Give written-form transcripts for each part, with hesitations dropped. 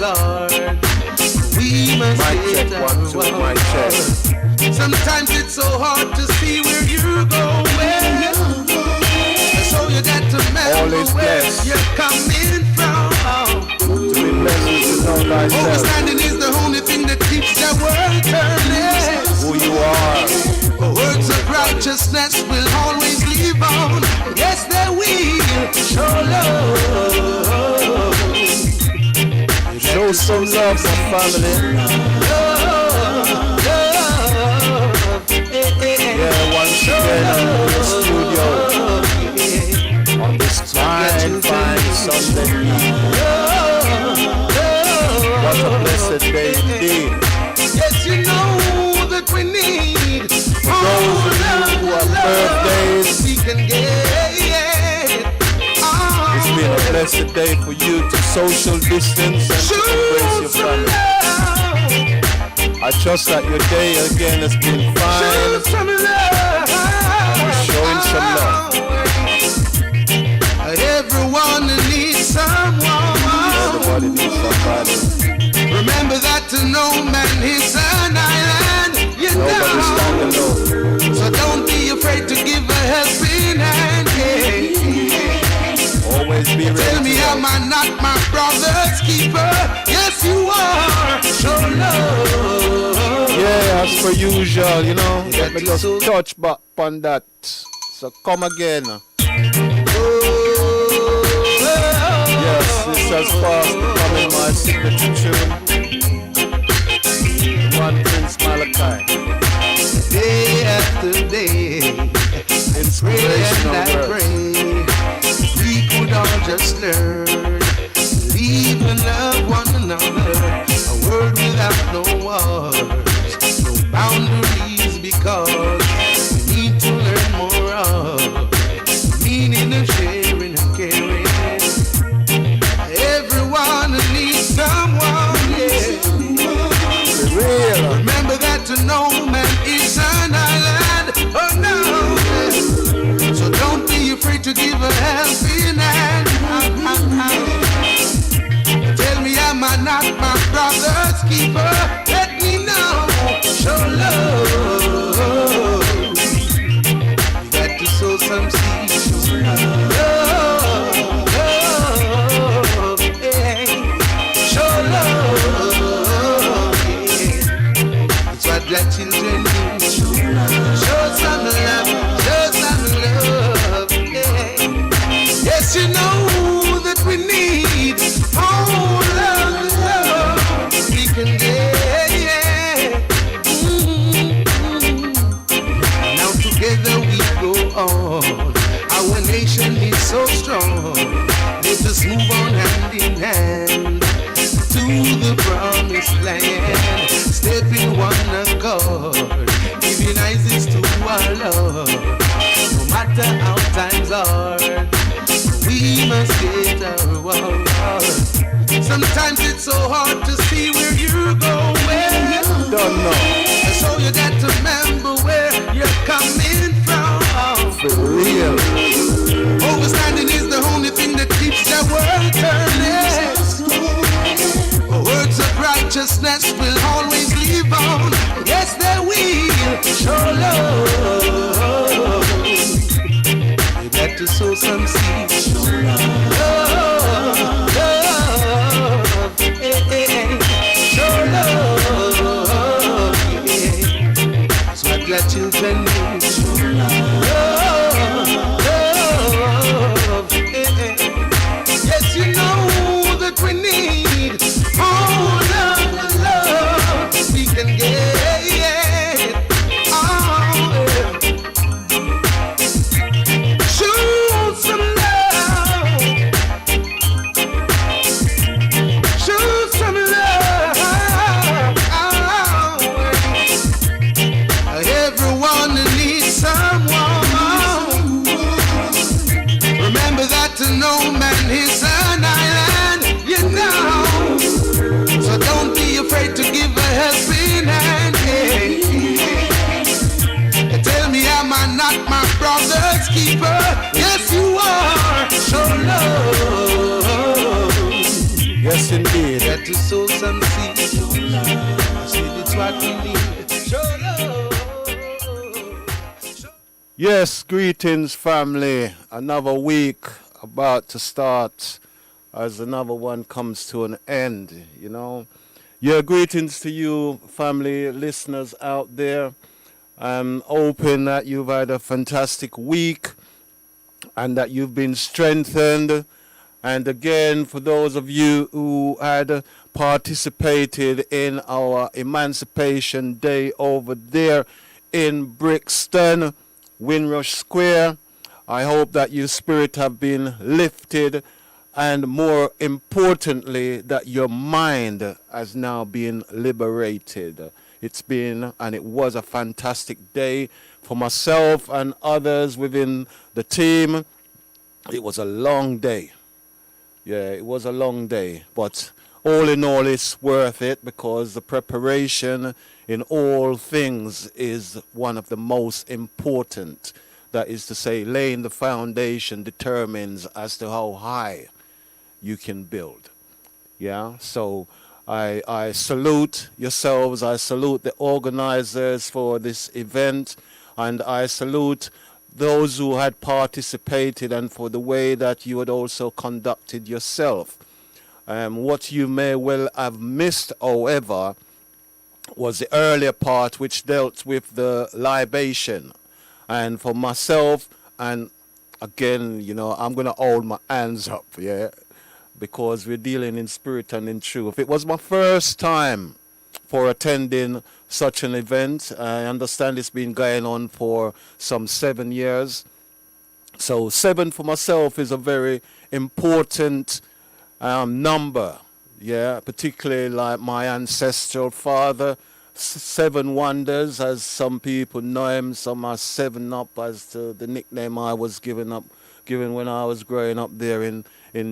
are. We must check, get 1, 2, mic check. Sometimes it's so hard to see where you're going. So you got to remember where you're coming from. To be blessed is to know thyself. Understanding is the only thing that keeps the world turning. Who you are. Words of righteousness will always live on. Yes, they will show love. Show some love, my family. Love. Yeah, once again I'm in the studio on this fine Sunday evening. What a blessed day indeed. Yes, you know that we need. For those of you who have birthdays, we can get. It's been a blessed day for you to social distance and to embrace your family. I trust that your day again has been fine. Showing some love. Everyone needs someone. Everybody needs somebody. Remember that no man is an island. You Nobody's standing alone. So don't be afraid to give a helping hand. Always be ready. Tell me, am I not my brother's keeper? Yes, you are. Show love. Yeah, as per usual, you know. Let me just touch back on that. So come again. Yes, this has fast becoming my signature tune. The one Prince Malachi. Day after day, Inspirational words. we could all just learn, leave and love one another. A world without no wars, no boundaries, because we need to learn more of meaning of sharing and caring. Everyone needs someone, yeah. Real. Remember that no man is an island. Oh no. So don't be afraid to give a helping hand. Tell me, am I not my brother's keeper? Let me know. Show love. You got to sow some seeds. Love, yeah. Show love. Yeah. It's what the children need. Show some love. Show some love. Yeah. Yes, you know that we need all love we can get. Yeah. Now together we go on. Our nation is so strong. Let us move on hand in hand to the promised land. Step in one accord, giving eyes to our Lord. No matter how times are, we must get our reward. Sometimes it's so hard to see where you're going. Don't know. So you got to remember where you're coming from. For real. Understanding is the only thing that keeps the world turning. Words of righteousness will always live on. Yes, they will show love. You got to sow some seeds. Love, love, yeah. Show love, yeah. That's what your children need. Love, love, yeah. Yes, you know that we need all of the love we can get. Oh, yeah. Show some love. indeed. Got to sow some seeds. Seed is what we need. Show love. Yes, greetings, family. Another week about to start as another one comes to an end, you know. Yeah, greetings to you, family listeners out there. I'm hoping that you've had a fantastic week and that you've been strengthened. And again, for those of you who had participated in our Emancipation Day over there in Brixton, Windrush Square, I hope that your spirit have been lifted and more importantly, that your mind has now been liberated. It's been and it was a fantastic day for myself and others within the team. It was a long day. Yeah, it was a long day, but all in all, it's worth it because the preparation in all things is one of the most important. That is to say, laying the foundation determines as to how high you can build. Yeah, so I salute yourselves, I salute the organizers for this event, and I salute those who had participated and for the way that you had also conducted yourself. What you may well have missed, however, was the earlier part which dealt with the libation. And for myself, and again, you know, I'm going to hold my hands up, yeah, because we're dealing in spirit and in truth. It was my first time for attending such an event. I understand it's been going on for some 7 years. So 7 for myself is a very important number, yeah, particularly like my ancestral father, 7 wonders, as some people know him. Some are 7 up, as to the nickname I was given when I was growing up there in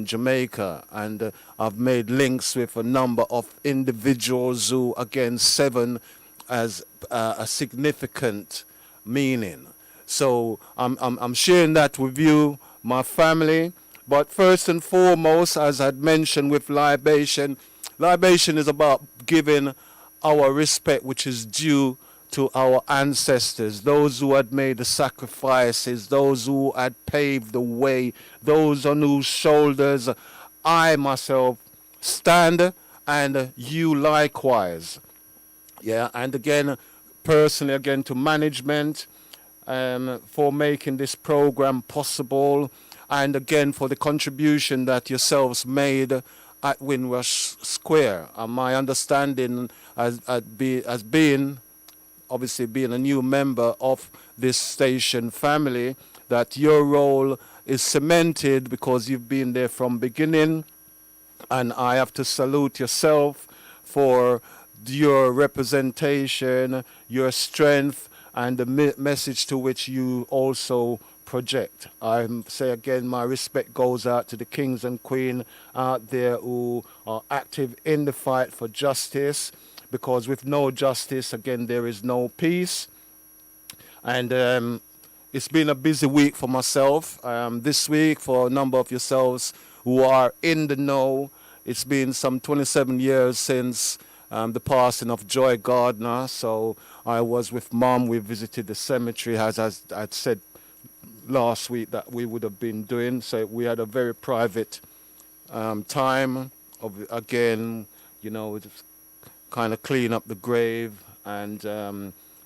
Jamaica. And I've made links with a number of individuals who, again, 7 as a significant meaning. So I'm sharing that with you, my family. But first and foremost, as I'd mentioned with libation, libation is about giving our respect which is due to our ancestors, those who had made the sacrifices, those who had paved the way, those on whose shoulders I myself stand, and you likewise. Yeah, and again, personally, again, to management for making this program possible, and again for the contribution that yourselves made at Windrush Square. My understanding has been, obviously being a new member of this station family, that your role is cemented because you've been there from beginning, and I have to salute yourself for your representation, your strength, and the message to which you also project. I say again, my respect goes out to the kings and queen out there who are active in the fight for justice, because with no justice, again, there is no peace. And it's been a busy week for myself. This week, for a number of yourselves who are in the know, it's been some 27 years since the passing of Joy Gardner. So I was with Mom. We visited the cemetery, as I'd said last week that we would have been doing. So we had a very private time of, again, you know, just kind of clean up the grave and,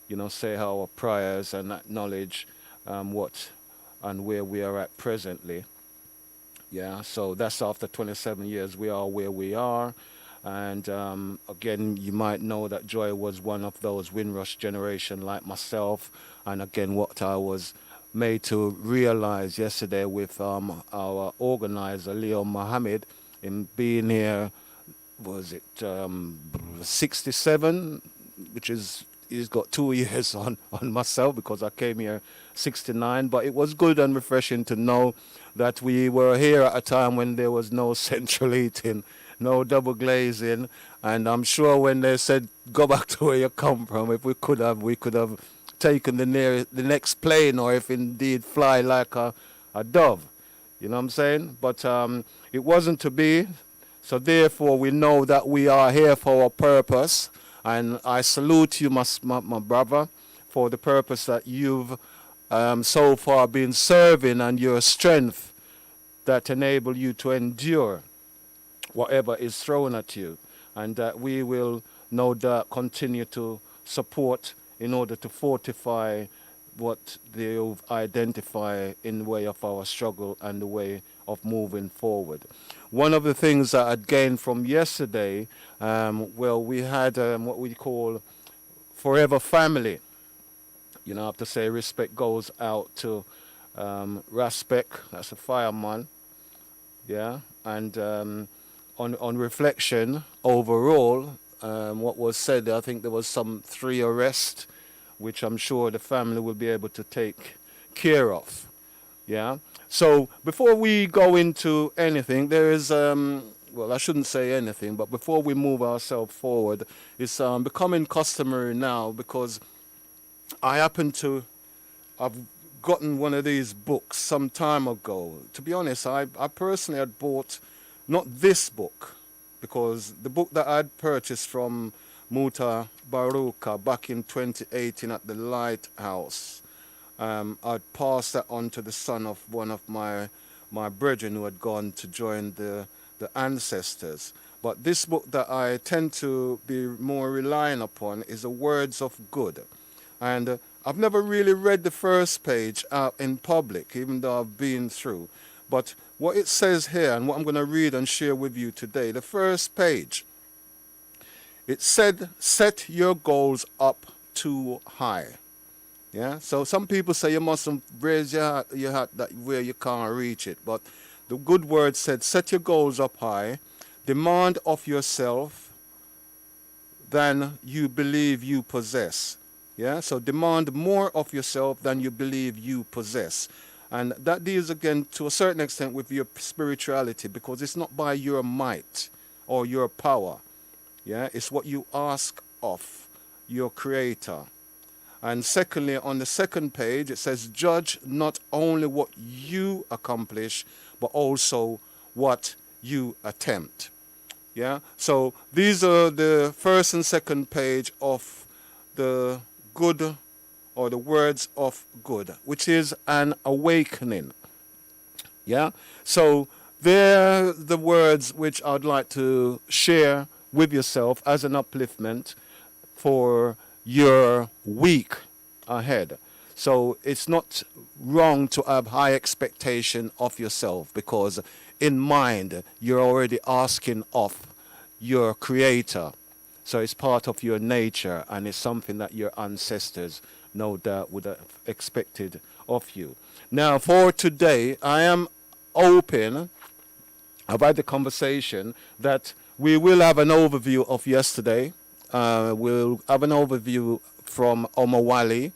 you know, say our prayers and acknowledge what and where we are at presently. Yeah, so that's after 27 years we are where we are. And again, you might know that Joy was one of those Windrush generation like myself. And again, what I was made to realize yesterday with our organizer, Leo Mohammed, in being here, was it 67, which is, he's got 2 years on myself because I came here 69. But it was good and refreshing to know that we were here at a time when there was no central heating, no double glazing, and I'm sure when they said go back to where you come from, if we could have taken the next plane, or if indeed fly like a dove, you know what I'm saying? But it wasn't to be. So therefore, we know that we are here for a purpose. And I salute you, my brother, for the purpose that you've so far been serving and your strength that enable you to endure whatever is thrown at you. And that we will no doubt continue to support in order to fortify what they've identified in the way of our struggle and the way of moving forward. One of the things that I'd gained from yesterday, well, we had what we call Forever Family. You know, I have to say respect goes out to Raspek, that's a fireman, yeah, and on reflection overall, what was said, I think there was some 3 arrests, which I'm sure the family will be able to take care of. Yeah. So before we go into anything, there is well, I shouldn't say anything, but before we move ourselves forward, it's becoming customary now because I happen to I've gotten one of these books some time ago. To be honest, I personally had bought not this book, because the book that I'd purchased from Muta Baruka back in 2018 at the Lighthouse, I'd passed that on to the son of one of my brethren who had gone to join the ancestors. But this book that I tend to be more relying upon is the Words of Good. And I've never really read the first page out in public, even though I've been through. But what it says here, and what I'm going to read and share with you today, the first page, it said, set your goals up too high. Yeah, so some people say you mustn't raise your hat that where you can't reach it. But the good word said, set your goals up high, demand of yourself than you believe you possess. Yeah, so demand more of yourself than you believe you possess. And that deals again to a certain extent with your spirituality, because it's not by your might or your power. Yeah, it's what you ask of your creator. And secondly, on the second page, it says, judge not only what you accomplish, but also what you attempt. Yeah, so these are the first and second page of the good, or the Words of Good, which is an awakening. Yeah, so they're the words which I'd like to share with yourself as an upliftment for your week ahead. So it's not wrong to have high expectation of yourself, because in mind you're already asking of your creator. So it's part of your nature, and it's something that your ancestors no doubt would have expected of you. Now for today, I am open. I've had the conversation that we will have an overview of yesterday. We'll have an overview from Omawali,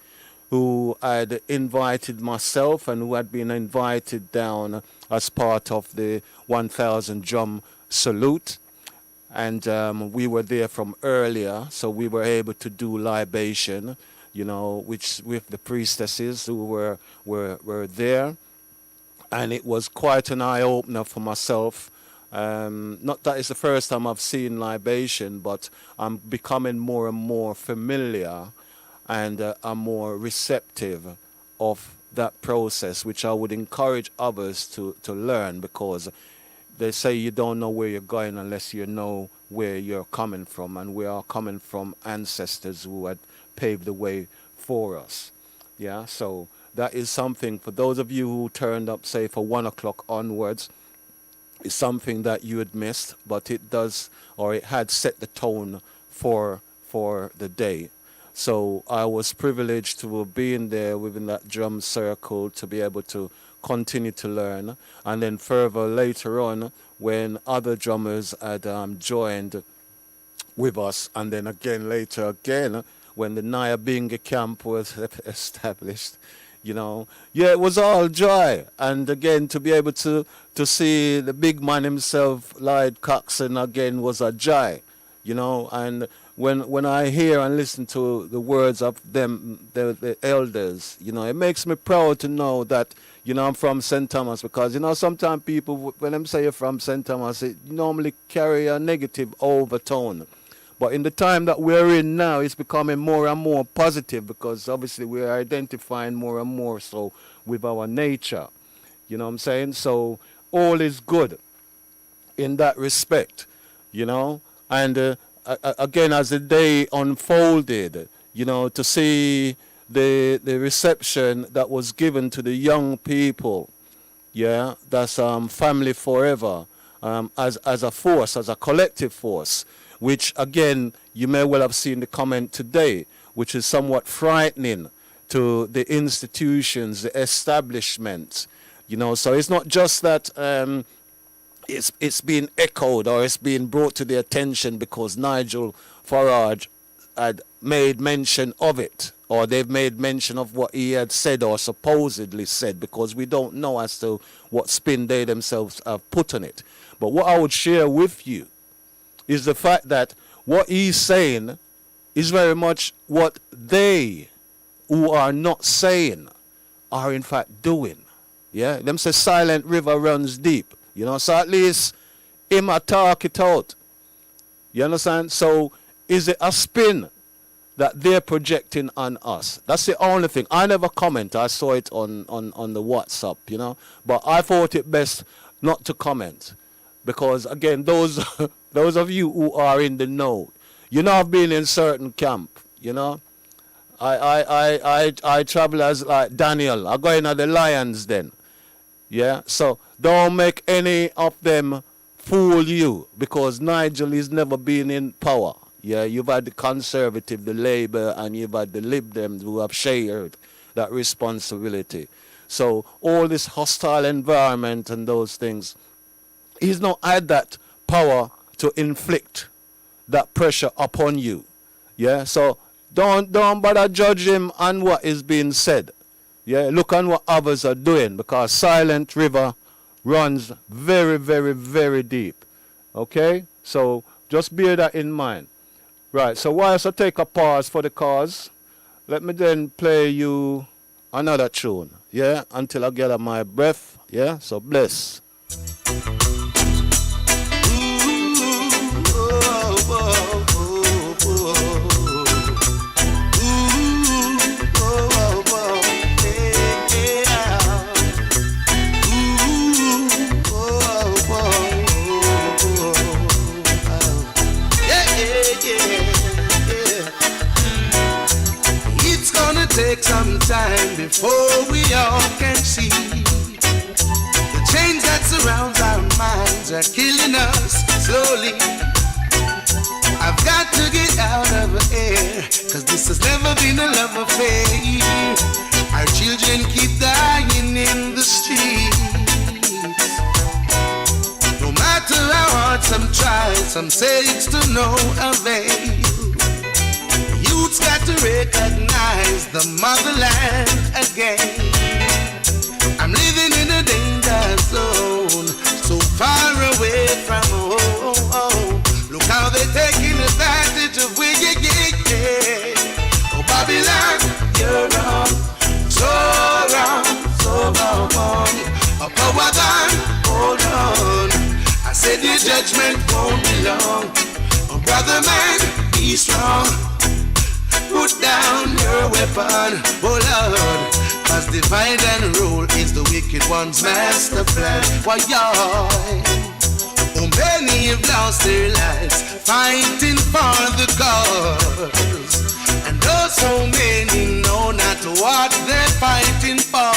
who had invited myself and who had been invited down as part of the 1000 drum salute. And we were there from earlier, so we were able to do libation, you know, which with the priestesses who were there. And it was quite an eye-opener for myself. Not that it's the first time I've seen libation, but I'm becoming more and more familiar, and I'm more receptive of that process, which I would encourage others to learn, because they say you don't know where you're going unless you know where you're coming from, and we are coming from ancestors who had paved the way for us. Yeah, so that is something for those of you who turned up, say, for 1 o'clock onwards. It's something that you had missed, but it does, or it had set the tone for the day. So I was privileged to have been there within that drum circle, to be able to continue to learn. And then further later on, when other drummers had joined with us, and then again later again, when the Nyabinga camp was established, you know, yeah, it was all joy. And again, to be able to see the big man himself, Lloyd Coxon, again, was a joy. you know. And when I hear and listen to the words of them, the elders, you know, it makes me proud to know that, you know, I'm from St. Thomas, because, you know, sometimes people, when them say you're from St. Thomas, it normally carry a negative overtone. But in the time that we're in now, it's becoming more and more positive, because obviously we're identifying more and more so with our nature. You know what I'm saying? So all is good in that respect, you know. And again, as the day unfolded, you know, to see the reception that was given to the young people, yeah, that's family forever, as a force, as a collective force, which again you may well have seen the comment today, which is somewhat frightening to the institutions, the establishment, you know. So it's not just that it's being echoed or it's being brought to the attention because Nigel Farage had made mention of it, or they've made mention of what he had said or supposedly said, because we don't know as to what spin they themselves have put on it. But what I would share with you is the fact that what he's saying is very much what they who are not saying are in fact doing. Yeah, them say silent river runs deep. You know, so at least him a talk it out. You understand? So is it a spin that they're projecting on us? That's the only thing. I never comment. I saw it on the WhatsApp, you know. But I thought it best not to comment. Because again, those those of you who are in the know, you know, I've been in certain camp, you know. I travel as like Daniel. I go in at the lions then. Yeah. So don't make any of them fool you, because Nigel has never been in power. Yeah, you've had the Conservative, the Labour, and you've had the Lib Dems who have shared that responsibility. So all this hostile environment and those things, he's not had that power to inflict that pressure upon you. Yeah, so don't bother judge him on what is being said. Yeah, look on what others are doing, because silent river runs very, very, very deep. Okay, so just bear that in mind. Right, so whilst I take a pause for the cause, let me then play you another tune. Yeah, until I get my breath. Yeah, so bless. Take some time before we all can see the change that surrounds our minds are killing us slowly. I've got to get out of here, cause this has never been a love affair. Our children keep dying in the streets. No matter how hard some try, some say it's to no avail. Youth's got to recognize the motherland again. I'm living in a danger zone, so far away from home. Look how they're taking advantage of we get. Oh, Babylon, you're wrong, so wrong. A power gun, hold on. I said your judgment won't be long. Oh, brother man, be strong. Put down your weapon, oh Lord, cause divide and rule is the wicked one's master plan. Why y'all? Oh, many have lost their lives fighting for the cause, and though so many know not what they're fighting for,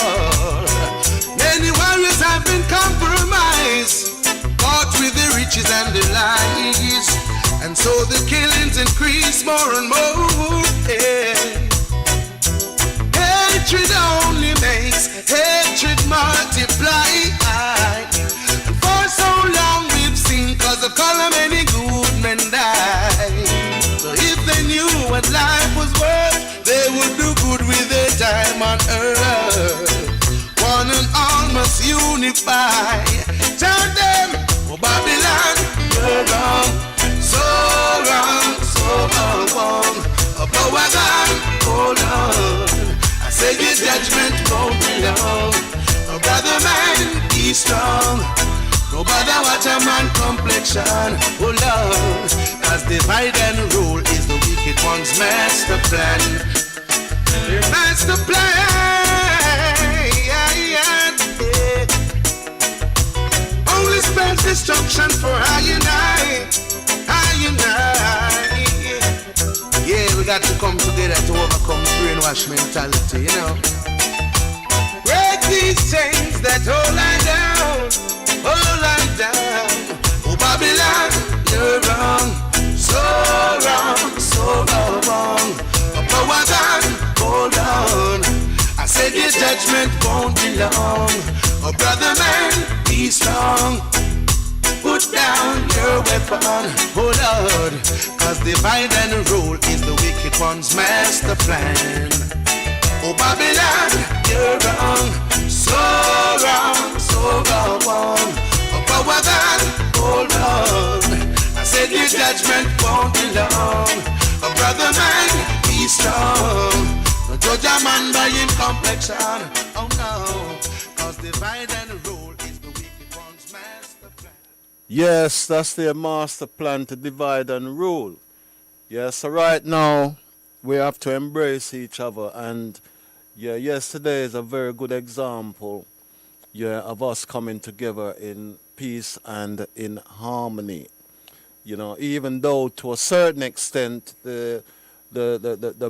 many warriors have been compromised, bought with the riches and the lies. And so the killings increase more and more. Yeah. Hatred only makes hatred multiply. And for so long we've seen cause of color many good men die. So if they knew what life was worth, they would do good with their time on earth. One and all must unify. Tell them, oh Babylon, you're wrong. So wrong. long. Oh, brother man, be strong. No bother what a man complexion. Oh Lord, as divide and rule is the wicked one's master plan. Their master plan. Only spells destruction for I and I. Yeah, we got to come together to overcome brainwash mentality, you know. Break these chains that hold I down, hold I down. Oh Babylon, you're wrong, so wrong, so wrong. Oh power gone, hold on. I said your judgment won't be long. Oh brother man, be strong. Put down your weapon, oh Lord, cause divide and rule is the wicked one's master plan. Oh Babylon, you're wrong, so wrong, so wrong. Oh power God, oh Lord, I said your judgment won't be long. Oh brother man, be strong. Don't judge a man by his complexion, oh no, cause divide and rule is the wicked one's master plan. Yes, that's their master plan to divide and rule. Yes, so right now we have to embrace each other, and yeah, yesterday is a very good example, yeah, of us coming together in peace and in harmony. You know, even though to a certain extent the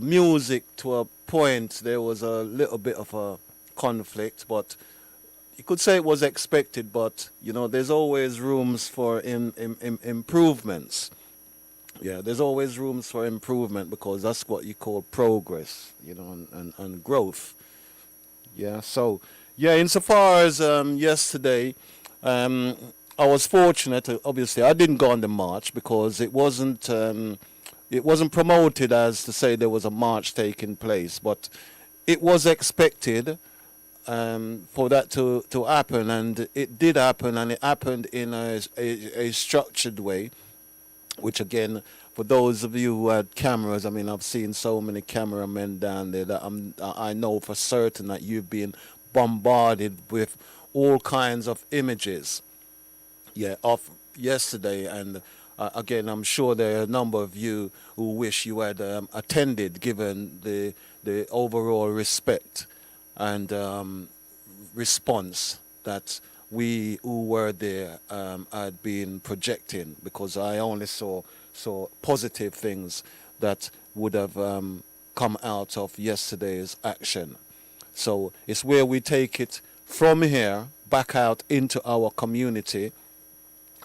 music to a point there was a little bit of a conflict, but you could say it was expected, but you know, there's always rooms for improvements. Yeah, there's always rooms for improvement because that's what you call progress, you know, and growth. Yeah, so yeah, insofar as yesterday, I was fortunate. Obviously, I didn't go on the march because it wasn't promoted as to say there was a march taking place, but it was expected for that to happen, and it did happen, and it happened in a structured way, which again, for those of you who had cameras, I mean, I've seen so many cameramen down there that I know for certain that you've been bombarded with all kinds of images, yeah, of yesterday, and again, I'm sure there are a number of you who wish you had attended, given the overall respect and response that we who were there had been projecting, because I only saw positive things that would have come out of yesterday's action. So it's where we take it from here back out into our community,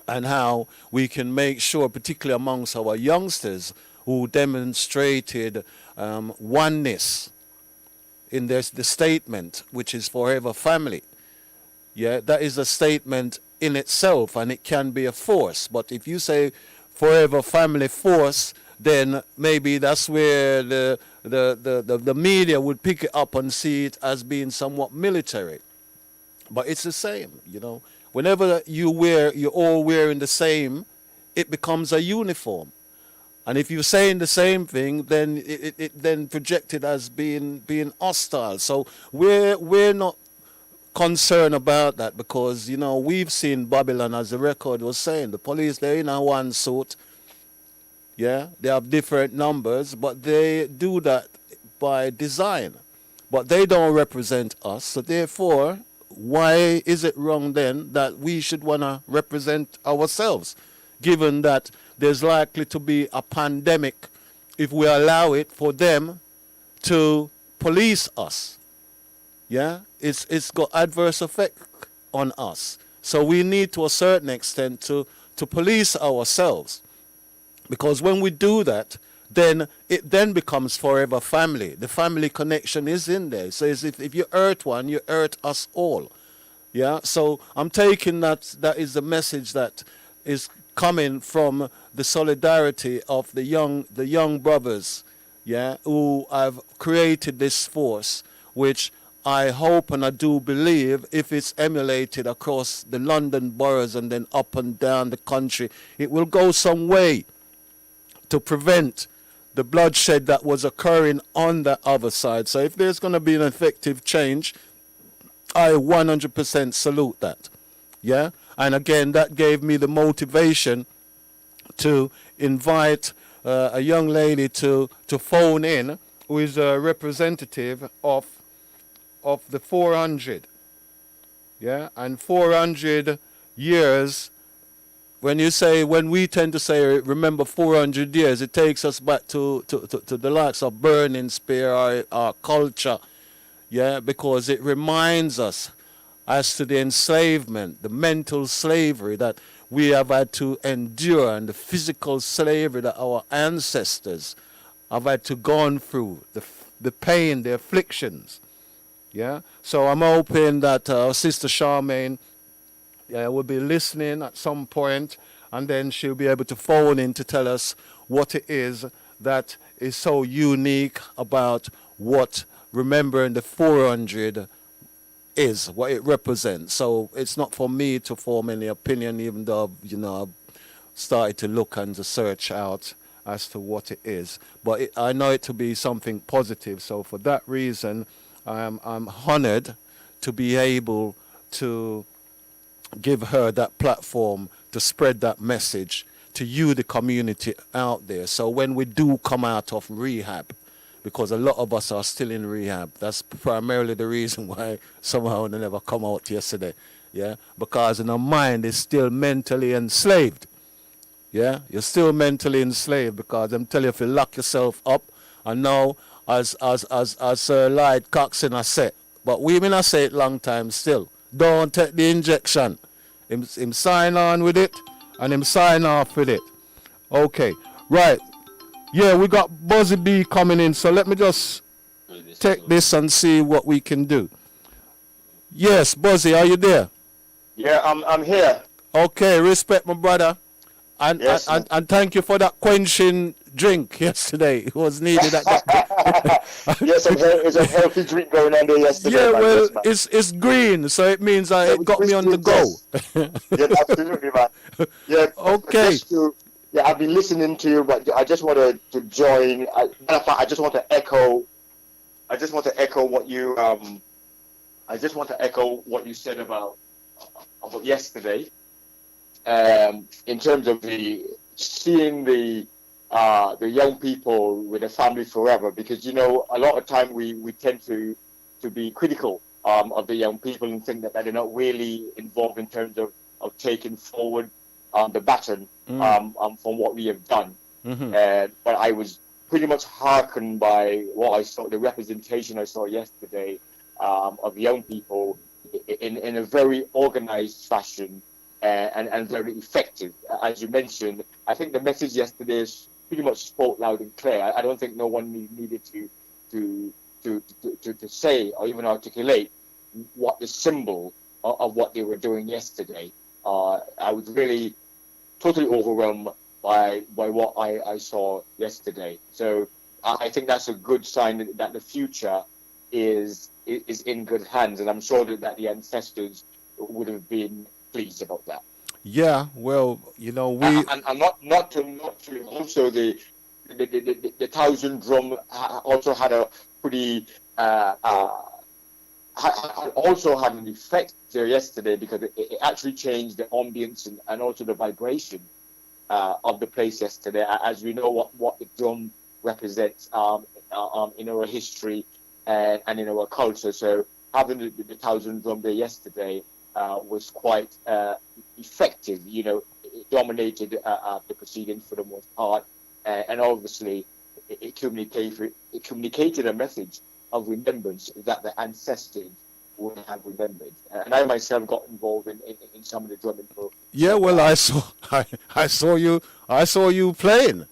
and how we can make sure, particularly amongst our youngsters who demonstrated oneness in the statement, which is forever family. Yeah, that is a statement in itself, and it can be a force. But if you say forever family force, then maybe that's where the media would pick it up and see it as being somewhat military. But it's the same, you know. Whenever you're all wearing the same, it becomes a uniform. And if you're saying the same thing, then it then projected as being hostile. So we're not concerned about that, because, you know, we've seen Babylon, as the record was saying. The police, they're in a one suit. Yeah, they have different numbers, but they do that by design. But they don't represent us. So therefore, why is it wrong then that we should want to represent ourselves, given that there's likely to be a pandemic if we allow it for them to police us? Yeah, it's got adverse effect on us. So we need, to a certain extent, to police ourselves, because when we do that, then it then becomes forever family. The family connection is in there. So if you hurt one, you hurt us all. Yeah. So I'm taking that is the message that is coming from the solidarity of the young brothers, yeah, who have created this force, which I hope and I do believe, if it's emulated across the London boroughs and then up and down the country, it will go some way to prevent the bloodshed that was occurring on the other side. So if there's going to be an effective change, I 100% salute that. Yeah, and again, that gave me the motivation to invite a young lady to phone in who is a representative of the 400. Yeah, and 400 years. When we tend to say, remember 400 years, it takes us back to the likes of Burning Spear, our culture, yeah, because it reminds us as to the enslavement, the mental slavery that we have had to endure, and the physical slavery that our ancestors have had to gone through, the pain, the afflictions. Yeah. So I'm hoping that Sister Charmaine, yeah, will be listening at some point, and then she'll be able to phone in to tell us what it is that is so unique about what remembering the 400 is, what it represents. So it's not for me to form any opinion, even though I've started to look and to search out as to what it is. But I know it to be something positive. So for that reason, I'm honored to be able to give her that platform to spread that message to you, the community out there. So when we do come out of rehab, because a lot of us are still in rehab, that's primarily the reason why somehow they never come out yesterday. Yeah, because in our mind is still mentally enslaved. Yeah, you're still mentally enslaved because I'm telling you, if you lock yourself up, and now as Sir Lloyd Coxon has said, but we may not say it long time still. Don't take the injection. Him sign on with it and him sign off with it. Okay, right. Yeah, we got Buzzy B coming in, so let me just take this and see what we can do. Yes, Buzzy, are you there? Yeah, I'm here. Okay, respect my brother. And, and, Yes. and, and thank you for that quenching drink yesterday. It was needed. Yes, it's a healthy drink going on there yesterday, Yeah, man. well, Yes, man. it's green, so it means Yeah, it got me which on the drink, go. yes. Yeah, absolutely, man. Yeah, but Okay. just to, yeah, I've been listening to you, but I just wanted to join. Matter of fact, I just want to echo what you, I just want to echo what you said about yesterday. In terms of the seeing the young people with a family forever, because a lot of time we tend to be critical of the young people and think that they're not really involved in terms of taking forward the baton from what we have done. But I was pretty much heartened by what I saw, the representation I saw yesterday of young people in a very organized fashion and very effective. As you mentioned, I think the message yesterday pretty much spoke loud and clear. I don't think no one needed to to say or even articulate what the symbol of what they were doing yesterday. I was really totally overwhelmed by what I saw yesterday. So I think that's a good sign that the future is in good hands, and I'm sure that the ancestors would have been pleased about that. Yeah, well, we. And not to also the thousand drum also had a pretty also had an effect there yesterday because it actually changed the ambience and also the vibration of the place yesterday. As we know what the drum represents in our history and in our culture. So having the thousand drum there yesterday was quite effective. It dominated the proceedings for the most part, and obviously it communicated a message of remembrance that the ancestors would have remembered. And I myself got involved in some of the drumming Yeah, for well, I saw you playing.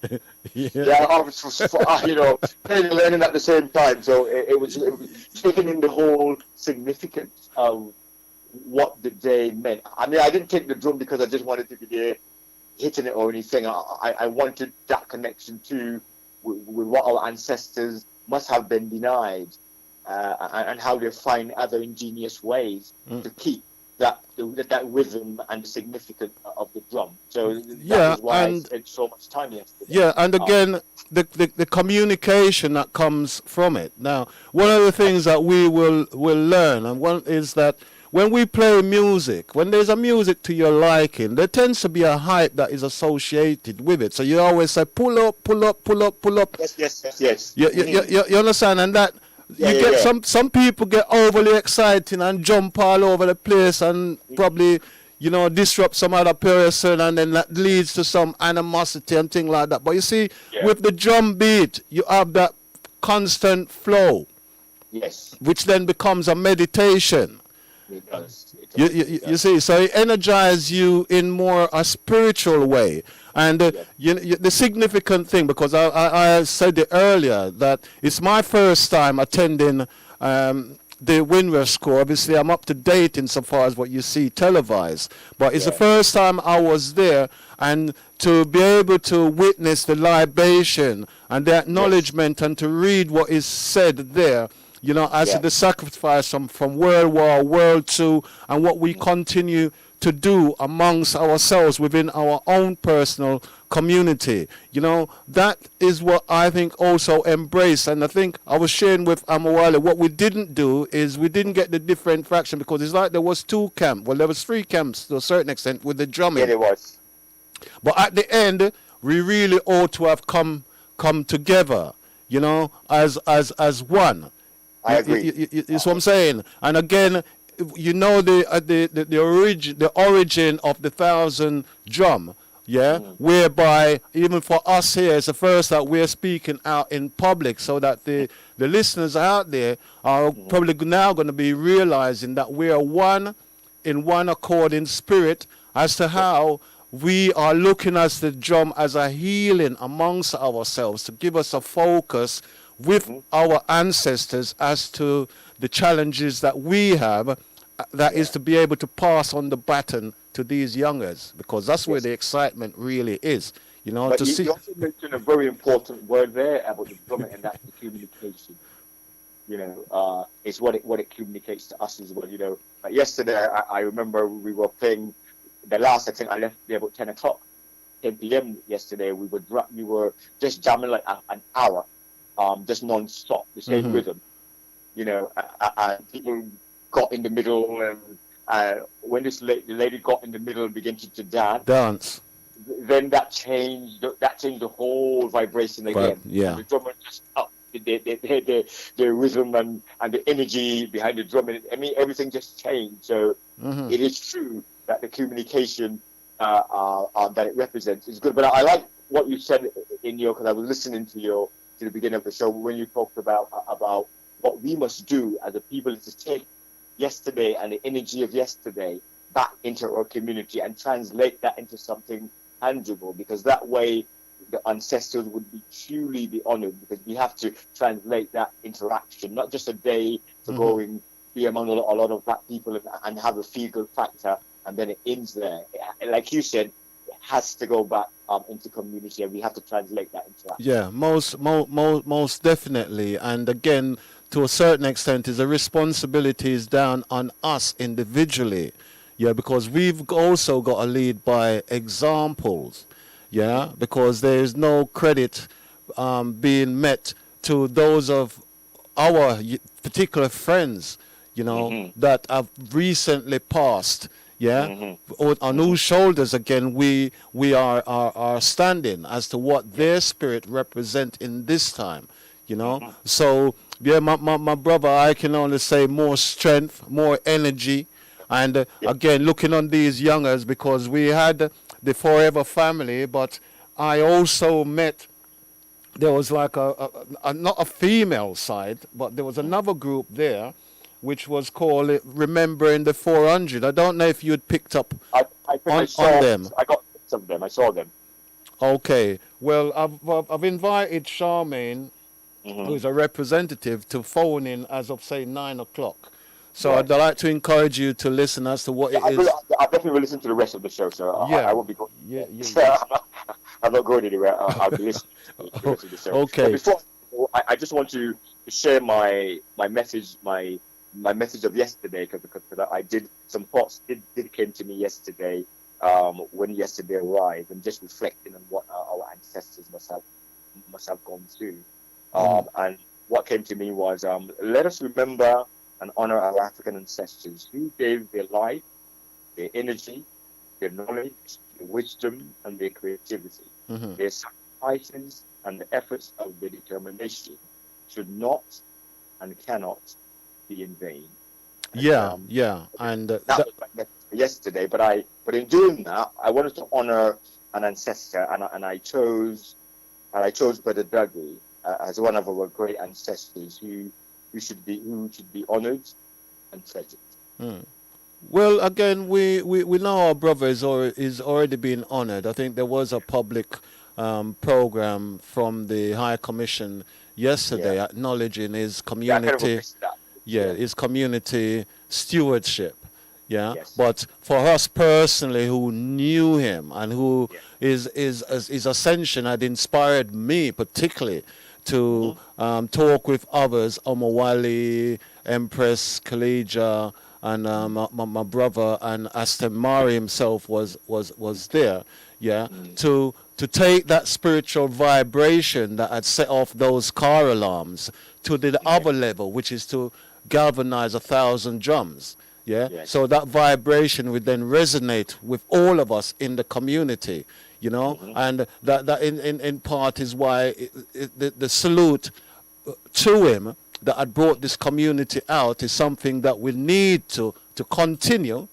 Yeah. yeah, I was playing and learning at the same time. So it was taking in the whole significance of what the day meant. I mean, I didn't take the drum because I just wanted to be there hitting it or anything. I wanted that connection to with what our ancestors must have been denied, and how they find other ingenious ways to keep. that rhythm and the significance of the drum. So that Yeah, is why I and spent so much time yesterday. yeah, and again, the communication that comes from it. Now, one of the things that we will learn, and one is that when we play music, when there's a music to your liking, there tends to be a hype that is associated with it. So you always say, pull up, pull up, pull up, pull up. Yes. You understand? And that Yeah, you yeah, get yeah. some people get overly excited and jump all over the place and probably disrupt some other person, and then that leads to some animosity and thing like that. But you see, Yeah. with the drum beat, you have that constant flow, Yes. which then becomes a meditation. It does. It You, does. you, It you does. see, so it energizes you in more a spiritual way. And Yeah. the significant thing, because I said it earlier, that it's my first time attending the Winworth School. Obviously, I'm up to date insofar as what you see televised. But it's the Yeah. first time I was there, and to be able to witness the libation and the Yes. acknowledgement and to read what is said there, as to Yeah. the sacrifice from World War, World Two, and what we Mhm. continue to do amongst ourselves within our own personal community. That is what I think also embrace. And I think I was sharing with Amawale, what we didn't do is we didn't get the different fraction, because it's like there was two camps. Well, there was three camps to a certain extent with the Yeah, drumming. there was. But at the end, we really ought to have come together, as one. I agree. That's what I'm saying. And again, the origin of the thousand drum, yeah, Mm. whereby even for us here, it's the first that we're speaking out in public, so that the listeners out there are Mhm. probably now going to be realizing that we are one in one accord in spirit, as to Yes. how we are looking at the drum as a healing amongst ourselves, to give us a focus with Mhm. our ancestors as to the challenges that we have, that is Yeah. to be able to pass on the baton to these youngers, because that's where Yes. the excitement really is, But to see. you also mentioned a very important word there about the drumming, and that's the communication. It's what it communicates to us as well. Like yesterday, I remember we were playing the last. I think I left there about 10 o'clock, 10 p.m. yesterday. We were just jamming like an hour, just non-stop, the same Hmm. rhythm. And people got in the middle, and when the lady got in the middle and began to dance, Dance. then that changed the whole vibration But again, and yeah. the drummer just up the rhythm and the energy behind the drum, and I mean everything just changed. So Hmm. it is true that the communication that it represents is good. But I like what you said because I was listening to the beginning of the show when you talked about what we must do as a people is to take yesterday and the energy of yesterday back into our community and translate that into something tangible, because that way the ancestors would truly be honored, because we have to translate that interaction, not just a day to Hmm. go and be among a lot of black people and have a feel good factor, and then it ends there. Like you said, it has to go back into community, and we have to translate that interaction. Yeah, most definitely. And again, to a certain extent, is the responsibility is down on us individually. Yeah, because we've also got to lead by examples. Yeah, because there is no credit being met to those of our particular friends, Hmm. that have recently passed. Yeah, Hmm. on Hmm. whose shoulders again we are standing, as to what Yeah. their spirit represent in this time. Hmm. So yeah, my brother, I can only say more strength, more energy, and Yeah. again looking on these youngers, because we had the Forever family, but I also met, there was like not a female side, but there was Mm. another group there, which was called Remembering the 400. I don't know if you'd picked up I think on them. I got some of them. I saw them. Okay, well, I've invited Charmaine, who Hmm. is a representative, to phone in as of say 9 o'clock. So I'd Right. like to encourage you to listen as to what Yeah, it is. I definitely will listen to the rest of the show, so I Yeah, won't be going. yeah, I'm not going anywhere. I'll be listening to the rest of the show. But okay. before I just want to share my message of yesterday, because I did some thoughts did came to me yesterday, when yesterday arrived, and just reflecting on what our ancestors must have gone through. And what came to me was, let us remember and honor our African ancestors who gave their life, their energy, their knowledge, their wisdom, and their creativity. Their sacrifices and the efforts of their determination should not and cannot be in vain. And That was my message for yesterday. But in doing that, I wanted to honor an ancestor, and I chose Brother Dudley as one of our great ancestors who should be honored and treasured. Well, again, we know our brother is already being honored. I think there was a public program from the High Commission yesterday acknowledging his community, his community stewardship. But for us personally, who knew him and who his ascension had inspired me particularly to talk with others, Omawali, Empress Khalija, and my brother, and Aston Mari himself was there, to take that spiritual vibration that had set off those car alarms to the other level, which is to galvanize 1,000 drums. So that vibration would then resonate with all of us in the community, and that in part is why the salute to him that had brought this community out is something that we need to continue,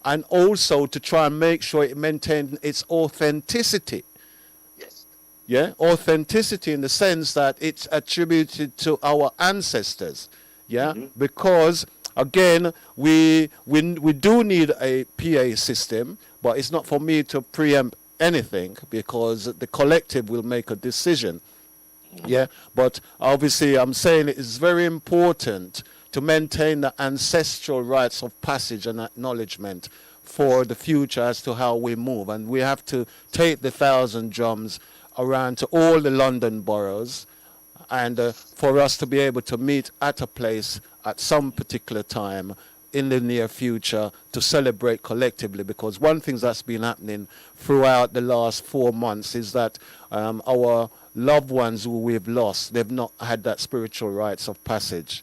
and also to try and make sure it maintains its authenticity. Authenticity in the sense that it's attributed to our ancestors. Because again, we do need a PA system, but it's not for me to preempt anything, because the collective will make a decision. But obviously I'm saying it is very important to maintain the ancestral rites of passage and acknowledgement for the future as to how we move. And we have to take the 1,000 drums around to all the London boroughs, and for us to be able to meet at a place at some particular time in the near future to celebrate collectively. Because one thing that's been happening throughout the last 4 months is that our loved ones who we've lost, they've not had that spiritual rites of passage.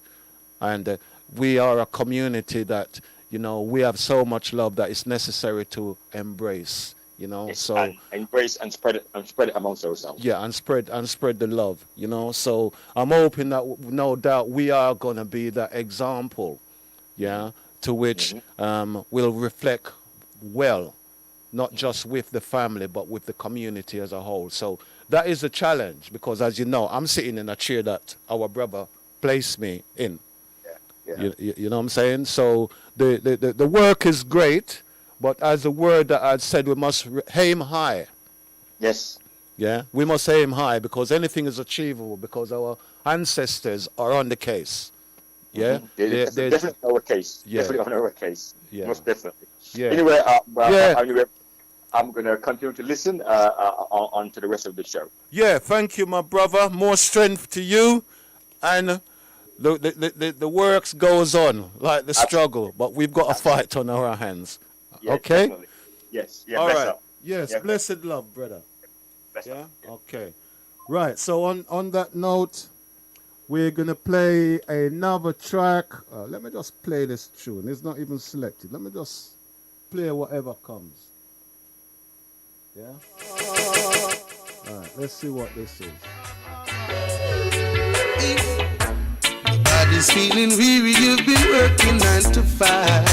And we are a community that, we have so much love that it's necessary to embrace. So and embrace and spread it amongst ourselves. And spread the love. So I'm hoping that no doubt we are gonna be that example, to which will reflect well, not just with the family but with the community as a whole. So that is a challenge, because as you know, I'm sitting in a chair that our brother placed me in. You know what I'm saying? So the work is great. But as the word that I said, we must aim high. We must aim high, because anything is achievable because our ancestors are on the case. They're definitely on our case. Definitely on our case. Most definitely. Anyway, I'm going to continue to listen on to the rest of the show. Thank you, my brother. More strength to you. And the works goes on, like the struggle. But we've got a fight on our hands. Okay? Definitely. Yes. All right. Up. Yes. Blessed love, brother. Okay. Right. So on that note, we're gonna play another track. Let me just play this tune. It's not even selected. Let me just play whatever comes. All right. Let's see what this is. The body's feeling weary. You've been working 9 to 5.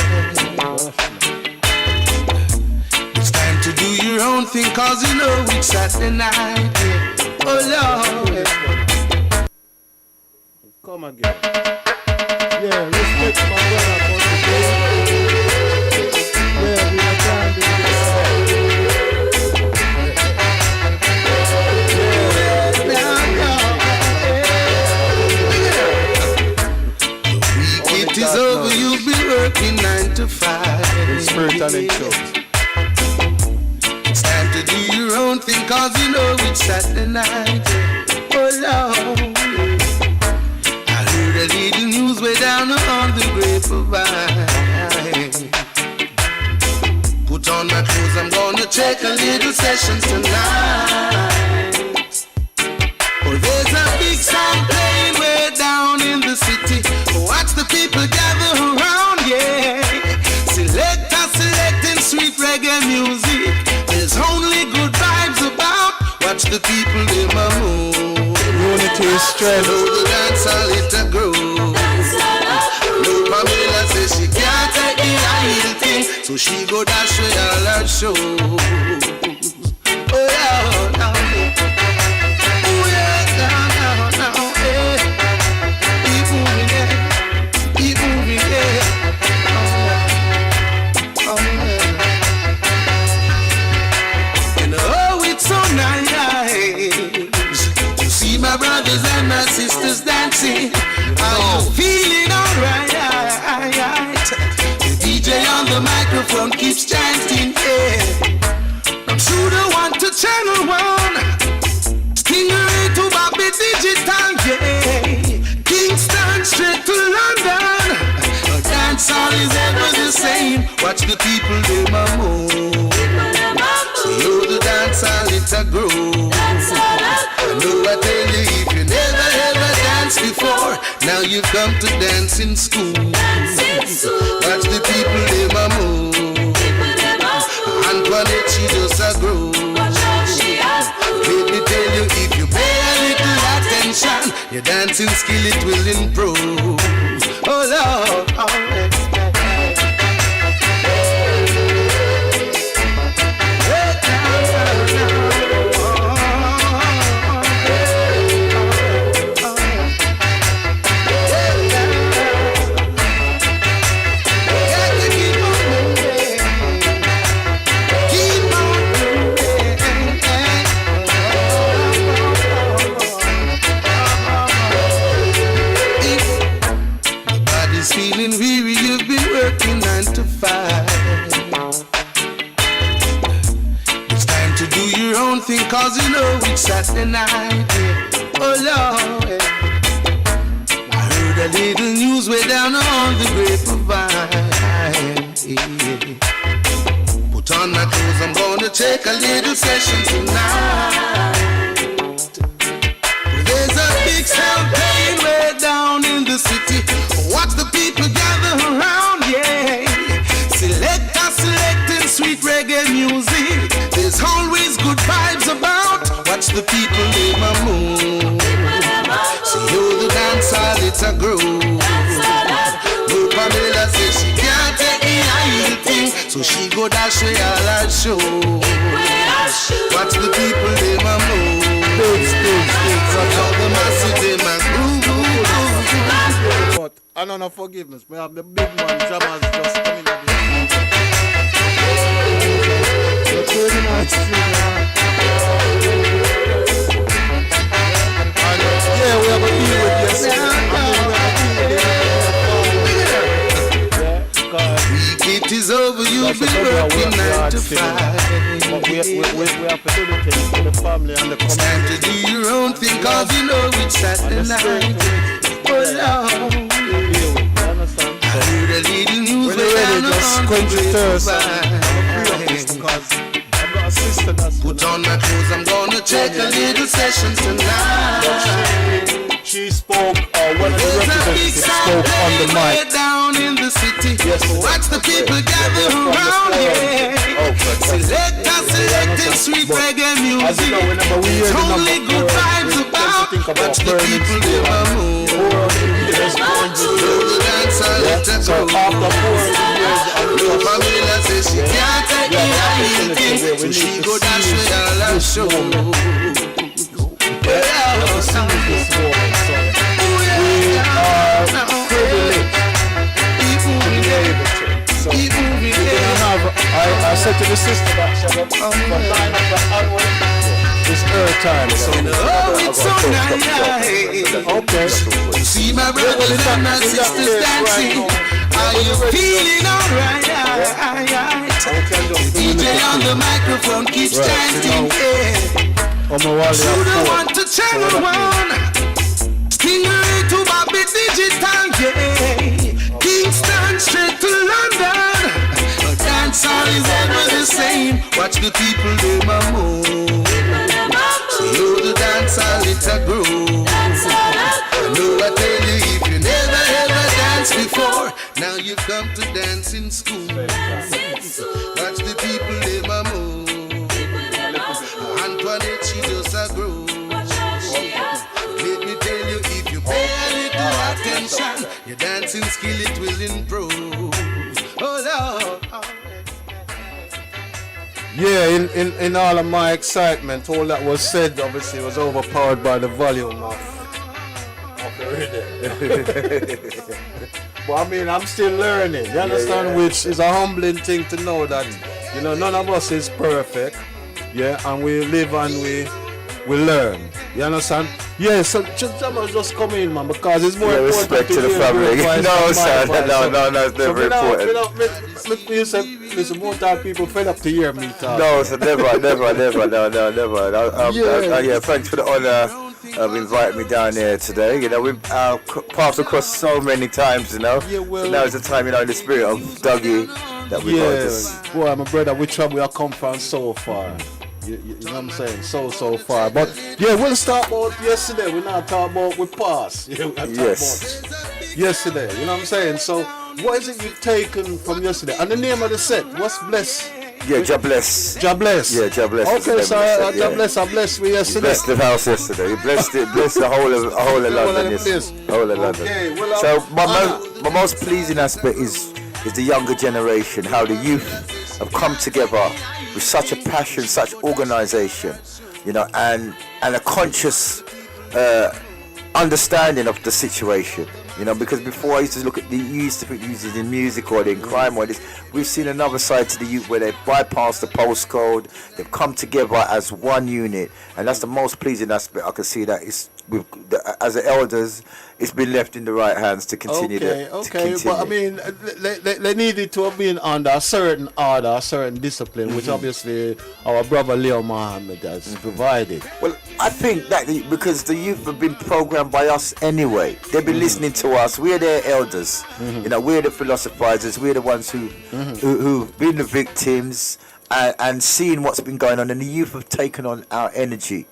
To do your own thing, cause you know it's Saturday night. Oh Lord. Come again. Respect my brother for today. We are trying to The week it is over, you'll be working 9 to 5. In spirit and in truth. Time to do your own thing, cause you know it's Saturday night. Oh Lord, I heard a little news way down on the grapevine. check a little session tonight. Oh, there's a big sound playing way down in the city. Watch the people gather around, yeah. Selector selecting sweet reggae music. There's only good vibes about. Watch the people in my mood. Unity is strength. Know the dance all it a grow. No Pamela says she can't take the idle thing, so she go dash away all her show. Oh yeah, now, oh yeah, now, yeah. Keep moving, yeah, keep moving, yeah. Oh yeah. And oh, it's so nice to see my brothers and my sisters dancing. Are you feeling alright? The DJ on the microphone keeps chanting, yeah. From Shooter 1 to Channel 1, Stingray to Bobby Digital, yeah. Kingston straight to London. A dance all is ever the same. Watch the people do my move. You the dance all it a grow. I know I tell you, if you never ever danced before, now you come to dancing school. Watch the people they my move. Antoinette she just a grow. Let me tell you, if you pay a little attention, your dancing skill it will improve. Oh Lord, oh, feeling weary, you've been working 9 to 5. It's time to do your own thing, cause you know it's Saturday night, yeah. Oh Lord, I heard a little news way down on the grapevine, yeah. Put on my clothes, I'm gonna take a little session tonight. There's a big sound playing way down in the city. Watch the people gather around, yeah. Selector selecting sweet reggae music. There's always good vibes about. Watch the people in my mood. See how the dance all it's a grow. No Pamela says she can't take the idle thing, so she go dash away all her show. Watch the people in my mood. Watch all the masses in my groove. But I don't know forgiveness. We have the big man jammers just coming up. Yeah, we have a deal with this. It is over, you've been working 9 to 5. But we have to do the thing for the family and the community. It's time to do your own thing, cause you know it's Saturday night. Oh Lord, I heard a little news way down on the grapevine. Put on my clothes, I'm gonna check a little session tonight. She spoke, one of the representatives spoke on the mic. Down in the city, yes, watch the people gather around, yeah. Selector selecting sweet reggae music. It's only good vibes about. Watch the people in my mood. The dance all let her go. No Pamela says she can't take the idle thing, so she go dash with all her show. I said to the sister that she had from 9 o'clock onward, it's her time. So it's so nice. Okay. See my brothers and my sisters dancing. Are you feeling alright? DJ on the microphone keeps chanting. Shooter 1 to Channel 1, Stingray to Bobby Digital, yeah. Kingston straight to London. A dance all is ever the same. Watch the people them a move. See how the dance all it a grow. I know I tell you if you never ever danced before, now you come to dancing school. Watch the people them a move. Antoinette she just a grow. Let me tell you if you pay a little attention, your dancing skill it will improve. Oh Lord. Yeah, in all of my excitement, all that was said obviously was overpowered by the volume of the rhythm. But I mean, I'm still learning, you understand, which is a humbling thing to know that, you know, none of us is perfect, yeah, and we live and we learn, you understand? Yeah, so just come in, man, because it's more important respect to the family. No, sir, no, it's never important. Listen, more time people fed up to hear me talk. No, so never, no. Yeah, thanks for the honour of inviting me down here today. You know, we've passed across so many times, you know. Yeah, well, so now is the time, you know, in the spirit of Dougie that we got this. Boy, my brother, we come from so far. You know what I'm saying? So far. But yeah, we'll start about yesterday. We're not talking about we pass. Yeah, we're not talking about yesterday. You know what I'm saying? So what is it you've taken from yesterday? And the name of the set, what's Bless? Yeah, Ja Bless. Ja Bless. Yeah, Ja Bless. Okay, so Ja Bless, I blessed me yesterday. Blessed the house yesterday. He blessed the whole of London. Yes, whole of London. Okay, well, so my most pleasing aspect is the younger generation, how the youth have come together with such a passion, such organisation, you know, and a conscious understanding of the situation, you know, because before I used to look at you used to think using in music or in crime or this, we've seen another side to the youth where they've bypassed the postcode, they've come together as one unit, and that's the most pleasing aspect. I can see that it's as the elders, it's been left in the right hands to continue. Okay, but I mean, they needed to have been under a certain order, a certain discipline, which obviously our brother Leo Mohammed has provided. Well, I think that because the youth have been programmed by us anyway, they've been listening to us. We're their elders, you know. We're the philosophizers. We're the ones who've been the victims and seen what's been going on, and the youth have taken on our energy.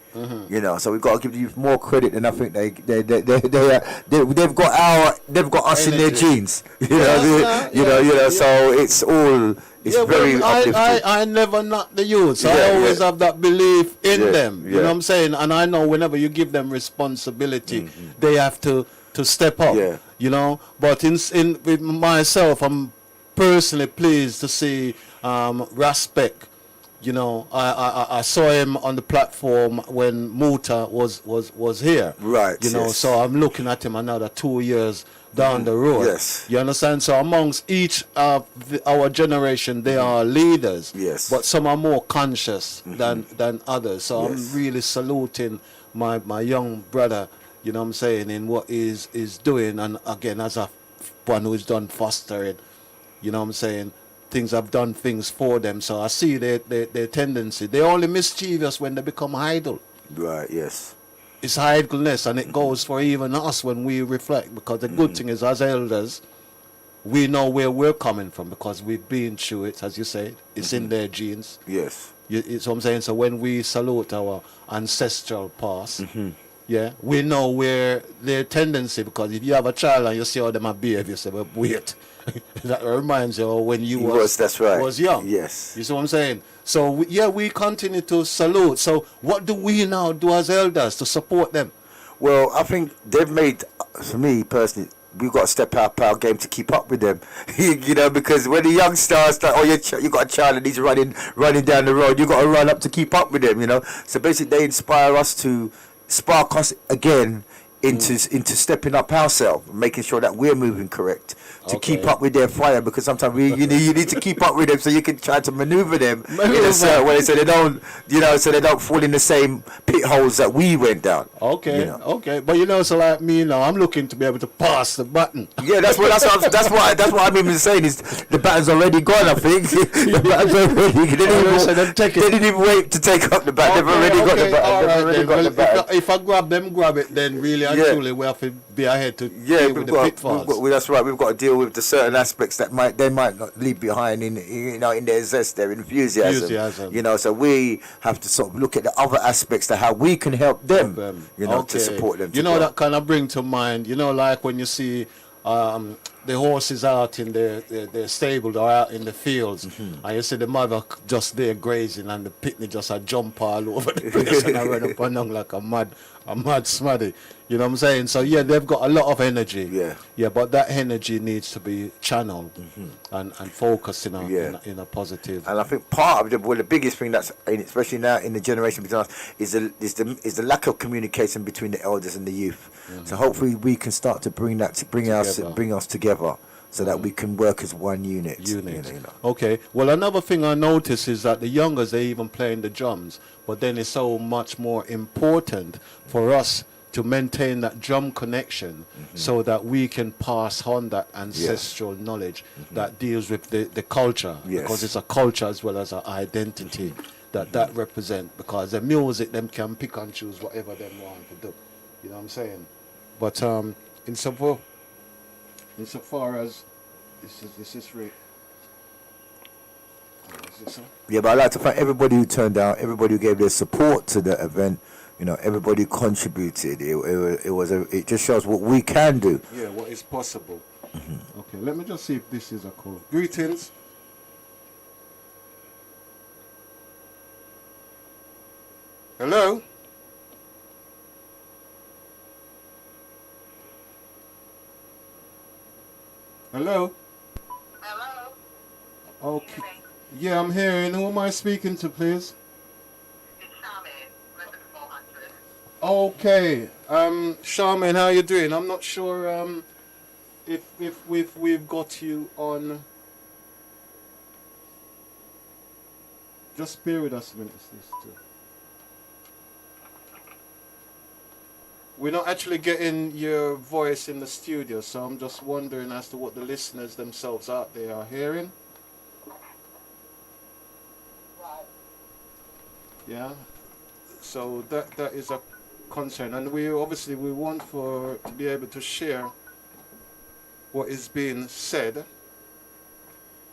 You know, so we've got to give the youth more credit, and I think they've got us in their genes. You know, so it's all. It's very uplifting. I never knock the youth. So I always have that belief in them. You know what I'm saying? And I know whenever you give them responsibility, they have to step up. Yeah. You know, but in with myself, I'm personally pleased to see R.A.S.S. You know, I saw him on the platform when Muta was here. Right. You know, so I'm looking at him another 2 years down the road. Yes. You understand? So amongst each of our generation, they are leaders. Yes. But some are more conscious than others. So I'm really saluting my young brother, you know what I'm saying, in what is doing. And again, as a one who's done fostering, you know what I'm saying, things have done things for them. So I see their tendency. They're only mischievous when they become idle. Right, yes. It's idleness, and it goes for even us when we reflect, because the good thing is, as elders, we know where we're coming from because we've been through it, as you said. It's in their genes. Yes. It's what I'm saying. So when we salute our ancestral past, we know where their tendency, because if you have a child and you see how they might behave, you say, well, wait. That reminds you of when you was young. Yes. You see what I'm saying? So we continue to salute. So what do we now do as elders to support them? Well, I think they've made, for me personally, we've got to step up our game to keep up with them. You know, because when the young stars start, you got a child and he's running down the road, you got to run up to keep up with them. You know, so basically they inspire us to spark us again into stepping up ourselves, making sure that we're moving correct to keep up with their fire, because sometimes you need to keep up with them so you can try to maneuver them in a certain way so they don't fall in the same pit holes that we went down. Okay, you know? Okay, but you know, so like me now, I'm looking to be able to pass the button. Yeah, that's what I'm even saying is the batton's already gone. I think the batton's already. They didn't even wait to take up the baton. They've already got the baton. If I grab it, then really and Yeah. truly we have to be ahead to Yeah, deal with the pitfalls. that's right. We've got to deal with the certain aspects that they might not leave behind in in their zest, their enthusiasm. Enthusiasm. So we have to sort of look at the other aspects to how we can help them. To Okay. support them. To You know, grow. that kind of bring to mind, like when you see the horses out in their stable or out in the fields, and you see the mother just there grazing and the pitney just a jump all over the place and I run up and down like a mad smuddy. You know what I'm saying? So yeah, they've got a lot of energy. Yeah. Yeah, but that energy needs to be channeled and focused in Yeah. a positive. And I think part of the biggest thing especially now in the generation between us, is the lack of communication between the elders and the youth. So hopefully we can start to bring us together, so that we can work as one unit. Okay. Well, another thing I notice is that the youngers, they even playing the drums, but then it's so much more important for us to maintain that drum connection so that we can pass on that ancestral knowledge that deals with the culture, because it's a culture as well as an identity that represent, because the music, them can pick and choose whatever them want to do. You know what I'm saying? But insofar as this is right. Is this so? Yeah, but I'd like to thank everybody who turned out, everybody who gave their support to the event. Everybody contributed. It just shows what we can do. Yeah, what is possible. Okay, let me just see if this is a call. Greetings. Hello? Hello? Hello? Okay. Yeah, I'm hearing. Who am I speaking to, please? It's Charmaine, Resident 400. Okay. Charmaine, how you doing? I'm not sure if we've got you on. Just bear with us a minute. This too. We're not actually getting your voice in the studio, so I'm just wondering as to what the listeners themselves out there are hearing. Right. Yeah. So that is a concern, and we want to be able to share what is being said.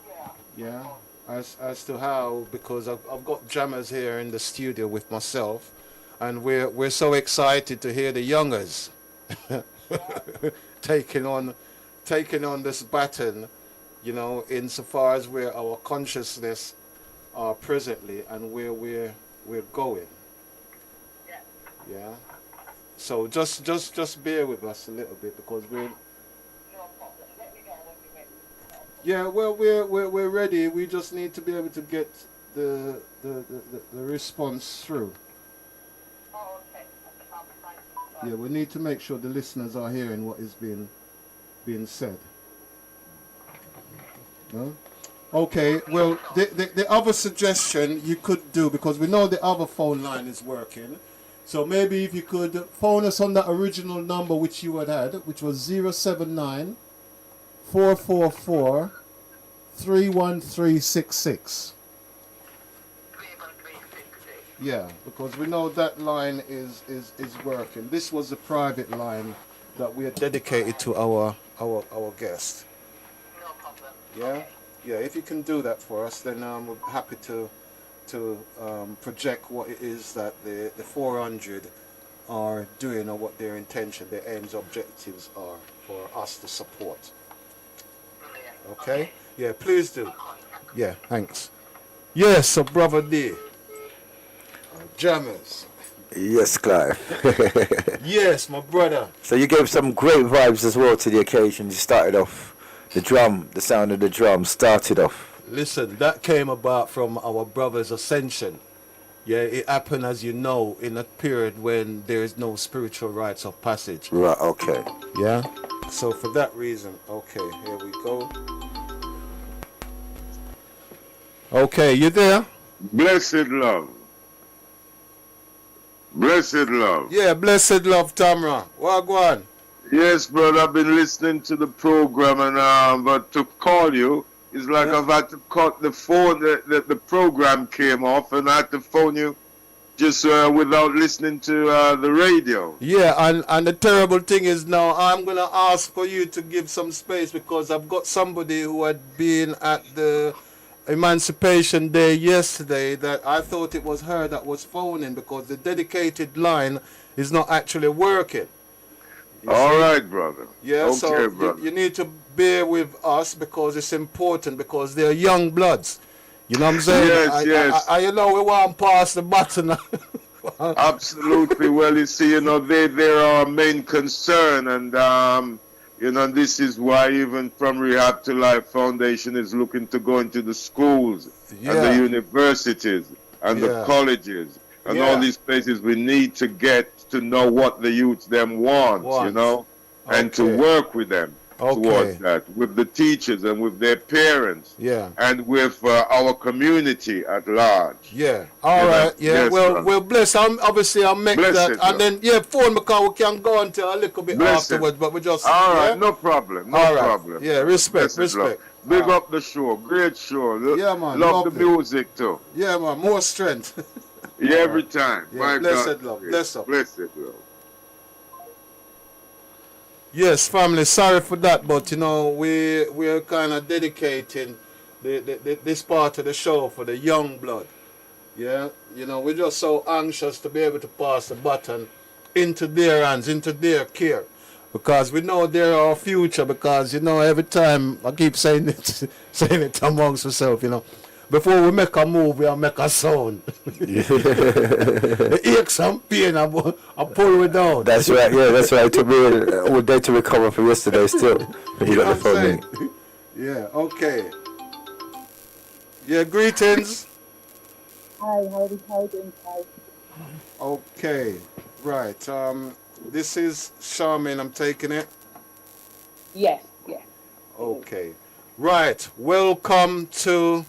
Yeah. Yeah. As to how, because I've got jammers here in the studio with myself, and we're so excited to hear the youngers taking on this baton, insofar as where our consciousness are presently and where we're going. Yeah. Yeah. So just bear with us a little bit, because we're. No problem. Let me know when you're ready. Yeah, well, we're ready. We just need to be able to get the response through. Oh, okay. I'll be fine. Yeah, we need to make sure the listeners are hearing what is being said. No? Okay, well, the other suggestion you could do, because we know the other phone line is working, so maybe if you could phone us on the original number which you had, which was 079 444 31366. 31366. Yeah, because we know that line is working. This was the private line that we had dedicated to our guest. No problem. Yeah? Okay. Yeah, if you can do that for us, then we're happy to project what it is that the 400 are doing, or what their intention, their aims, objectives are for us to support. Brilliant. Okay? Yeah, please do. Yeah, thanks. Yes, so Brother D. Jammers. Yes, Clive. Yes, my brother. So you gave some great vibes as well to the occasion. You started off the sound of the drum started off. Listen, that came about from our brother's ascension. Yeah, it happened, as you know, in a period when there is no spiritual rites of passage. Right, okay. Yeah? So for that reason, okay, here we go. Okay, you there? Blessed love. Blessed love. Yeah, blessed love, Tamra. Wagwan. Yes, brother, I've been listening to the program, and but to call you is like Yeah. I've had to cut the phone. The program came off, and I had to phone you just without listening to the radio. Yeah, and the terrible thing is now I'm gonna ask for you to give some space because I've got somebody who had been at the Emancipation Day yesterday that I thought it was her that was phoning because the dedicated line is not actually working. You All see? right, brother. Yeah, Okay, so brother. you need to bear with us because it's important because they're young bloods. You know what I'm saying? Yes, yes. You know, we want to pass the baton. Absolutely. Well, you see, they're our main concern, and this is why even from Rehab to Life Foundation is looking to go into the schools and the Yeah, universities and the yeah, colleges and all yeah. these places. We need to get to know what the youth them want, Want. and to Okay, work with them towards okay. that, with the teachers and with their parents Yeah, and with our community at large. yeah. All right. Yeah. Yes, Well, brother. well, bless. Obviously, I'll make that, Blessed, and brother. then yeah, phone because we can go until a little bit Blessed. afterwards, but we just All right, yeah. no problem, no All right. problem, Yeah. brother. Respect. Blessed love. Respect. Big up the show, great show. Yeah, man. Love the Lovely. music too. Yeah, man. More strength. Yeah, All every right. time. Yeah. My God, Blessed love. Bless up. blessed love. Yes, family. Sorry for that, but you know we're kind of dedicating this part of the show for the young blood. Yeah, you know we're just so anxious to be able to pass the baton into their hands, into their care, because we know they're our future. Because you know every time I keep saying it, saying it amongst ourselves, you know. Before we make a move, we make a sound. It aches some pain and pull it down. That's right. Yeah, that's right. It took me all day to recover from yesterday. Still, when you You know got the what I'm phone saying? ringing. Yeah, okay. Yeah, greetings. Hi, how are you doing, guys? Okay, right. This is Charmaine, I'm taking it. Yes, yes. Okay. Right. Welcome to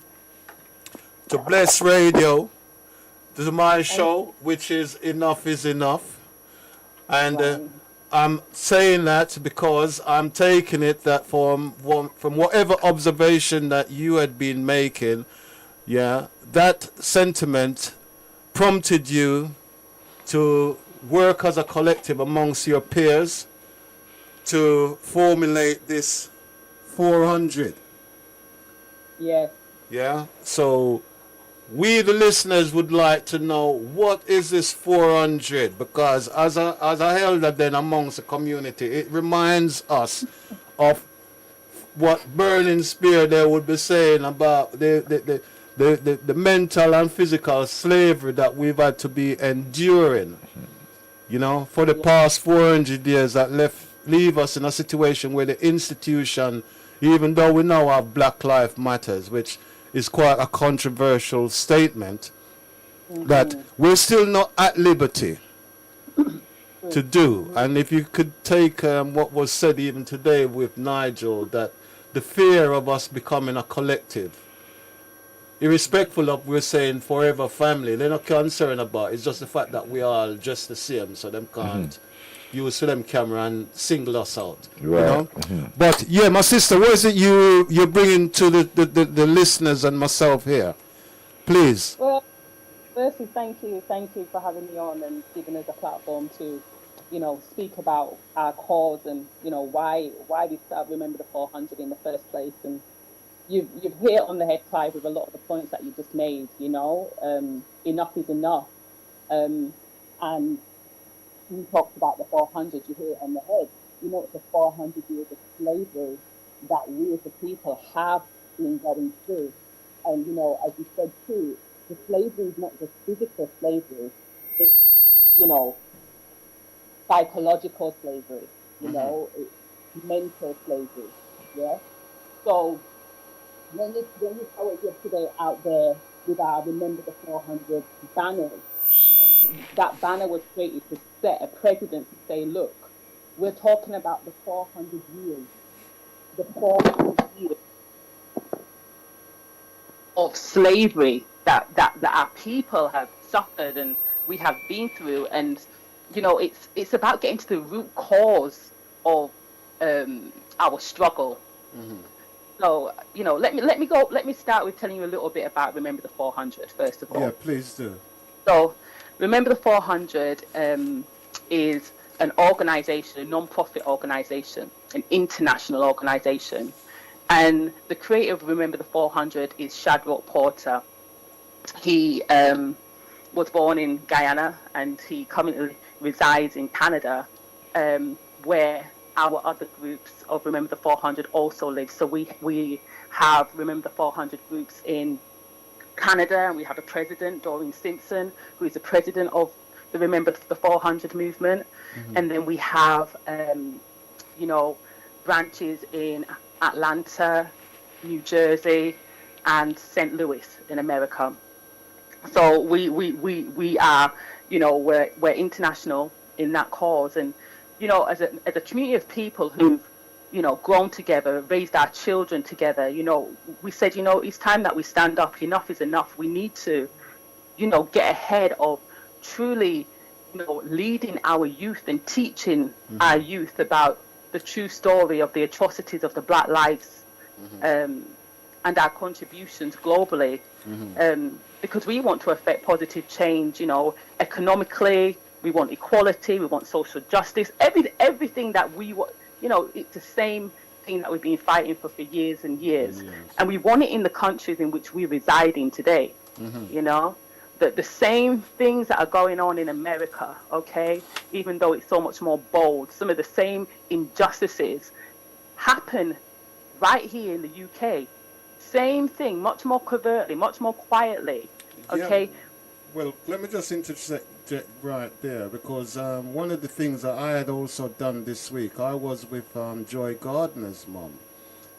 Bless Radio. This is my show, which is Enough is Enough. And Right. I'm saying that because I'm taking it that from whatever observation that you had been making, yeah, that sentiment prompted you to work as a collective amongst your peers to formulate this 400. Yes. Yeah. So we the listeners would like to know what is this 400, because as a elder then amongst the community, it reminds us of what Burning Spear there would be saying about the mental and physical slavery that we've had to be enduring, you know, for the Yeah. past 400 years that leave us in a situation where the institution, even though we now have Black Lives Matters, which is quite a controversial statement, that we're still not at liberty to do. And if you could take what was said even today with Nigel, that the fear of us becoming a collective, irrespectful of we're saying forever family, they're not concerned about. It's just the fact that we are just the same, so them can't use film camera and single us out. You Right. know? But yeah, my sister, what is it you're bringing to the listeners and myself here? Please. Well, firstly, thank you for having me on and giving us a platform to, speak about our cause and why we start Remember the 400 in the first place. And you've hit on the head, Clive, with a lot of the points that you just made. Enough is enough, and you talked about the 400. You hit it on the head. It's the 400 years of slavery that we as a people have been going through. And, as you said too, the slavery is not just physical slavery, it's, you know, psychological slavery, it's mental slavery. Yeah. So when you saw it yesterday out there with our Remember the 400 banners, that banner was created to set a precedent to say, look, we're talking about the 400 years, the 400 years of slavery that our people have suffered and we have been through. And it's about getting to the root cause of our struggle. So let me start with telling you a little bit about Remember the 400 first of all. Yeah, please do. So Remember the 400 is an organization, a non-profit organization, an international organization. And the creator of Remember the 400 is Shadrach Porter. He was born in Guyana, and he currently resides in Canada, where our other groups of Remember the 400 also live. So we have Remember the 400 groups in Canada, and we have a president, Doreen Simpson, who is the president of the Remember the 400 movement. And then we have, branches in Atlanta, New Jersey, and St. Louis in America. So we are, we're international in that cause. And, as a community of people who've, grown together, raised our children together, we said, it's time that we stand up. Enough is enough. We need to, get ahead of truly, leading our youth and teaching our youth about the true story of the atrocities of the Black lives, and our contributions globally, because we want to affect positive change, economically. We want equality, we want social justice, everything that we want. It's the same thing that we've been fighting for years and years. And we want it in the countries in which we reside in today. The same things that are going on in America, okay, even though it's so much more bold, some of the same injustices happen right here in the UK. Same thing, much more covertly, much more quietly, okay? Yeah. Well, let me just interject right there, because one of the things that I had also done this week, I was with Joy Gardner's mom.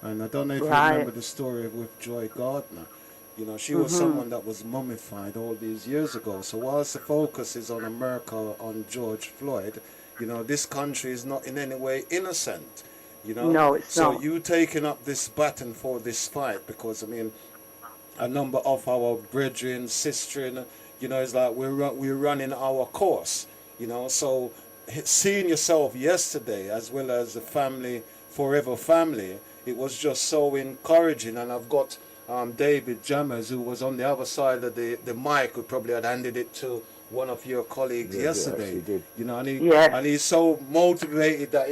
And I don't know if you remember the story with Joy Gardner. She was someone that was mummified all these years ago. So whilst the focus is on America, on George Floyd, this country is not in any way innocent. No, it's so not. you taking up this baton for this fight, because a number of our brethren, sistren, it's like we're running our course. So seeing yourself yesterday, as well as the family, forever family, it was just so encouraging. And I've got David Jammers, who was on the other side of the mic, who probably had handed it to one of your colleagues yesterday. Did. And he's so motivated that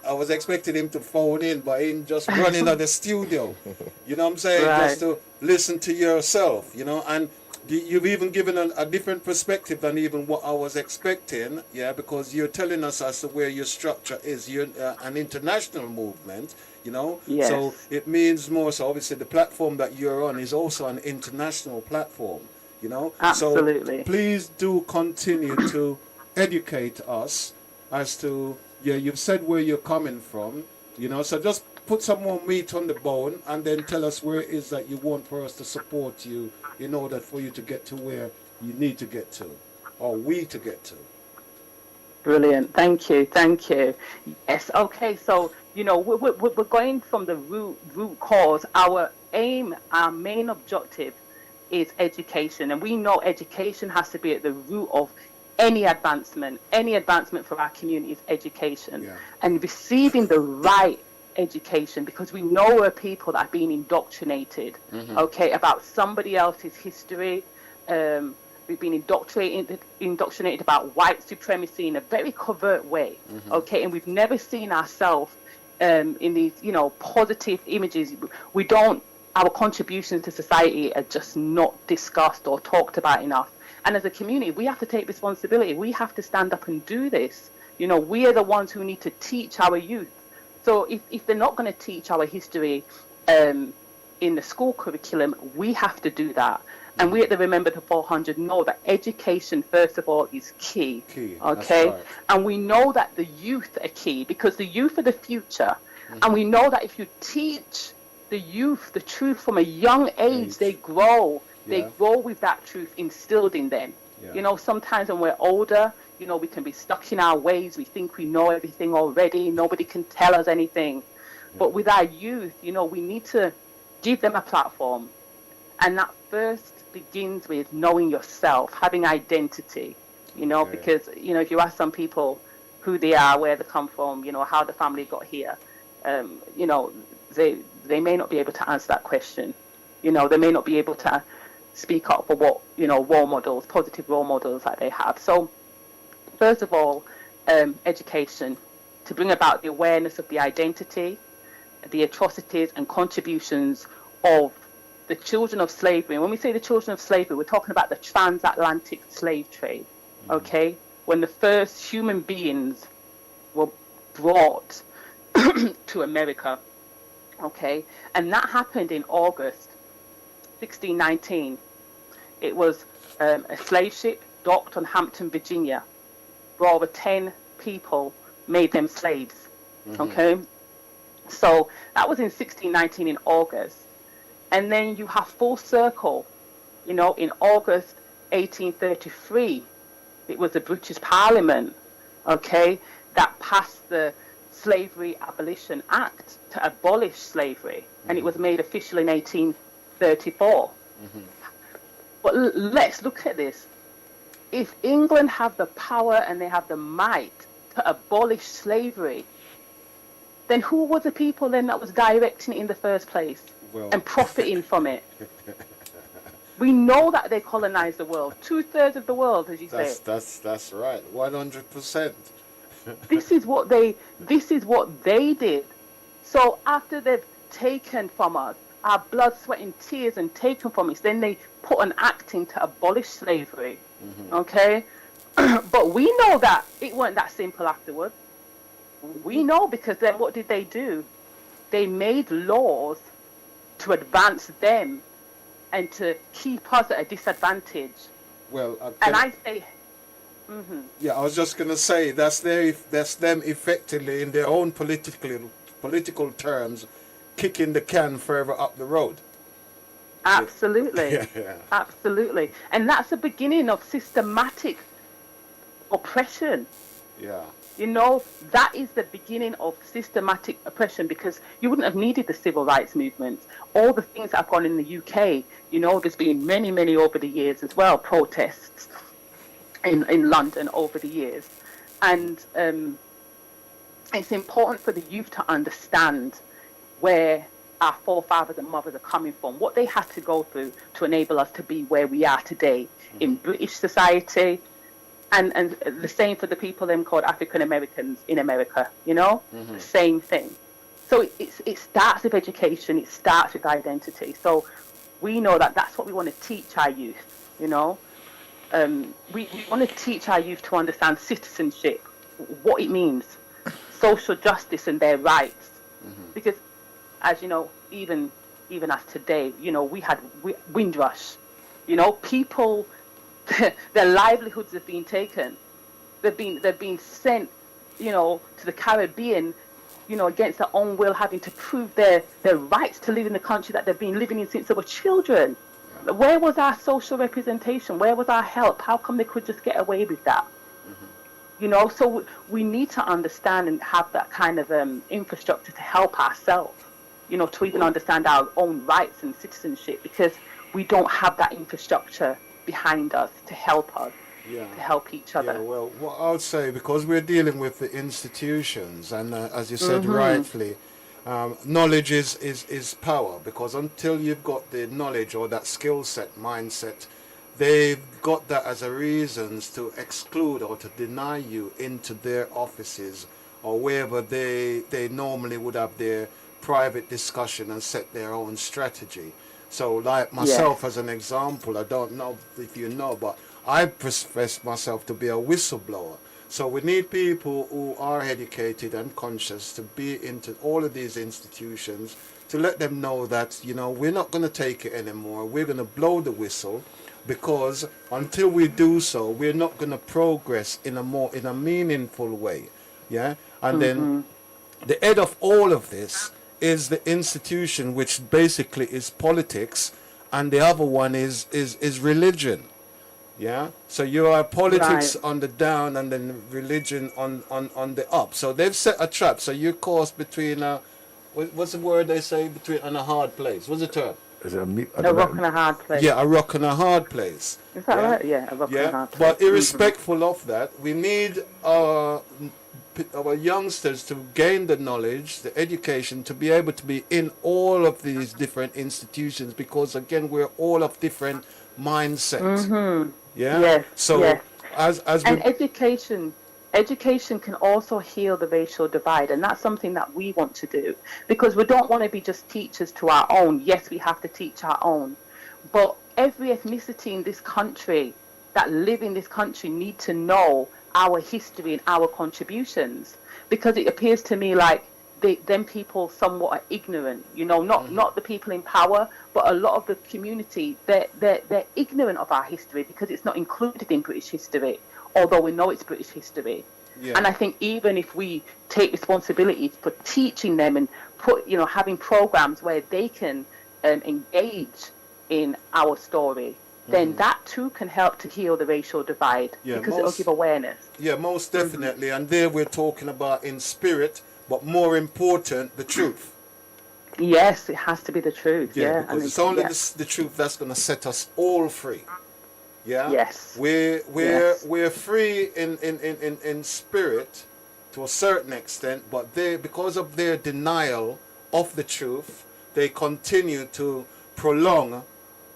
I was expecting him to phone in, but he just running out the studio. You know what I'm saying? Just to listen to yourself, and you've even given a different perspective than even what I was expecting, because you're telling us as to where your structure is. You're an international movement, Yes. So it means more. So obviously the platform that you're on is also an international platform, Absolutely. So please do continue to educate us as to, you've said where you're coming from, so just put some more meat on the bone, and then tell us where it is that you want for us to support you in order for you to get to where you need to get to, or we to get to. Brilliant. Thank you. Yes. Okay. So, we're going from the root cause. Our aim, our main objective is education. And we know education has to be at the root of any advancement. Any advancement for our community is education. Yeah. And receiving the right education, because we know we're people that are being indoctrinated, okay, about somebody else's history. We've been indoctrinated about white supremacy in a very covert way, okay, and we've never seen ourselves in these, positive images. Our contributions to society are just not discussed or talked about enough. And as a community, we have to take responsibility. We have to stand up and do this. We are the ones who need to teach our youth. So if they're not going to teach our history in the school curriculum, we have to do that. And we at the Remember the 400 know that education, first of all, is key. Okay? Right. And we know that the youth are key, because the youth are the future. And we know that if you teach the youth the truth from a young age, they grow. They grow with that truth instilled in them. Sometimes when we're older, we can be stuck in our ways. We think we know everything already. Nobody can tell us anything. But with our youth, we need to give them a platform. And that first begins with knowing yourself, having identity, because, if you ask some people who they are, where they come from, how the family got here, they may not be able to answer that question. They may not be able to speak up for what, role models, positive role models that they have. So first of all, education, to bring about the awareness of the identity, the atrocities and contributions of the children of slavery. And when we say the children of slavery, we're talking about the transatlantic slave trade, okay? When the first human beings were brought to America, okay? And that happened in August 1619. It was a slave ship docked on Hampton, Virginia, where over 10 people made them slaves, okay? So that was in 1619 in August. And then you have full circle, in August 1833, it was the British Parliament, okay, that passed the Slavery Abolition Act to abolish slavery. And it was made official in 1834. But let's look at this. If England have the power and they have the might to abolish slavery, then who were the people then that was directing it in the first place and profiting from it? We know that they colonized the world, 2/3 of the world, as you say. That's right, 100%. This is what they did. So after they've taken from us our blood, sweat, and tears and taken from us, then they put an act in to abolish slavery. Okay? But we know that it weren't that simple afterwards. We know, because then what did they do? They made laws to advance them and to keep us at a disadvantage. Well, And I say, yeah, I was just gonna say that's them effectively in their own political terms, kicking the can further up the road. absolutely, Yeah. absolutely. And that's the beginning of systematic oppression. Yeah. That is the beginning of systematic oppression, because you wouldn't have needed the civil rights movement. All the things that have gone in the UK, there's been many, many over the years as well, protests in London over the years. And it's important for the youth to understand where our forefathers and mothers are coming from, what they had to go through to enable us to be where we are today in British society. And the same for the people then called African Americans in America, the same thing. So it starts with education, it starts with identity. So we know that that's what we want to teach our youth, We want to teach our youth to understand citizenship, what it means, social justice and their rights. Because as you know, even as today, we had Windrush, people, their livelihoods have been taken. They've been sent, to the Caribbean, against their own will, having to prove their rights to live in the country that they've been living in since they were children. Where was our social representation? Where was our help? How come they could just get away with that? So we need to understand and have that kind of infrastructure to help ourselves, to even understand our own rights and citizenship, because we don't have that infrastructure behind us to help us, to help each other. Yeah, well, what I would say, because we're dealing with the institutions, and as you said rightfully, knowledge is power, because until you've got the knowledge or that skill set, mindset, they've got that as a reasons to exclude or to deny you into their offices or wherever they normally would have their private discussion and set their own strategy. So like myself as an example, I don't know if you know, but I profess myself to be a whistleblower. So we need people who are educated and conscious to be into all of these institutions, to let them know that, we're not going to take it anymore. We're going to blow the whistle, because until we do so, we're not going to progress in a meaningful way. Yeah. And then the head of all of this is the institution, which basically is politics, and the other one is religion. Yeah. So you are politics on the down and then religion on the up. So they've set a trap. So you're caught between what's the word they say, between on a hard place? What's the term? Is it A rock and a hard place. Yeah, a rock and a hard place. Is that right? Yeah, a rock and a hard place. But irrespectful of that, we need our youngsters to gain the knowledge, the education, to be able to be in all of these different institutions, because again, we're all of different mindset. Mm-hmm. Yeah. Yes, So yes. as we And education can also heal the racial divide, and that's something that we want to do, because we don't want to be just teachers to our own. Yes, we have to teach our own, but every ethnicity in this country that live in this country need to know our history and our contributions, because it appears to me like them people somewhat are ignorant, not the people in power, but a lot of the community, they're ignorant of our history because it's not included in British history, although we know it's British history. yeah. And I think even if we take responsibility for teaching them and having programs where they can engage in our story, then that too can help to heal the racial divide Yeah, because it'll give awareness. most definitely. And there we're talking about in spirit, but more important, the truth. Yes, it has to be the truth. Yeah, Yeah, because and it's only yeah, the truth that's going to set us all free. Yeah, yes, we're yes, we're free in spirit to a certain extent, but they, because of their denial of the truth, they continue to prolong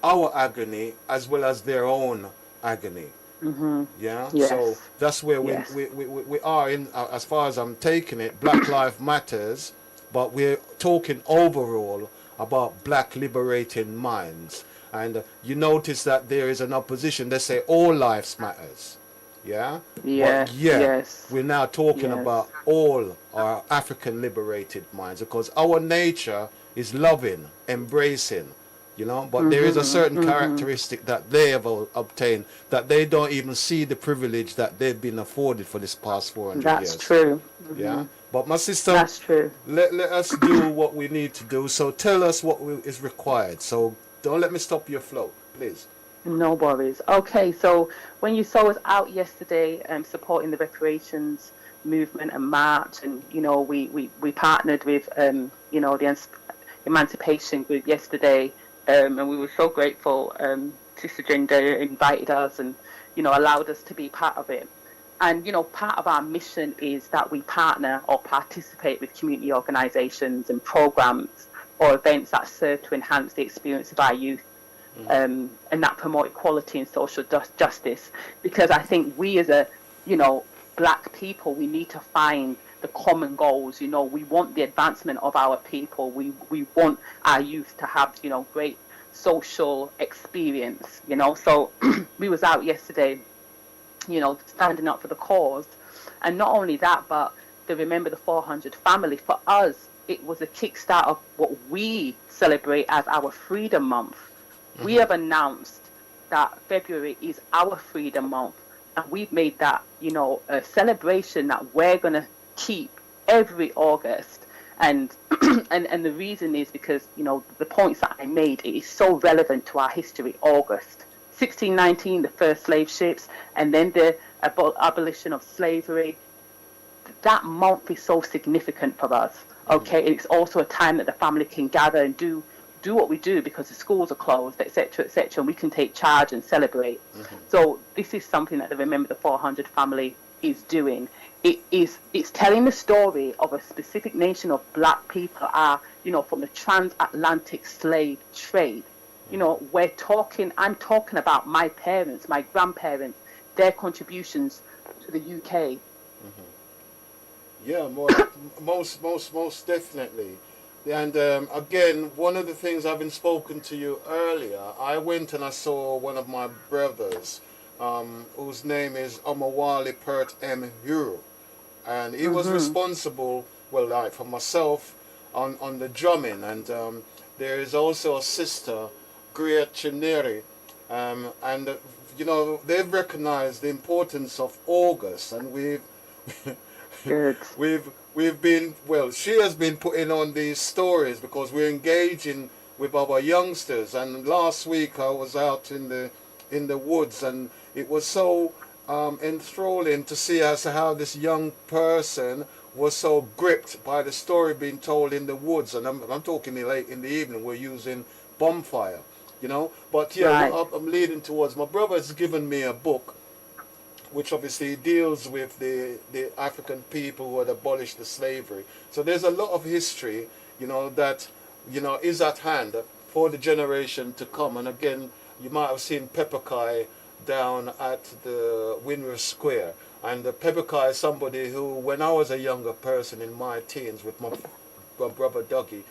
our agony as well as their own agony. hmm Yeah, so yes, that's where yes, we are in, as far as I'm taking it, Black Lives Matters, but we're talking overall about black liberating minds. And you notice that there is an opposition. They say all lives matters. Yeah, but yes, yeah, yes, we're now talking yes. about all our African liberated minds, because our nature is loving, embracing, but there is a hmm certain hmm characteristic that they have obtained, that they don't even see the privilege that they've been afforded for this past 400 That's years. true. Yeah, but my sister, That's true. let us do what we need to do. So tell us what is required. So don't let me stop your flow, please. No worries. Okay, so when you saw us out yesterday, supporting the reparations movement and march, and we partnered with the emancipation group yesterday, and we were so grateful. Sister Jenda invited us and allowed us to be part of it. And part of our mission is that we partner or participate with community organisations and programs or events that serve to enhance the experience of our youth, and that promote equality and social justice. Because I think we as a, you know, black people, we need to find the common goals. We want the advancement of our people. We want our youth to have, great social experience. So we was out yesterday, standing up for the cause. And not only that, but the Remember the 400 family, for us, it was a kickstart of what we celebrate as our Freedom Month. We have announced that February is our Freedom Month, and we've made that, a celebration that we're going to keep every August. And and the reason is because, the points that I made, it is so relevant to our history. August 1619, the first slave ships, and then the abolition of slavery. That month is so significant for us. Okay, it's also a time that the family can gather and do what we do because the schools are closed, etc., and we can take charge and celebrate. So this is something that the Remember the 400 family is doing. It's telling the story of a specific nation of black people are, from the transatlantic slave trade. I'm talking about my parents, my grandparents, their contributions to the UK. Yeah, most definitely. And again, one of the things, having spoken to you earlier, I went and I saw one of my brothers, whose name is Omawali Pert M. Huru. And he was Mhm. responsible, well, like for myself, on the drumming. And there is also a sister, Great Chineri, and they've recognized the importance of August, and Good. we've been, well, she has been putting on these stories because we're engaging with our youngsters. And last week I was out in the woods, and it was so enthralling to see as to how this young person was so gripped by the story being told in the woods. And I'm talking late in the evening. We're using bonfire, But yeah, Right. what I'm leading towards, my brother has given me a book which obviously deals with the African people who had abolished the slavery. So there's a lot of history, that is at hand for the generation to come. And again, you might have seen Pepper Kai down at the Windrush Square. And Pepper Kai is somebody who, when I was a younger person in my teens with my brother Dougie,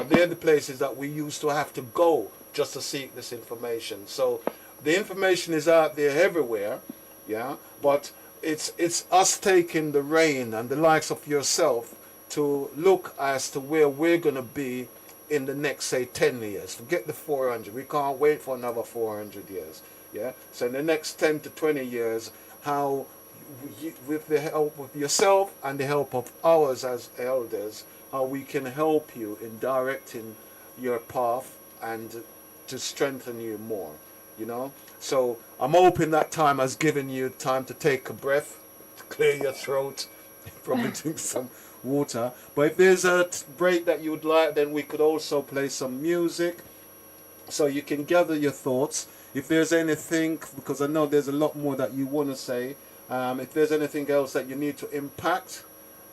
they're the places that we used to have to go just to seek this information. So the information is out there everywhere, yeah, but it's us taking the reign and the likes of yourself to look as to where we're going to be in the next, say, 10 years. Forget the 400. We can't wait for another 400 years. Yeah. So in the next 10 to 20 years, how, with the help of yourself and the help of ours as elders, how we can help you in directing your path and to strengthen you more. So I'm hoping that time has given you time to take a breath, to clear your throat, probably drink some water. But if there's a break that you would like, then we could also play some music so you can gather your thoughts. If there's anything, because I know there's a lot more that you want to say, if there's anything else that you need to impact,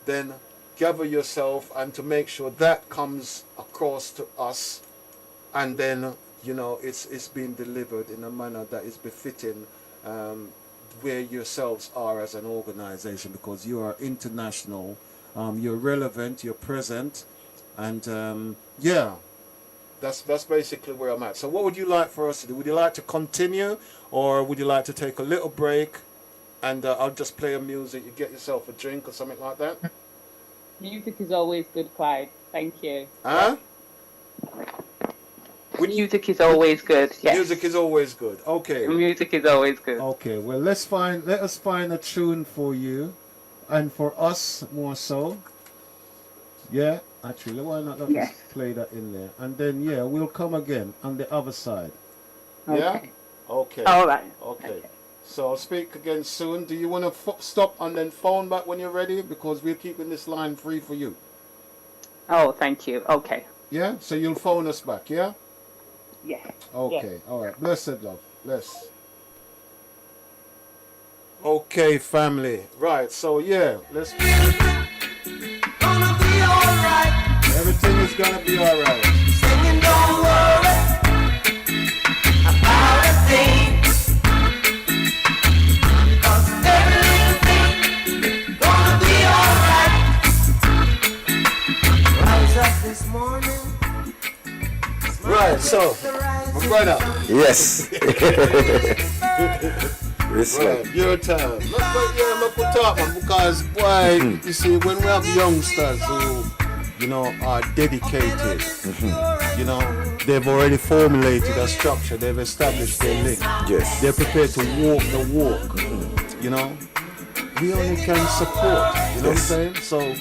then gather yourself and to make sure that comes across to us, and then it's being delivered in a manner that is befitting where yourselves are as an organization, because you are international, you're relevant, you're present, and that's basically where I'm at. So what would you like for us to do? Would you like to continue, or would you like to take a little break and I'll just play a music, you get yourself a drink or something like that? Music is always good, Clyde. Thank you. Huh? Music is always good. Yes. Music is always good. Okay. Music is always good. Okay. Well, let us find a tune for you, and for us more so. Yeah. Actually, why not just play that in there, and then we'll come again on the other side. Okay. Yeah. Okay. All right. Okay. So I'll speak again soon. Do you want to stop and then phone back when you're ready, because we're keeping this line free for you? Oh, thank you. Okay. Yeah. So you'll phone us back. Yeah. Yeah. Okay. Yeah. All right. Blessed love. Bless. Okay, family. Right. So let's. Gonna be alright. Everything is gonna be alright. Singing, don't worry about a thing. 'Cause everything gonna be alright. Rise up this morning. Right. So, my brother. Yes. Right, your time. Let's talk, man, because boy, you see, when we have youngsters who, are dedicated, they've already formulated a structure, they've established their link. Yes. They're prepared to walk the walk. We only can support. You know what I'm saying? So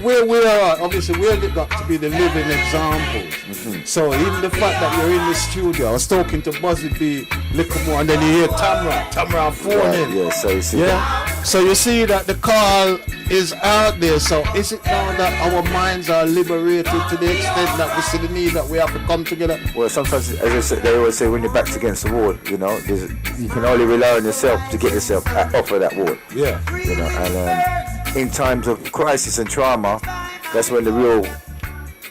where we are, obviously we've got to be the living examples. So even the fact that you're in the studio, I was talking to Buzzy B little more, and then you hear Tamra phoning. Yeah, so you see So you see that the call is out there. So is it now that our minds are liberated to the extent that we see the need that we have to come together? Well, sometimes, as I said, they always say when your back's against the wall, you can only rely on yourself to get yourself off of that wall. Yeah. And in times of crisis and trauma, that's when the real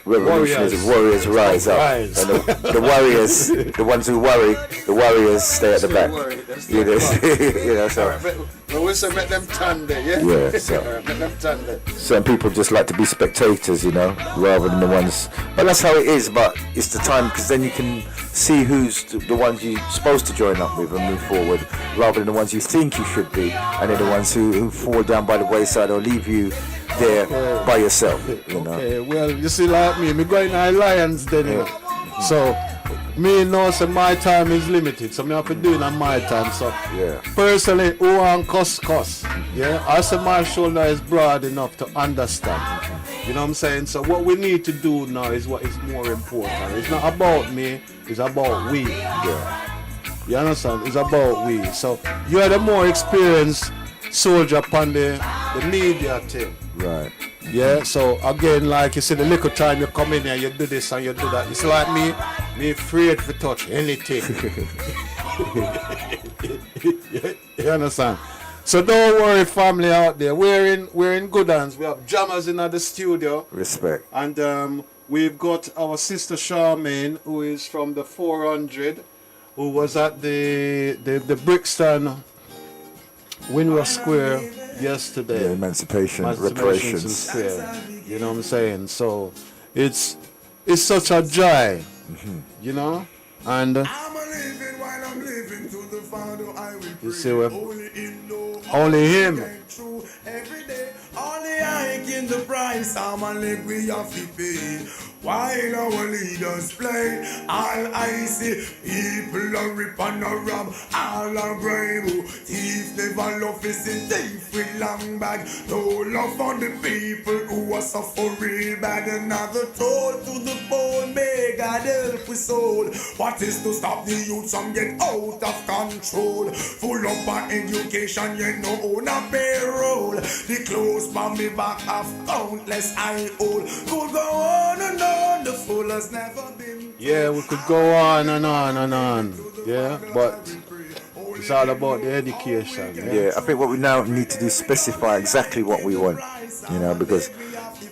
warriors rise up. And the warriors, the ones who worry, the warriors stay at the back. So we say make them stand there, yeah? Yeah, so make them stand there. Certain people just like to be spectators, rather than the ones. But that's how it is. But it's the time, because then you can see who's the ones you're supposed to join up with and move forward, rather than the ones you think you should be, and then the ones who fall down by the wayside or leave you there by yourself. Okay, well, you see, like me going to Lions then. So me know so my time is limited, so me have to do it on my time. So personally, who want cuss. Yeah, I say my shoulder is broad enough to understand. You know what I'm saying? So what we need to do now is what is more important. It's not about me, it's about we. Yeah. You understand? It's about we. So you are the more experienced soldier upon the media thing. Right. Yeah, so again, like you said, the little time you come in here, you do this and you do that. It's like me afraid to touch anything. You understand? So don't worry, family out there. We're in good hands. We have jammers in the studio. Respect. And We've got our sister Charmaine, who is from the 400, who was at the Brixton Windrush Square yesterday. Yeah, emancipation, reparations. Square. You know what I'm saying? So it's such a joy, you know, and you see, we're only him. Only I in the price, I'm a leg we have to pay. While our leaders play, all I see people are rip and a rob, all are brave. Thief never love is in thief with long bag. No love on the people who are suffering bad. Another toll to the bone, may God help with soul. What is to stop the youth from get out of control? Full up on education, you know, on a payroll. The clothes by me back have countless eye hole. Could go on and on, the fool has never been. Yeah, we could go on and on and on. Yeah, but it's all about the education. Yeah, I think what we now need to do is specify exactly what we want, you know, because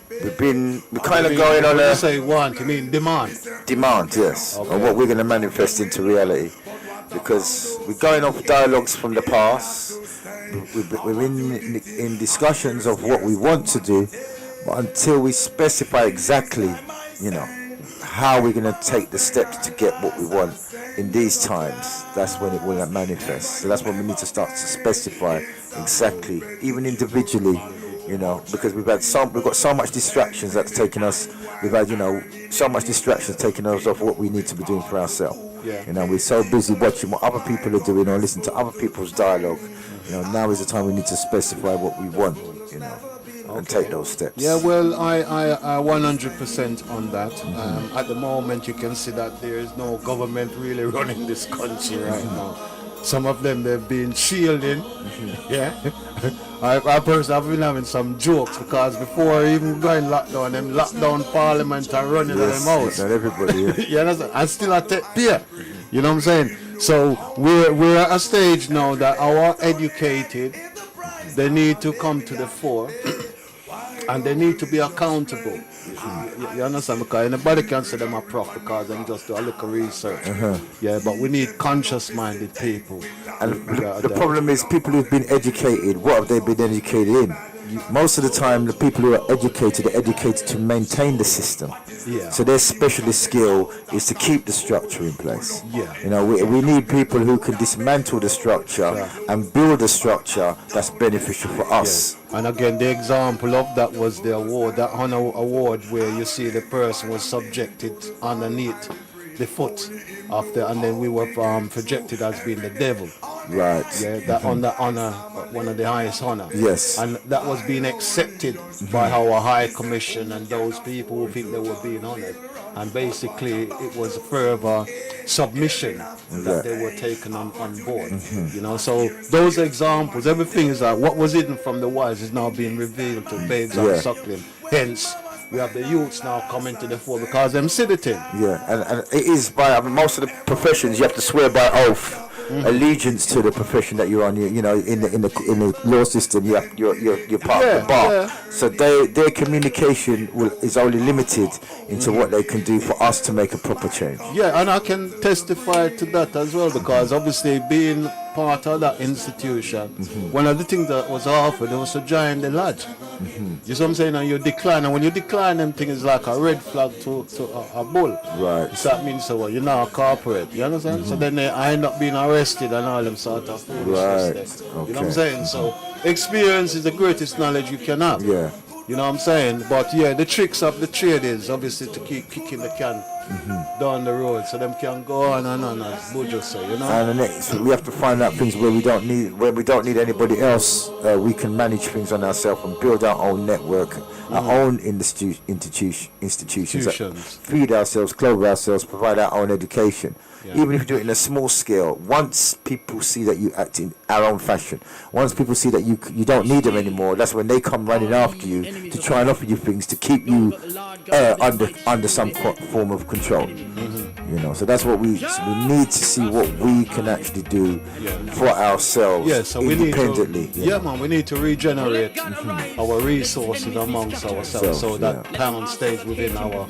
we're kind of going on when a you say want, you mean demand. demand, yes, Okay. on what we're going to manifest into reality, because we're going off dialogues from the past. We're in discussions of what we want to do, but until we specify exactly, you know, how we're going to take the steps to get what we want in these times, that's when it will manifest. So that's when we need to start to specify exactly, even individually, you know, because we've got so much distractions that's taken us. We've had, you know, so much distractions taking us off what we need to be doing for ourselves. Yeah. You know, we're so busy watching what other people are doing or listening to other people's dialogue. You know, now is the time we need to specify what we want, you know, and take those steps. Yeah, well, I 100% on that. At the moment, you can see that there is no government really running this country right now. Some of them, they've been shielding. Yeah. I personally have been having some jokes because before even going lockdown, them lockdown parliament are running out of them house. Not everybody. Yeah. You understand? And still I take beer. You know what I'm saying? So we're at a stage now that our educated, they need to come to the fore and they need to be accountable. You understand? Because anybody can say them a prof because them just do a little research. Yeah, but we need conscious-minded people. And the problem is people who've been educated, what have they been educated in? Most of the time, the people who are educated are educated to maintain the system. Yeah. So their specialist skill is to keep the structure in place. Yeah. You know, we need people who can dismantle the structure and build a structure that's beneficial for us. And again, the example of that was the award, that honor award, where you see the person was subjected underneath the foot of the, and then we were projected as being the devil. Right. Yeah, that honor, one of the highest honor. Yes. And that was being accepted by our High Commission and those people who think they were being honored. And basically, it was a further submission that they were taken on board. You know, so those examples, everything is like what was hidden from the wise is now being revealed to babes and suckling. Hence, we have the youths now coming to the fore because them see the thing. Yeah, and it is by most of the professions you have to swear by oath allegiance to the profession that you're on. You know, in the law system, you're part of the bar. Yeah. So their communication is only limited into what they can do for us to make a proper change. Yeah, and I can testify to that as well because obviously being part of that institution, one of the things that was offered was to join the lodge. You see what I'm saying? And you decline, and when you decline them things, it's like a red flag to a bull. Right. So that means so you're now a corporate. You understand? So then I end up being arrested and all them sort of foolishness. Right. You know what I'm saying? So experience is the greatest knowledge you can have. Yeah. You know what I'm saying? But yeah, the tricks of the trade is obviously to keep kicking the can down the road so them can go on and on as Bujo say, you know? And the next, we have to find out things where we don't need anybody else. We can manage things on ourselves and build our own network, our own institutions, feed ourselves, clothe ourselves, provide our own education. Yeah. Even if you do it in a small scale, once people see that you act in our own fashion, once people see that you don't need them anymore, that's when they come running after you to try and offer you things to keep you under some form of control. You So that's what we need to see what we can actually do for ourselves Yeah, so we need to, independently. yeah, man, we need to regenerate our resources amongst ourselves so that pound stays within our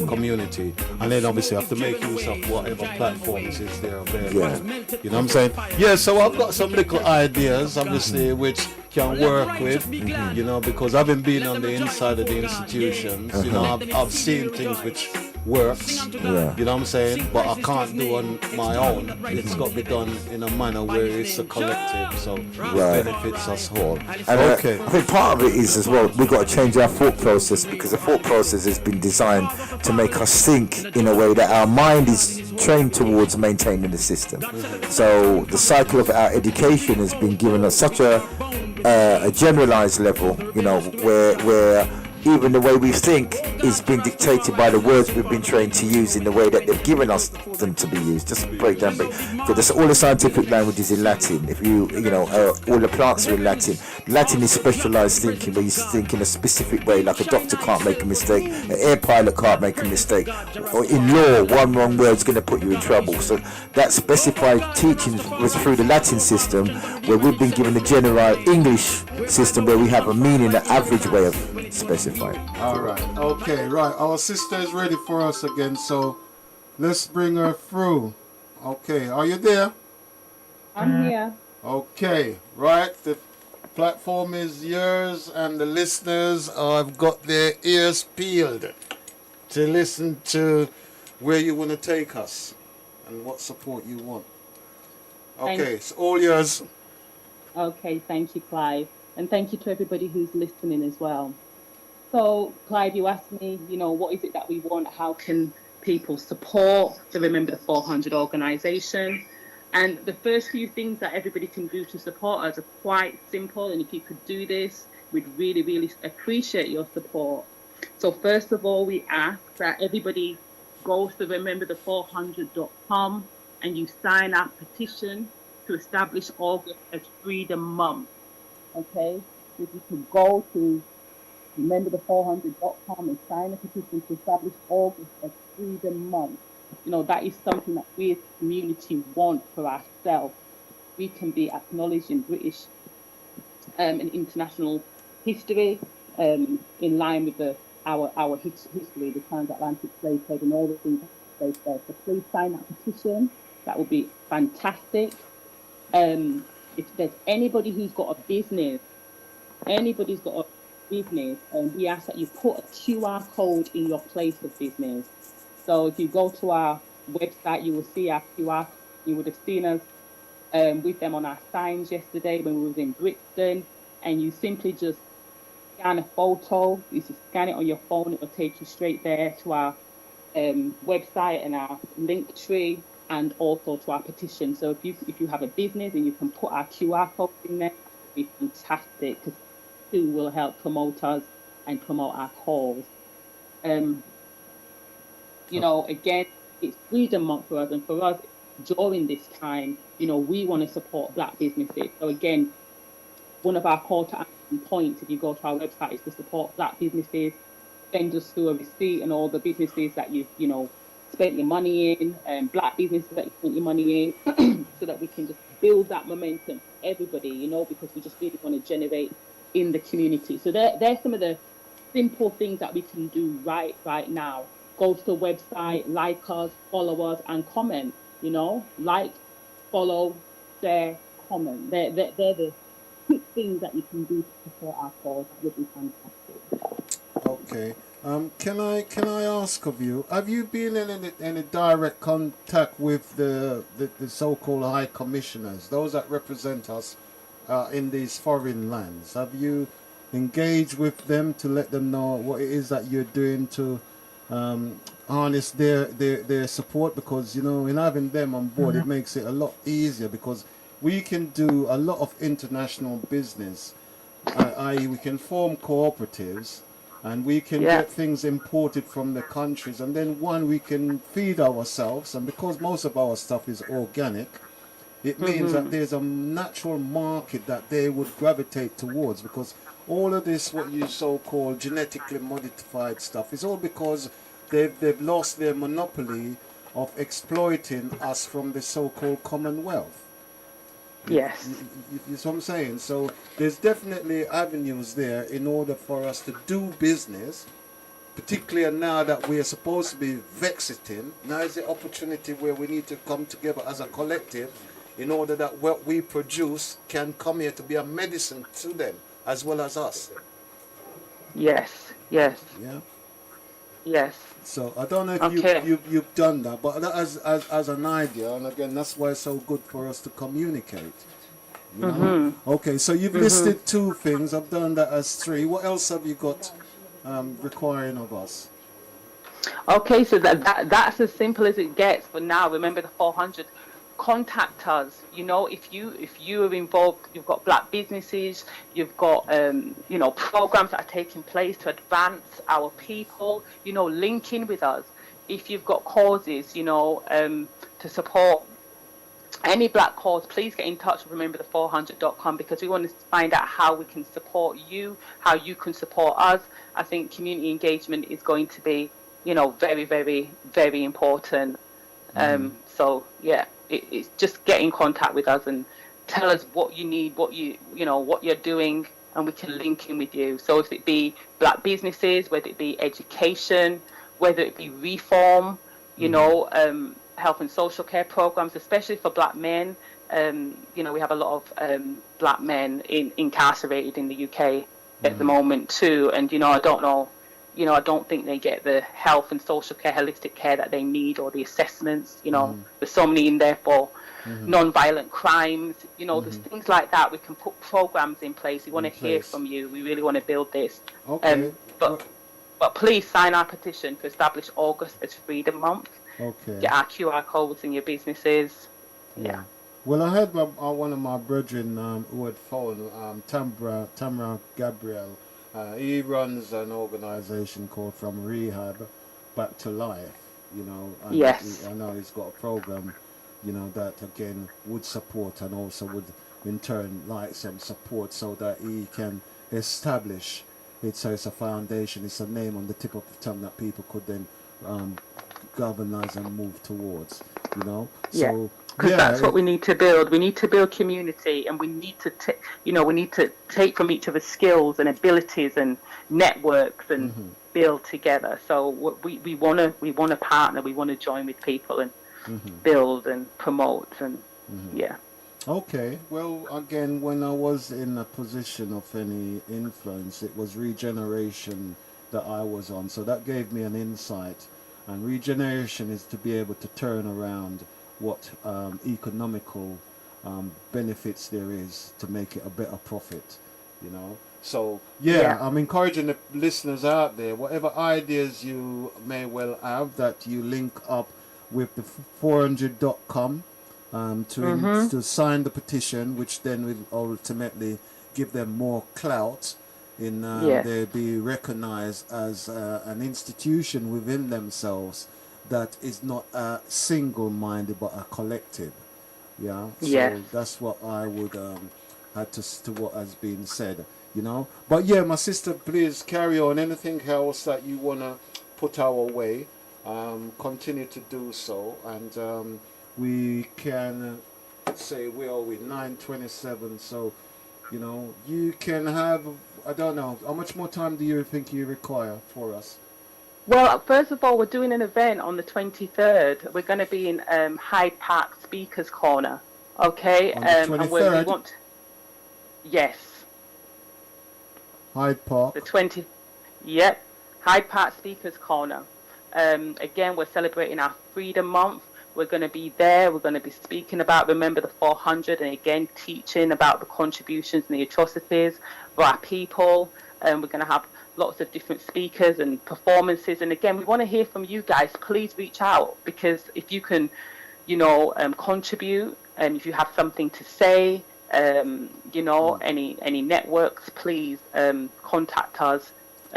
community. And then obviously have to make use of whatever platforms is there available. You know what I'm saying? Yeah, so I've got some little ideas, obviously, which can work with, because having been on the inside of the institutions, I've seen things which works, you know what I'm saying, but I can't do on my own. It's got to be done in a manner where it's a collective, so it benefits us all. And Okay. I think part of it is as well, we've got to change our thought process, because the thought process has been designed to make us think in a way that our mind is trained towards maintaining the system. So the cycle of our education has been given us such a generalized level, where even the way we think is being dictated by the words we've been trained to use in the way that they've given us them to be used. Just break down, because all the scientific language is in Latin. If all the plants are in Latin. Latin is specialized thinking, where you think in a specific way, like a doctor can't make a mistake, an air pilot can't make a mistake, or in law, one wrong word's going to put you in trouble. So that specified teaching was through the Latin system, where we've been given the general English system, where we have a meaning, an average way of specifying. All right. Okay. Right. Our sister is ready for us again, so let's bring her through. Okay. Are you there? I'm here. Okay. Right. The platform is yours, and the listeners have got their ears peeled to listen to where you want to take us and what support you want. Okay. It's all yours. Okay, thank you, Clive. And thank you to everybody who's listening as well. So, Clive, you asked me, what is it that we want? How can people support the Remember the 400 organisation? And the first few things that everybody can do to support us are quite simple. And if you could do this, we'd really, really appreciate your support. So first of all, we ask that everybody goes to rememberthe400.com and you sign our petition to establish August as Freedom Month. Okay? If you could go to rememberthe400.com and sign a petition to establish August as Freedom Month. That is something that we as a community want for ourselves. We can be acknowledging British and international history in line with our history, the transatlantic slave trade and all the things that they said. So please sign that petition. That would be fantastic. If there's anybody who's got a business, we ask that you put a QR code in your place of business. So if you go to our website, you will see our QR code. You would have seen us with them on our signs yesterday when we was in Brixton, and you simply just scan a photo. You just scan it on your phone. It will take you straight there to our website and our link tree, and also to our petition. So if you have a business and you can put our QR code in there, it would be fantastic, because who will help promote us and promote our cause. Again, it's Freedom Month for us, and for us during this time, we want to support Black businesses. So again, one of our call to action points, if you go to our website, is to support Black businesses. Send us through a receipt and all the businesses that you've spent your money in, Black businesses that you spent your money in, so that we can just build that momentum for everybody, because we just really want to generate in the community. So there's some of the simple things that we can do right now. Go to the website, like us, follow us, and comment. Like, follow, share, comment. They're the quick things that you can do to support our cause. That would be fantastic. Okay. Can I ask of you? Have you been in any direct contact with the so-called high commissioners, those that represent us in these foreign lands? Have you engaged with them to let them know what it is that you're doing to harness their support? Because in having them on board, it makes it a lot easier, because we can do a lot of international business, i.e. we can form cooperatives, and we can get things imported from the countries, and then we can feed ourselves, and because most of our stuff is organic, it means that there's a natural market that they would gravitate towards, because all of this, what you so-called genetically modified stuff, is all because they've lost their monopoly of exploiting us from the so-called Commonwealth. Yes. You see what I'm saying? So there's definitely avenues there in order for us to do business, particularly now that we are supposed to be vexiting. Now is the opportunity where we need to come together as a collective in order that what we produce can come here to be a medicine to them as well as us. Yes. Yes. Yeah. Yes. So I don't know if Okay. you've done that, but that as an idea, and again that's why it's so good for us to communicate. You know. Mhm. Okay, so you've Mhm. listed two things. I've done that as three. What else have you got requiring of us? Okay, so that's as simple as it gets for now. Remember the 400. Contact us. If you are involved, you've got black businesses, you've got programs that are taking place to advance our people. Link in with us. If you've got causes, to support any black cause, please get in touch with rememberthe400.com because we want to find out how we can support you, how you can support us. I think community engagement is going to be, very, very, very important. So yeah, it's just get in contact with us and tell us what you need, what you're doing, and we can link in with you. So if it be black businesses, whether it be education, whether it be reform, health and social care programs, especially for black men. We have a lot of black men incarcerated in the UK at the moment too, and I don't know. I don't think they get the health and social care, holistic care that they need, or the assessments. There's so many in there for non-violent crimes. There's things like that. We can put programs in place. We want In to hear place. from you. We really want to build this. Okay. Well, But please sign our petition to establish August as Freedom Month. okay. Get our QR codes in your businesses. Yeah. Yeah. Well, I heard one of my brethren who had phoned, Tamra Gabriel. He runs an organization called From Rehab Back to Life, and Yes. I know he's got a program, that again would support and also would in turn like some support so that he can establish it. So it's a foundation, it's a name on the tip of the tongue that people could then um, galvanize and move towards, Yeah. So Because yeah, that's what we need to build. We need to build community, and we need to take from each other's skills and abilities and networks and build together. So we wanna partner. We want to join with people and build and promote and yeah. okay. Well, again, when I was in a position of any influence, it was regeneration that I was on. So that gave me an insight. And regeneration is to be able to turn around what economical benefits there is to make it a better profit. So, yeah, Yeah. I'm encouraging the listeners out there, whatever ideas you may well have, that you link up with the 400.com to sign the petition, which then will ultimately give them more clout in Yes. they be recognized as an institution within themselves that is not single-minded but a collective. Yeah, Yes. so that's what I would add to what has been said. But yeah, my sister, please carry on. Anything else that you wanna put our way, continue to do so, and we can say we are with 9:27. So you can have. I don't know how much more time do you think you require for us Well, first of all, we're doing an event on the 23rd. We're going to be in Hyde Park Speakers Corner. Okay, on the and we 23rd, want, yes, Hyde the Park. 20. Yep, Hyde Park Speakers Corner. Again, we're celebrating our Freedom Month. We're going to be there. We're going to be speaking about Remember the 400, and again teaching about the contributions and the atrocities for our people. We're going to have lots of different speakers and performances. And again, we want to hear from you guys. Please reach out, because if you can, contribute, and if you have something to say, any networks, please contact us.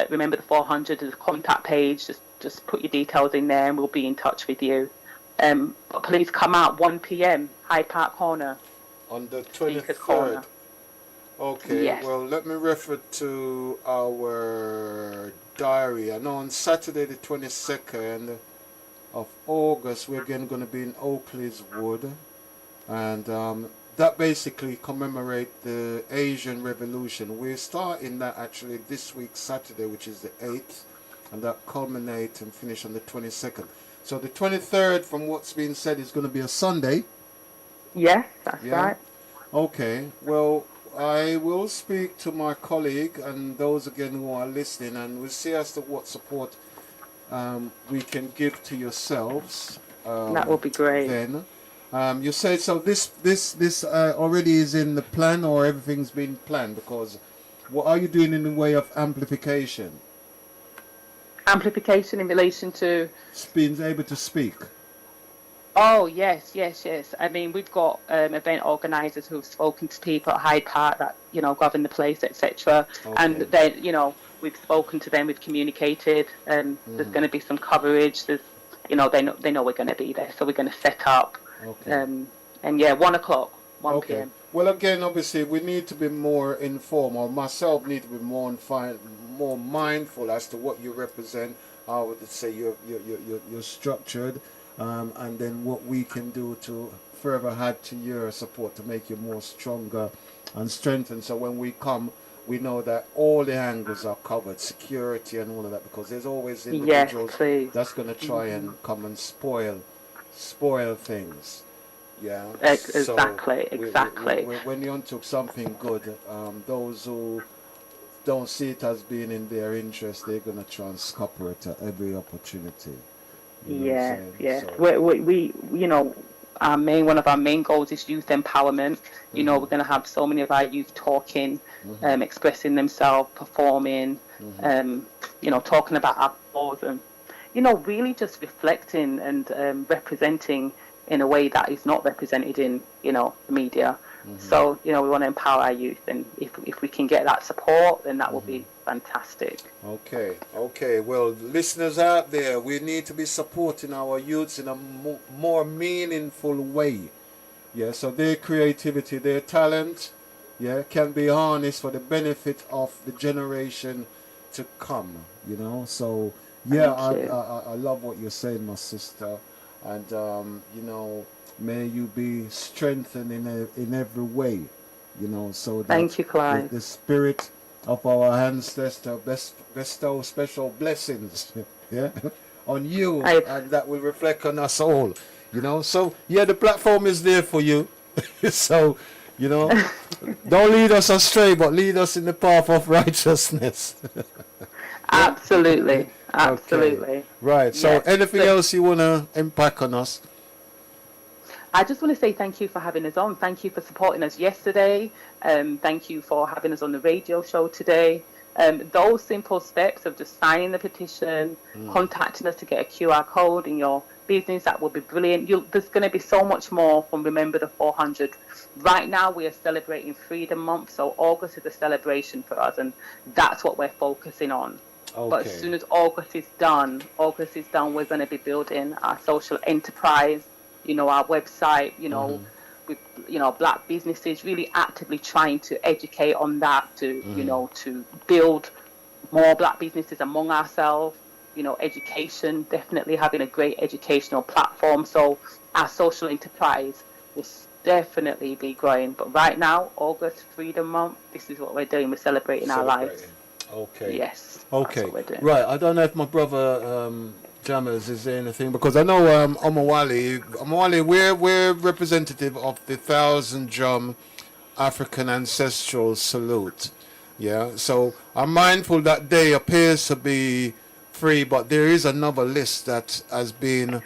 Remember the 400 is a contact page. Just put your details in there, and we'll be in touch with you. But please come out 1 p.m. Hyde Park Corner, On the Speakers 23rd. Corner. Okay, Yes. well, let me refer to our diary. I know on Saturday the 22nd, of August, we're again going to be in Oakley's Wood, and that basically commemorate the Asian Revolution. We're starting that actually this week, Saturday, which is the 8th, and that culminate and finish on the 22nd. So the 23rd, from what's been said, is going to be a Sunday. Yes, that's Yeah. right. Okay. Well, I will speak to my colleague and those again who are listening, and we'll see as to what support we can give to yourselves. That would be great. Then, you say so. This already is in the plan, or everything's been planned? Because what are you doing in the way of amplification? Amplification in relation to. Being able to speak. Oh, yes, yes, yes. I mean, we've got event organisers who've spoken to people at Hyde Park that, govern the place, etc. And Okay. then, we've spoken to them, we've communicated, and there's going to be some coverage. There's, they know we're going to be there, so we're going to set up. Okay. And yeah, 1 o'clock, 1 Okay. p.m. Well, again, obviously, we need to be more informed, or myself need to be more mindful as to what you represent. I would say you're structured, and then what we can do to further add to your support to make you more stronger and strengthened. So when we come, we know that all the angles are covered, security and all of that, because there's always Yes, individuals please. that's going to try and come and spoil things. Yeah. So Exactly. when you onto something good, those who don't see it as being in their interest, they're gonna try and scupper it at every opportunity. You know what I'm Yes, saying? yes. So. We one of our main goals is youth empowerment. We're going to have so many of our youth talking, expressing themselves, performing, talking about our cause, and really just reflecting and representing in a way that is not represented in the media. So we want to empower our youth, and if we can get that support, then that will be fantastic. Okay. Well, listeners out there, we need to be supporting our youths in a more meaningful way. Yeah, so their creativity, their talent, yeah, can be harnessed for the benefit of the generation to come. So yeah, Thank you. I love what you're saying, my sister, and may you be strengthened in every way. So that Thank you, Clive. the spirit of our ancestor bestow special blessings, yeah, on you, and that will reflect on us all. So yeah, the platform is there for you. So, don't lead us astray, but lead us in the path of righteousness. Absolutely. Okay. Right. So Yes. anything else you wanna impact on us? I just want to say thank you for having us on. Thank you for supporting us yesterday. Thank you for having us on the radio show today. Those simple steps of just signing the petition, contacting us to get a QR code in your business, that would be brilliant. There's going to be so much more from Remember the 400. Right now, we are celebrating Freedom Month, so August is a celebration for us, and that's what we're focusing on. Okay. But as soon as August is done, we're going to be building our social enterprise, our website, with, black businesses, really actively trying to educate on that, to, to build more black businesses among ourselves, education, definitely having a great educational platform. So our social enterprise will definitely be growing. But right now, August, Freedom Month, this is what we're doing. We're celebrating our lives. Okay. Yes. Okay. That's what we're doing. Right. I don't know if my brother Jammers is there anything, because I know Omawali, we're representative of the 1,000 Drum African Ancestral Salute. Yeah. So I'm mindful that day appears to be free, but there is another list that has been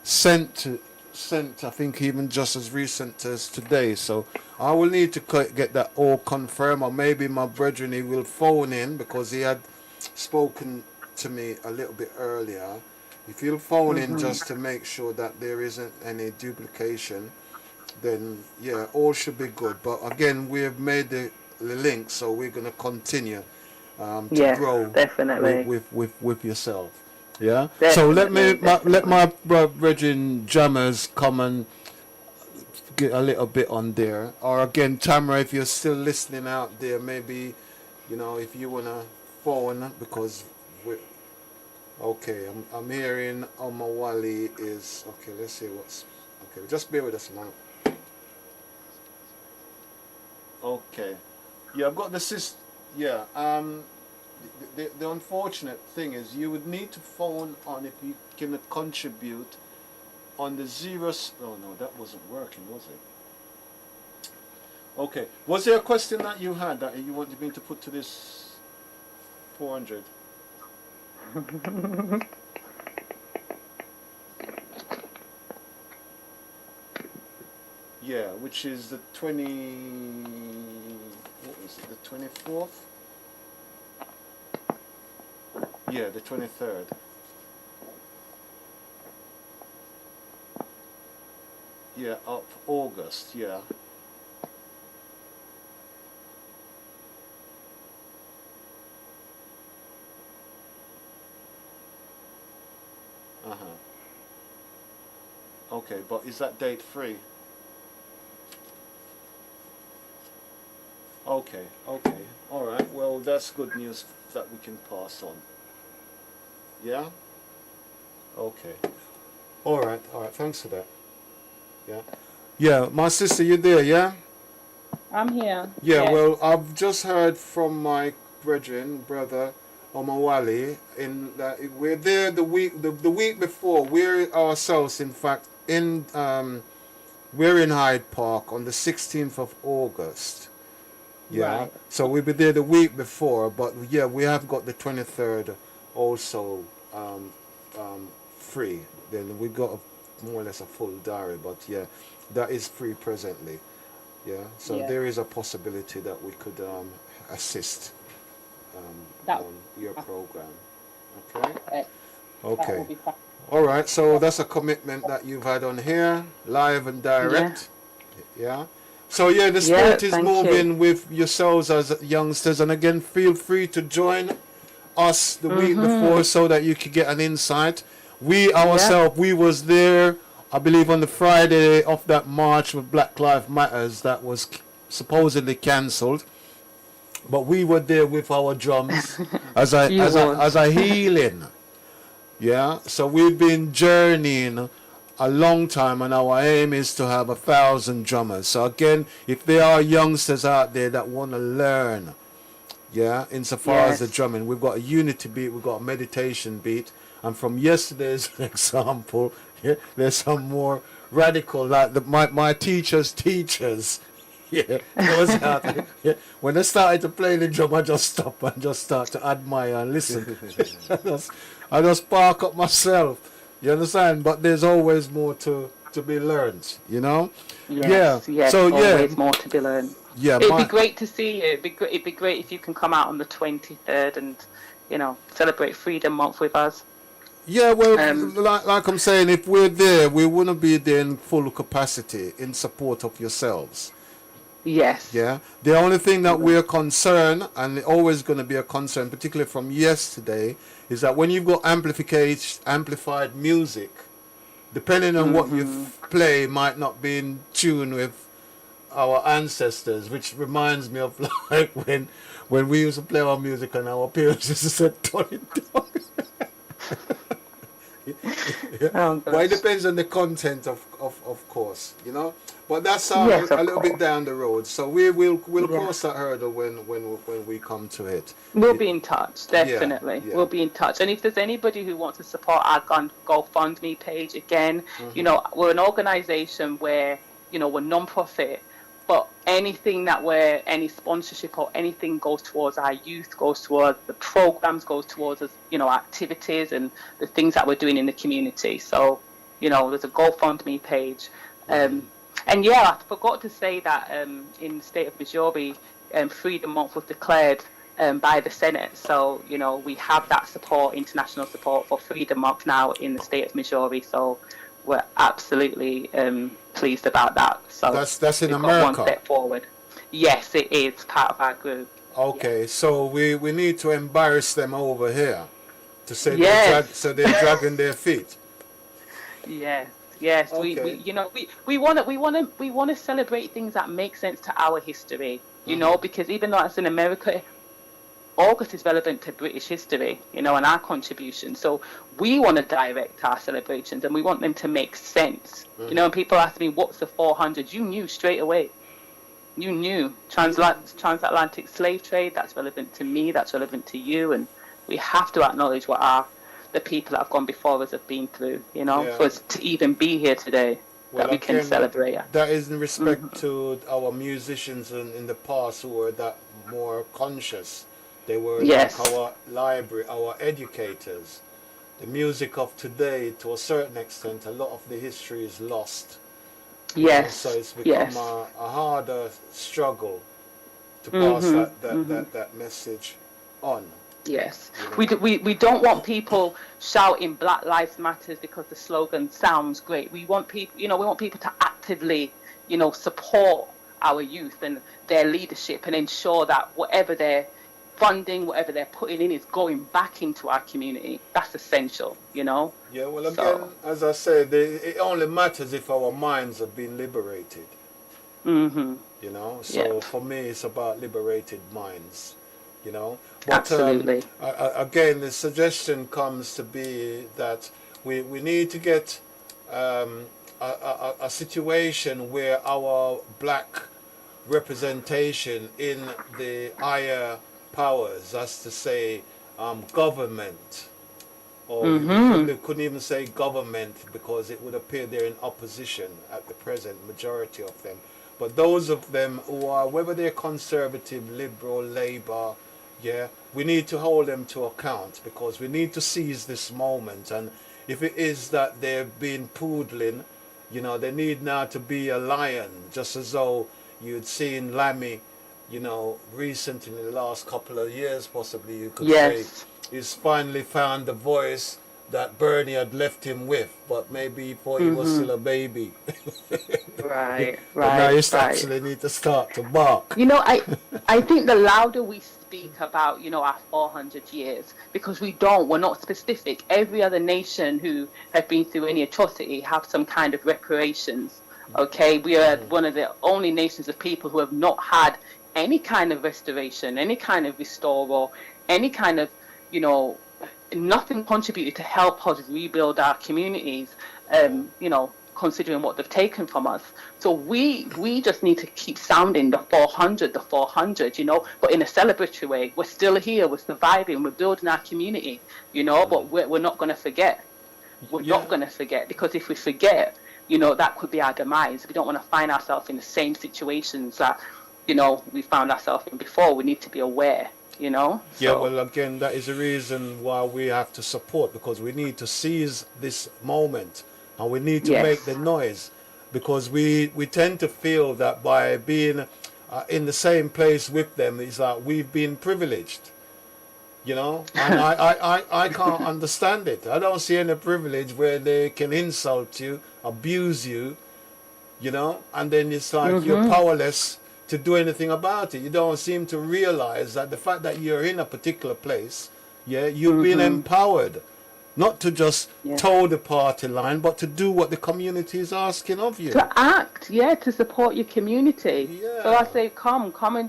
sent, I think even just as recent as today. So I will need to get that all confirmed, or maybe my brethren, he will phone in, because he had spoken to me a little bit earlier. If you'll phone in just to make sure that there isn't any duplication, then yeah, all should be good. But again, we have made the link, so we're going to continue to grow definitely. with yourself. Yeah. Definitely, So let my brethren Jammers come and get a little bit on there. Or again, Tamara, if you're still listening out there, maybe if you wanna phone, because Okay, I'm hearing Omawali is okay. Let's see what's okay. Just bear with us a moment. Okay, yeah, I've got the system. Yeah, the unfortunate thing is you would need to phone on if you can contribute on the zero. Oh no, that wasn't working, was it? Okay, was there a question that you had that you wanted me to put to this 400? Yeah, which is the 20. What was it? The 24th? Yeah, the 23rd. Yeah, of August. Yeah. Uh huh. Okay, but is that date free? Okay, okay. All right. Well, that's good news that we can pass on. Yeah? Okay. All right. All right. Thanks for that. Yeah. Yeah, my sister, you there, yeah? I'm here. Yeah, Yes. well, I've just heard from my brother Omawali, in that we're there the week before. We're ourselves, in fact, in we're in Hyde Park on the 16th of August. Yeah, Right. so we'll be there the week before, but yeah, we have got the 23rd also um, free. Then we got more or less a full diary, but yeah, that is free presently. Yeah, so Yeah. there is a possibility that we could assist That on your program. Okay. eh, that will Okay. be fine. All right. So that's a commitment that you've had on here, live and Yeah. direct. Yeah. So yeah, the Yeah. spirit is Thank you. moving with yourselves as youngsters, and again, feel free to join us the week before Mhm. so that you could get an insight. We Yeah. ourselves, we was there, I believe, on the Friday of that march with Black Lives Matters that was supposedly cancelled, but we were there with our drums as a You as was. a healing. Yeah, so we've been journeying a long time, and our aim is to have 1,000 drummers. So again, if there are youngsters out there that want to learn, yeah, insofar as the Yes. drumming, we've got a unity beat, we've got a meditation beat, and from yesterday's example, yeah, there's some more radical, like my teacher's teachers. Yeah, there was out there. Yeah. When they started to play the drum, I just stop and just start to admire and listen. I just park up myself. You understand? But there's always more to be learned. You know? Yeah. Yes. Yes. So yeah, Always more to be learned. yeah. It'd be My great to see you. It'd be great if you can come out on the 23rd and celebrate Freedom Month with us. yeah. Well, Um. like I'm saying, if we're there, we wouldn't be there in full capacity in support of yourselves. Yes. Yeah. The only thing that Yeah. we're concerned, and always going to be a concern, particularly from yesterday, is that when you've got amplified music, depending on what you Mhm. play, might not be in tune with our ancestors, which reminds me of like when we used to play our music and our parents used to say, "Turn it down." Yeah. Oh But it gosh. depends on the content of course, you know. But that's Yes, a of little bit course. down the road. So we'll Yeah. cross that hurdle when we come to it. We'll Y- be in touch, Yeah, definitely. yeah. We'll be in touch. And if there's anybody who wants to support our GoFundMe page, again, Hmm. we're an organization where, we're non-profit, but anything any sponsorship or anything goes towards our youth, goes towards the programs, goes towards us, activities and the things that we're doing in the community. So, there's a GoFundMe page. Um, and yeah, I forgot to say that in the state of Missouri, Freedom Month was declared by the Senate. So, we have that support, international support for Freedom Month now in the state of Missouri. So we're absolutely pleased about that. So That's in we've got one America. step forward. Yes, it is part of our group. Yeah. Okay, so we need to embarrass them over here to say Yes. they're dragging their feet. Yes. Yes. We Okay. we want to celebrate things that make sense to our history, because even though it's in America, August is relevant to British history, and our contribution. So we want to direct our celebrations, and we want them to make sense. And people ask me, what's the 400? You knew straight away. You knew transatlantic slave trade. That's relevant to me. That's relevant to you. And we have to acknowledge what the people that have gone before us have been through, for us to even be here today, that we can celebrate. That is in respect to our musicians in the past who were that more conscious. They were like our library, our educators. The music of today, to a certain extent, a lot of the history is lost. So it's become a harder struggle to pass that message on. Yes, we don't want people shouting Black Lives Matters because the slogan sounds great. We want people, we want people to actively, support our youth and their leadership and ensure that whatever they're funding, whatever they're putting in, is going back into our community. That's essential, Yeah, well, again, as I said, it only matters if our minds have been liberated. So for me, it's about liberated minds. But absolutely. Again, the suggestion comes to be that we need to get a situation where our black representation in the higher powers, that's to say government, or we couldn't even say government because it would appear they're in opposition at the present, majority of them. But those of them who are, whether they're conservative, liberal, Labour, we need to hold them to account, because we need to seize this moment. And if it is that they're being poodling, they need now to be a lion, just as though you'd seen Lammy, recent in the last couple of years, possibly you could say, he's finally found the voice that Bernie had left him with, but maybe he thought he was still a baby. Right. But now you actually need to start to bark. I think the louder we speak about, our 400 years, because we're not specific. Every other nation who have been through any atrocity have some kind of reparations. Okay, we are one of the only nations of people who have not had any kind of restoration, any kind of restore, or any kind of, nothing contributed to help us rebuild our communities, considering what they've taken from us. So we just need to keep sounding the 400, but in a celebratory way. We're still here, we're surviving, we're building our community, but we're not going to forget. We're not going to forget, because if we forget, that could be our demise. We don't want to find ourselves in the same situations that, we found ourselves in before. We need to be aware. Well, again, that is the reason why we have to support, because we need to seize this moment and we need to make the noise, because we tend to feel that by being in the same place with them is that we've been privileged, and I can't understand it. I don't see any privilege where they can insult you, abuse you, and then it's like you're powerless to do anything about it. You don't seem to realize that the fact that you're in a particular place, you've been empowered, not to just toe the party line, but to do what the community is asking of you. To act, to support your community. So I say, come and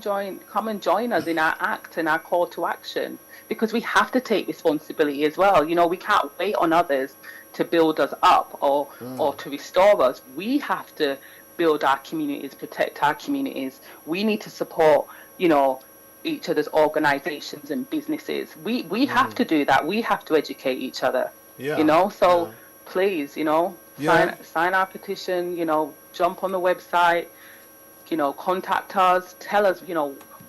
join us in our act and our call to action, because we have to take responsibility as well. We can't wait on others to build us up or to restore us. We have to build our communities, protect our communities. We need to support, each other's organizations and businesses. We have to do that. We have to educate each other. Please, sign our petition, jump on the website, contact us, tell us,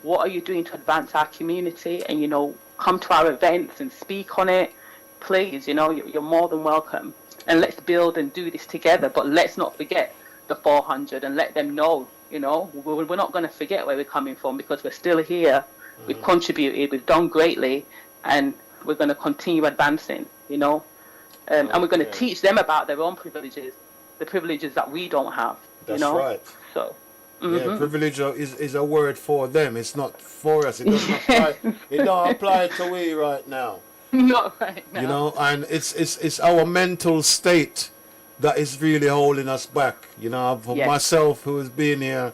what are you doing to advance our community, and, come to our events and speak on it. Please, you're more than welcome. And let's build and do this together, but let's not forget the 400 and let them know, we're not going to forget where we're coming from, because we're still here. We've contributed, we've done greatly, and we're going to continue advancing, and we're going to teach them about their own privileges, the privileges that we don't have. That's right. So privilege is a word for them. It's not for us. It doesn't apply. It don't apply to we right now. Not right now. And it's our mental state that is really holding us back. For myself, who has been here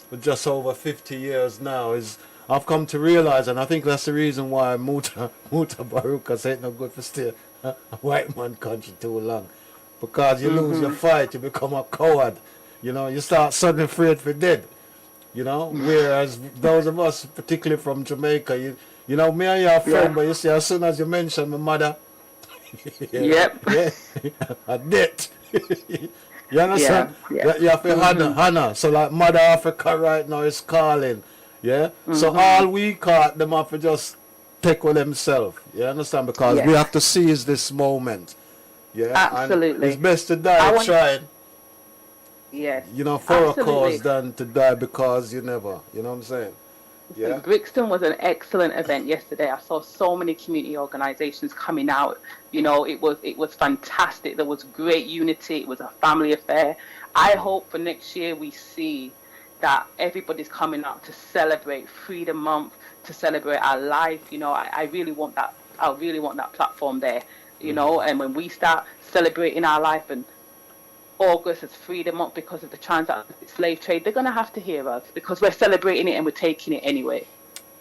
for just over 50 years now, is I've come to realize, and I think that's the reason why Muta Barukas ain't no good for stay a white man country too long. Because you lose your fight, you become a coward. You know, you start suddenly afraid for dead. You know, whereas those of us, particularly from Jamaica, you know, me and you are friends, but you see, as soon as you mention my mother, Yep. yeah, a debt. You understand? Yeah. Yeah. You have to Hannah. So like Mother Africa right now is calling. Yeah? So all we caught them have to just take with themselves. You understand? Because we Yes. have to seize this moment. Yeah? And it's Absolutely. best to I die want. trying, Yes. you know, for a cause Absolutely. than to die because you never. You know what I'm saying? Listen, Yeah? Brixton was an excellent event yesterday. I saw so many community organisations coming out. You know, it was fantastic. There was great unity. It was a family affair. I hope for next year we see that everybody's coming out to celebrate Freedom Month, to celebrate our life. You know, I really want that. I really want that platform there. You know, and when we start celebrating our life and August as Freedom Month because of the transatlantic slave trade, they're going to have to hear us because we're celebrating it and we're taking it anyway.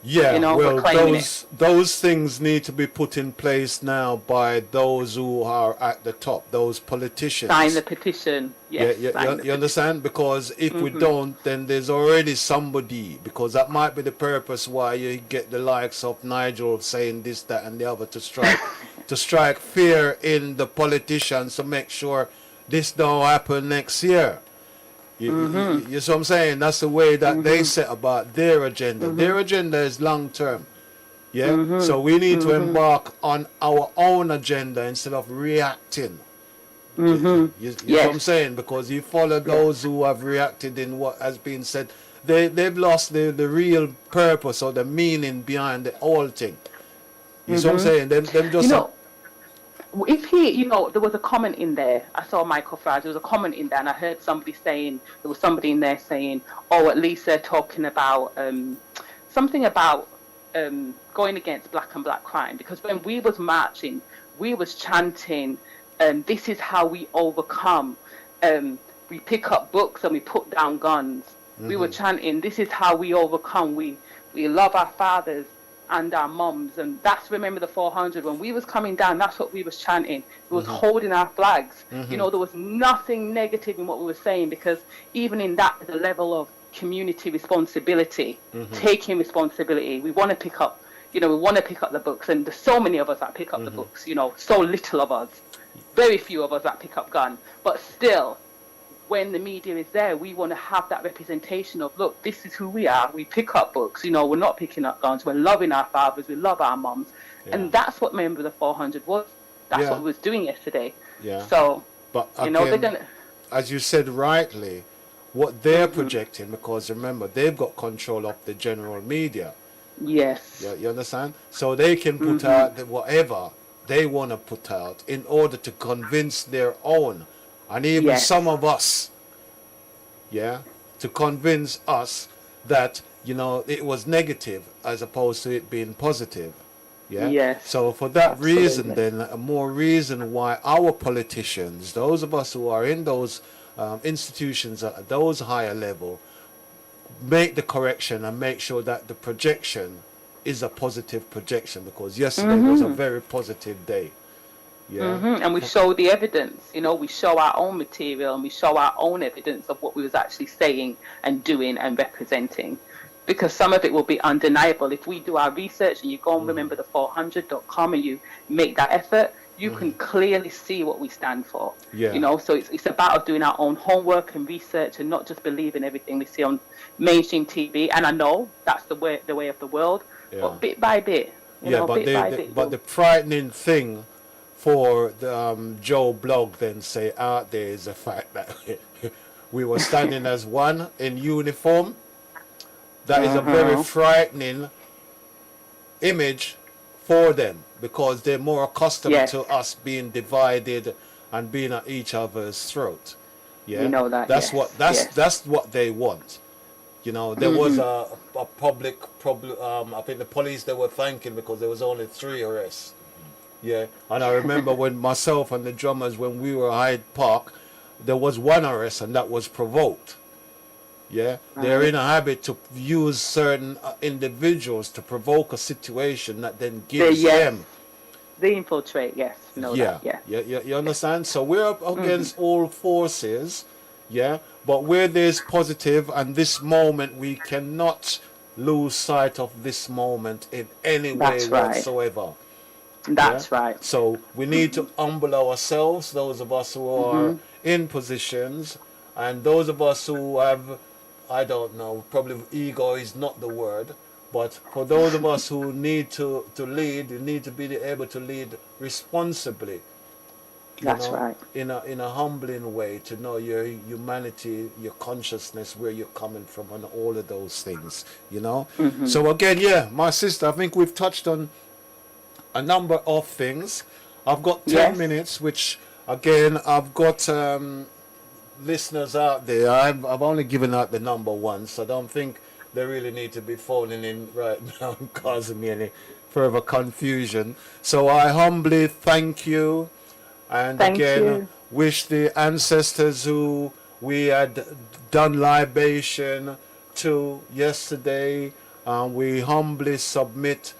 You Yeah, know, we're well, claiming it. those things need to be put in place now by those who are at the top, those Sign the politicians. petition. Yeah, Yes, sign the you petition. understand? Because if we don't, then there's already somebody. Because that might be the purpose why you get the likes of Nigel saying this, that, and the other to strike fear in the politicians to make sure this don't happen next year. You see what I'm saying? That's the way that they set about their agenda. Their agenda is long term. Yeah? So we need to embark on our own agenda instead of reacting. You see what I'm Yes, saying? Because you follow yes. those who have reacted in what has been said. They've lost the real purpose or the meaning behind the whole thing. You see what I'm saying? Them You just a, know, there was a comment in there. I saw Michael Fryer. There was a comment in there, and I heard somebody saying there was somebody in there saying, "Oh, at least they're talking about something about going against black and black crime." Because when we was marching, we was chanting, "This is how we overcome." We pick up books and we put down guns. We were chanting, "This is how we overcome. We love our fathers and our moms," and that's remember the 400 when we was coming down. That's what we was chanting. We was holding our flags. You know, there was nothing negative in what we were saying because even in that, the level of community responsibility, taking responsibility. We want to pick up. We want to pick up the books, and there's so many of us that pick up the books. So little of us, very few of us that pick up gun, but still when the media is there, we want to have that representation of, look, this is who we are. We pick up books. We're not picking up guns. We're loving our fathers. We love our moms. yeah, And that's what Member of the 400 was. That's what yeah, we was doing yesterday. yeah. So, But they're again, going to... as you said rightly, what they're projecting, because remember, they've got control of the general media. Yes. You understand? So they can put out whatever they want to put out in order to convince their own. And even some Yes. of us, yeah, to convince us that, it was negative as opposed to it being positive. Yeah. Yes. So for that reason, Absolutely. then, more reason why our politicians, those of us who are in those institutions at those higher level, make the correction and make sure that the projection is a positive projection because yesterday was a very positive day. Yeah. And we show the evidence. We show our own material and we show our own evidence of what we was actually saying and doing and representing. Because some of it will be undeniable. If we do our research and you go and remember the 400.com and you make that effort, you can clearly see what we stand for. Yeah. So it's about doing our own homework and research and not just believing everything we see on mainstream TV. And I know that's the way of the world, Yeah. but bit by bit, Yeah, but bit by bit. the frightening thing for the Joe Blog then say out there is the fact that we were standing as one in uniform. That is a very frightening image for them because they're more accustomed Yes. to us being divided and being at each other's throat. Yeah, We know that, that's yes, what yes. that's what they want. There was a public problem. I think the police they were thanking because there was only 3 arrests. Yeah, and I remember when myself and the drummers when we were Hyde Park, there was 1 arrest and that was provoked. Yeah, they're in a habit to use certain individuals to provoke a situation that then gives Yes, them. they infiltrate. Yes, know that. Yeah, Yes, you understand? So we're up hmm against all forces, yeah, but where there's positive and this moment, we cannot lose sight of this moment in any way that's right. whatsoever. Yeah. That's right. So we need to humble ourselves, those of us who are hmm in positions, and those of us who have, I don't know, probably ego is not the word, but for those of us who need to lead, you need to be able to lead responsibly, you That's know, right. in a humbling way, to know your humanity, your consciousness, where you're coming from, and all of those things, you know. hmm So again, yeah, my sister, I think we've touched on a number of things. I've got 10 Yes. minutes, which again, I've got listeners out there. I've only given out the number once. So I don't think they really need to be phoning in right now and causing me any further confusion. So I humbly thank you, and Thank again, you. wish the ancestors who we had done libation to yesterday, we humbly submit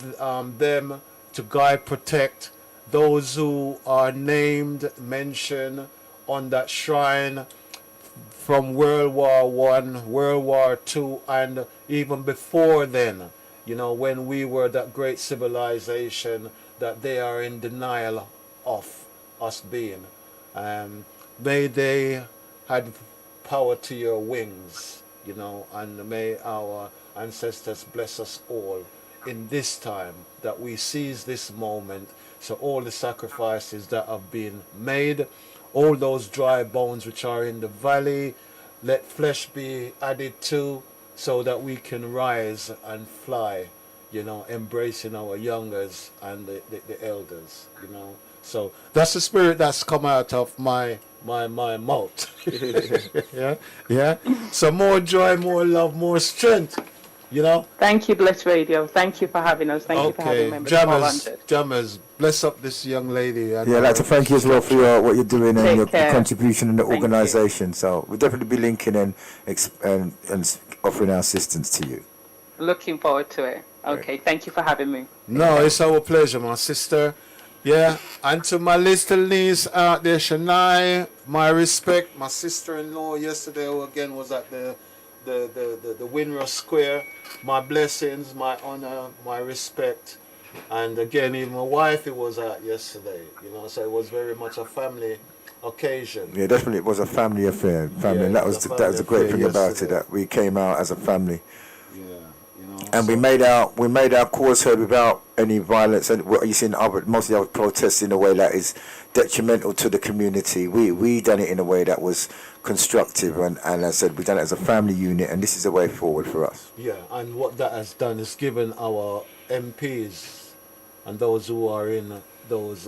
them to guide, protect those who are named, mentioned on that shrine from World War I, World War II, and even before then, you know, when we were that great civilization that they are in denial of us being. Um, may they had power to your wings, you know, and may our ancestors bless us all in this time that we seize this moment. So all the sacrifices that have been made, all those dry bones which are in the valley, let flesh be added to, so that we can rise and fly, you know, embracing our youngers and the elders, you know. So that's the spirit that's come out of my mouth. Yeah, yeah. So more joy, more love, more strength, you know. Thank you, Bliss Radio. Thank you for having us. Thank you for having Okay, Remember the jammers, 400. jammers, bless up this young lady and Yeah, I'd like to her thank you as well for structure. what you're doing and Take your care. contribution in the Thank you. organisation. So we'll definitely be linking and offering our assistance to you. Looking forward to it. Right. Okay. Thank you for having me. Take No, care. it's our pleasure, my sister. Yeah, and to my little niece out there, Shania, my respect. My sister-in-law yesterday again was at the Winross Square. My blessings, my honor, my respect. And again, even my wife, it was out yesterday, you know, so it was very much a family occasion. Yeah, definitely, it was a family affair. Family, Yeah, and it that was was a that family was the great affair thing about it, yesterday. that we came out as a family. Yeah, you know, And so we made our cause heard without any violence. And what you see in other, most of the other protests in a way that is detrimental to the community. We done it in a way that was constructive, and as I said, we done it as a family unit, and this is the way forward for us. yeah, and what that has done is given our MPs and those who are in those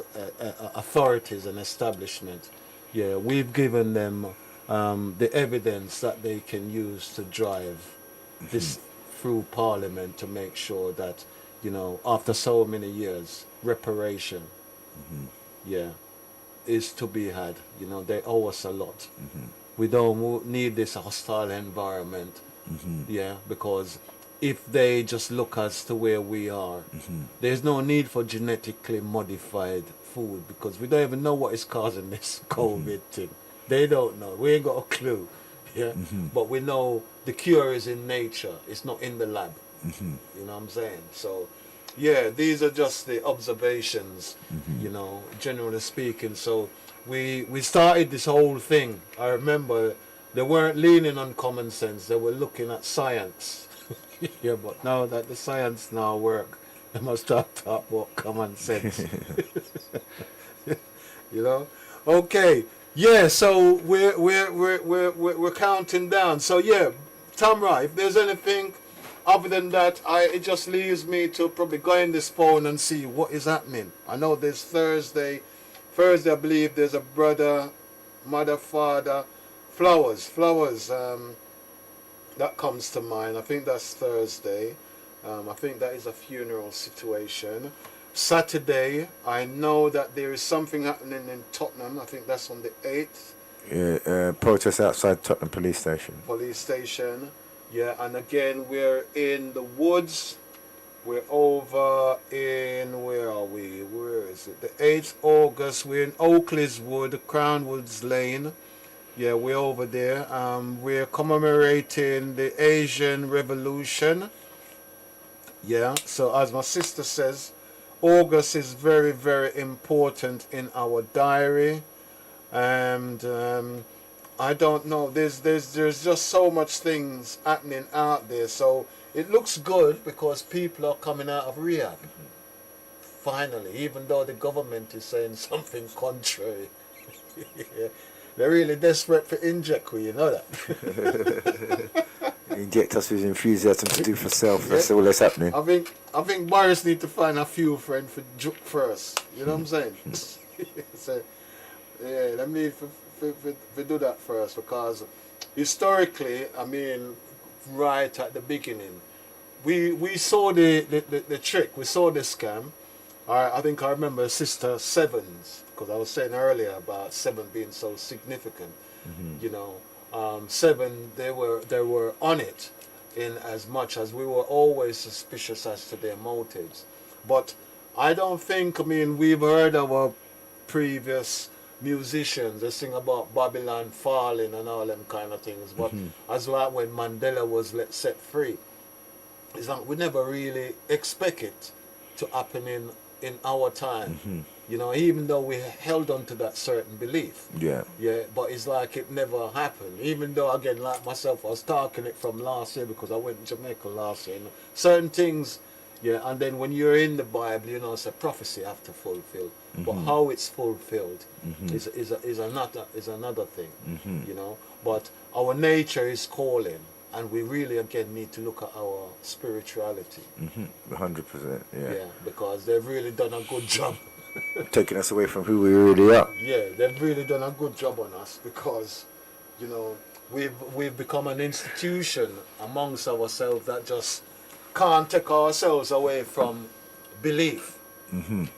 authorities and establishment, yeah, we've given them the evidence that they can use to drive this through Parliament to make sure that, you know, after so many years, reparation, yeah, is to be had. You know, they owe us a lot. We don't need this hostile environment, yeah, because if they just look as to where we are, there's no need for genetically modified food, because we don't even know what is causing this COVID thing. They don't know. We ain't got a clue, yeah. But we know the cure is in nature. It's not in the lab. You know what I'm saying? So, yeah, these are just the observations, you know, generally speaking. So we started this whole thing. I remember they weren't leaning on common sense. They were looking at science. Yeah, but now that the science now work, they must start talk about common sense. You know? Okay. Yeah, so we're counting down. So yeah, Tamra, if there's anything other than that, it just leaves me to probably go in this phone and see what is happening. I know there's Thursday. Thursday, I believe there's a brother, mother, father, flowers. That comes to mind. I think that's Thursday. I think that is a funeral situation. Saturday, I know that there is something happening in Tottenham. I think that's on the 8th. Protest outside Tottenham Police Station. Police station. Yeah, and again, we're in the woods. We're over in, where are we? Where is it? The 8th August. We're in Oakley's Wood, Crownwoods Lane. Yeah, we're over there. We're commemorating the Asian Revolution. Yeah, so as my sister says, August is very, very important in our diary. And I don't know. There's just so much things happening out there. So it looks good because people are coming out of rehab. Finally, even though the government is saying something contrary. Yeah. They're really desperate for inject, you know that. Inject us with enthusiasm to do for self. That's all that's happening. I think Boris need to find a few friends for Juke first. You know what I'm saying? So, yeah, let me do that first, because historically, I mean, right at the beginning, we saw the trick, we saw the scam. I think I remember Sister Sevens, because I was saying earlier about Seven being so significant. You know, Seven, they were on it, in as much as we were always suspicious as to their motives. But I don't think, I mean, we've heard our previous musicians, they sing about Babylon falling and all them kind of things. But as well, when Mandela was set free, it's like we never really expect it to happen in our time. You know, even though we held on to that certain belief. Yeah, but it's like it never happened. Even though, again, like myself, I was talking it from last year because I went to Jamaica last year. And certain things, yeah, and then when you're in the Bible, you know, it's a prophecy have to fulfill. But how it's fulfilled is another thing, you know. But our nature is calling, and we really, again, need to look at our spirituality. 100%, Yeah, because they've really done a good job. Taking us away from who we really are. Yeah, they've really done a good job on us, because, you know, we've become an institution amongst ourselves that just can't take ourselves away from belief.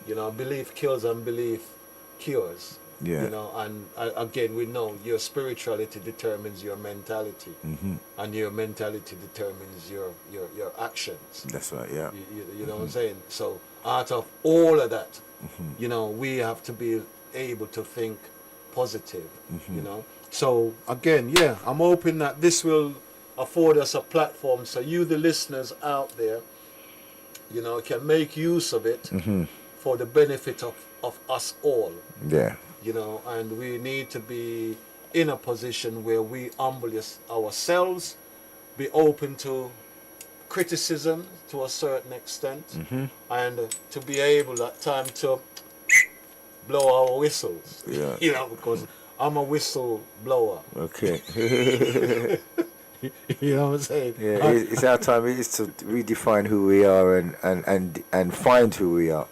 You know, belief kills and belief cures. Yeah. You know, and again, we know your spirituality determines your mentality, and your mentality determines your actions. That's right. Yeah. You know what I'm saying? So out of all of that, you know, we have to be able to think positive. You know. So again, yeah, I'm hoping that this will afford us a platform, so you, the listeners out there, you know, can make use of it for the benefit of us all. Yeah. You know, and we need to be in a position where we humble ourselves, be open to criticism to a certain extent, and to be able at time to blow our whistles. Yeah. You know, because I'm a whistle blower. Okay. You know what I'm saying? Yeah, it's our time. It is to redefine who we are and find who we are.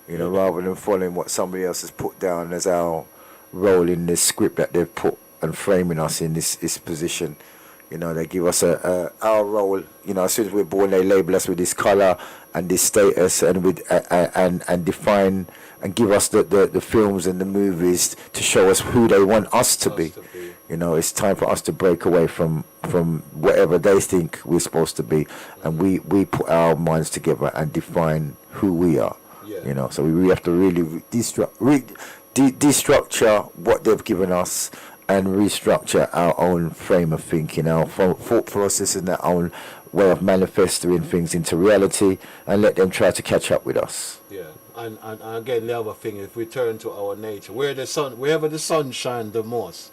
You know, rather than following what somebody else has put down as our role in this script that they've put and framing us in this position. You know, they give us our role. You know, as soon as we're born, they label us with this color and this status, and with and define and give us the films and the movies to show us who they want us to be. You know, it's time for us to break away from whatever they think we're supposed to be, and we put our minds together and define who we are. Yeah. You know, so we have to really destructure what they've given us and restructure our own frame of thinking, our thought process, and our own way of manifesting things into reality, and let them try to catch up with us. Yeah, and again, the other thing, if we turn to our nature, wherever the sun shines the most,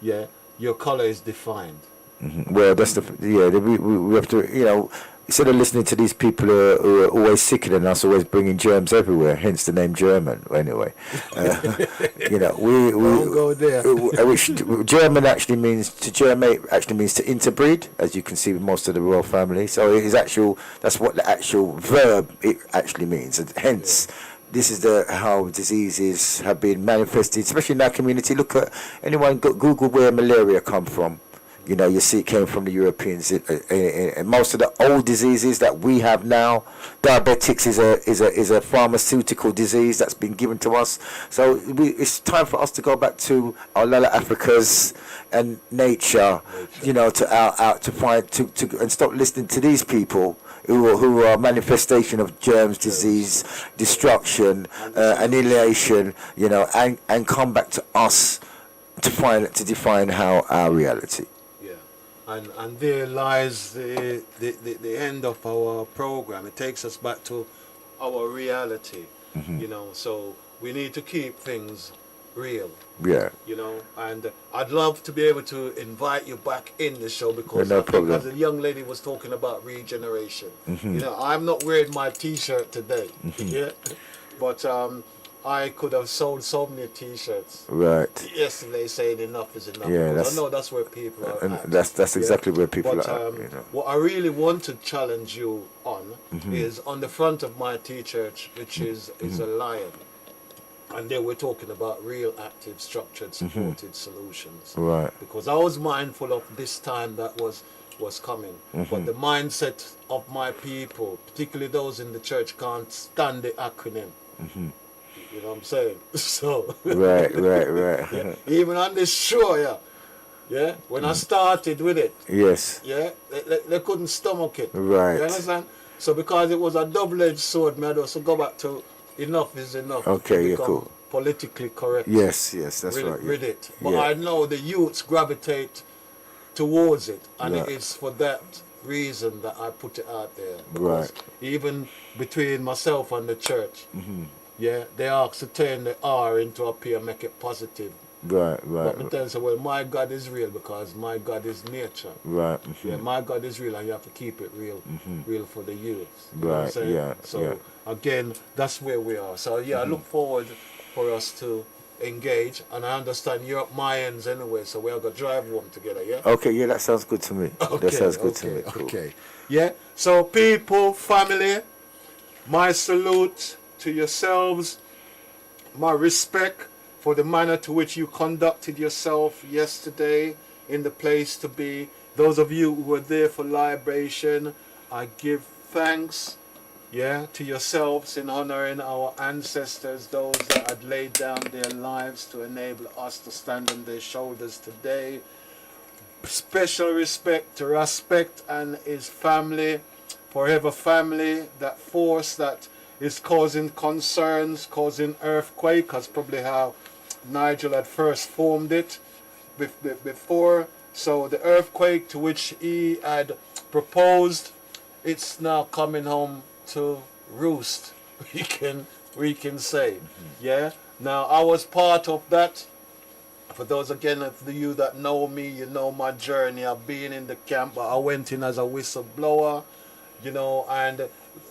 yeah, your color is defined. Well, that's we have to, you know, instead of listening to these people who are always sicker than us, always bringing germs everywhere, hence the name German. Anyway, you know, we won't go there. Which German actually means to germate, actually means to interbreed, as you can see with most of the royal family. So it is actual. That's what the actual verb it actually means, and hence. This is how diseases have been manifested, especially in our community. Look at anyone Google where malaria come from. You know, you see it came from the Europeans. And most of the old diseases that we have now, diabetics is a pharmaceutical disease that's been given to us. So it's time for us to go back to our Lala Africas and nature. You know, to out to find to and stop listening to these people who are manifestation of germs, disease, destruction, annihilation. You know, and come back to us to define how our reality. And there lies the end of our program. It takes us back to our reality, you know. So we need to keep things real. Yeah. You know, and I'd love to be able to invite you back in the show because No I think problem. as the young lady was talking about regeneration. You know, I'm not wearing my T-shirt today, yeah, but I could have sold so many T-shirts. Right. Yesterday saying enough is enough. Yeah, Because I know that's where people are and at. that's exactly where people But, are at. You know. what I really want to challenge you on is on the front of my T-shirt, which is a lion. And there we're talking about real, active, structured, supported solutions. Right. Because I was mindful of this time that was coming. But the mindset of my people, particularly those in the church, can't stand the acronym. You know what I'm saying? So Right. yeah, even on this show, yeah, when I started with it, Yes. yeah, they couldn't stomach it. Right. You understand? So because it was a double-edged sword, man, I also go back to enough is enough. Okay, to yeah, become cool. Politically correct. Yes, that's with, right. with it. But Yeah. I know the youths gravitate towards it, and Right. it is for that reason that I put it out there. Right. Because even between myself and the church, yeah, they ask to turn the R into a P and make it positive. Right. But me tell you, well, my God is real because my God is nature. Right. Yeah, my God is real, and you have to keep it real, real for the youth. You know what I'm Right, saying? yeah, So yeah. again, that's where we are. So yeah, I look forward for us to engage, and I understand you're at my ends anyway, so we're gonna drive home together. Yeah. Okay, yeah, that sounds good to me. That sounds good to me. Cool. Okay. Yeah. So people, family, my salute to yourselves, my respect for the manner to which you conducted yourself yesterday in the place to be. Those of you who were there for libation, I give thanks, yeah, to yourselves in honoring our ancestors, those that had laid down their lives to enable us to stand on their shoulders today. Special respect to Respect and his family, Forever Family, that force that is causing concerns, causing earthquake, that's probably how Nigel had first formed it before. So the earthquake to which he had proposed, it's now coming home to roost, we can say. Yeah. Now I was part of that. For those again of you that know me, you know my journey. I've been in the camp, but I went in as a whistleblower, you know, and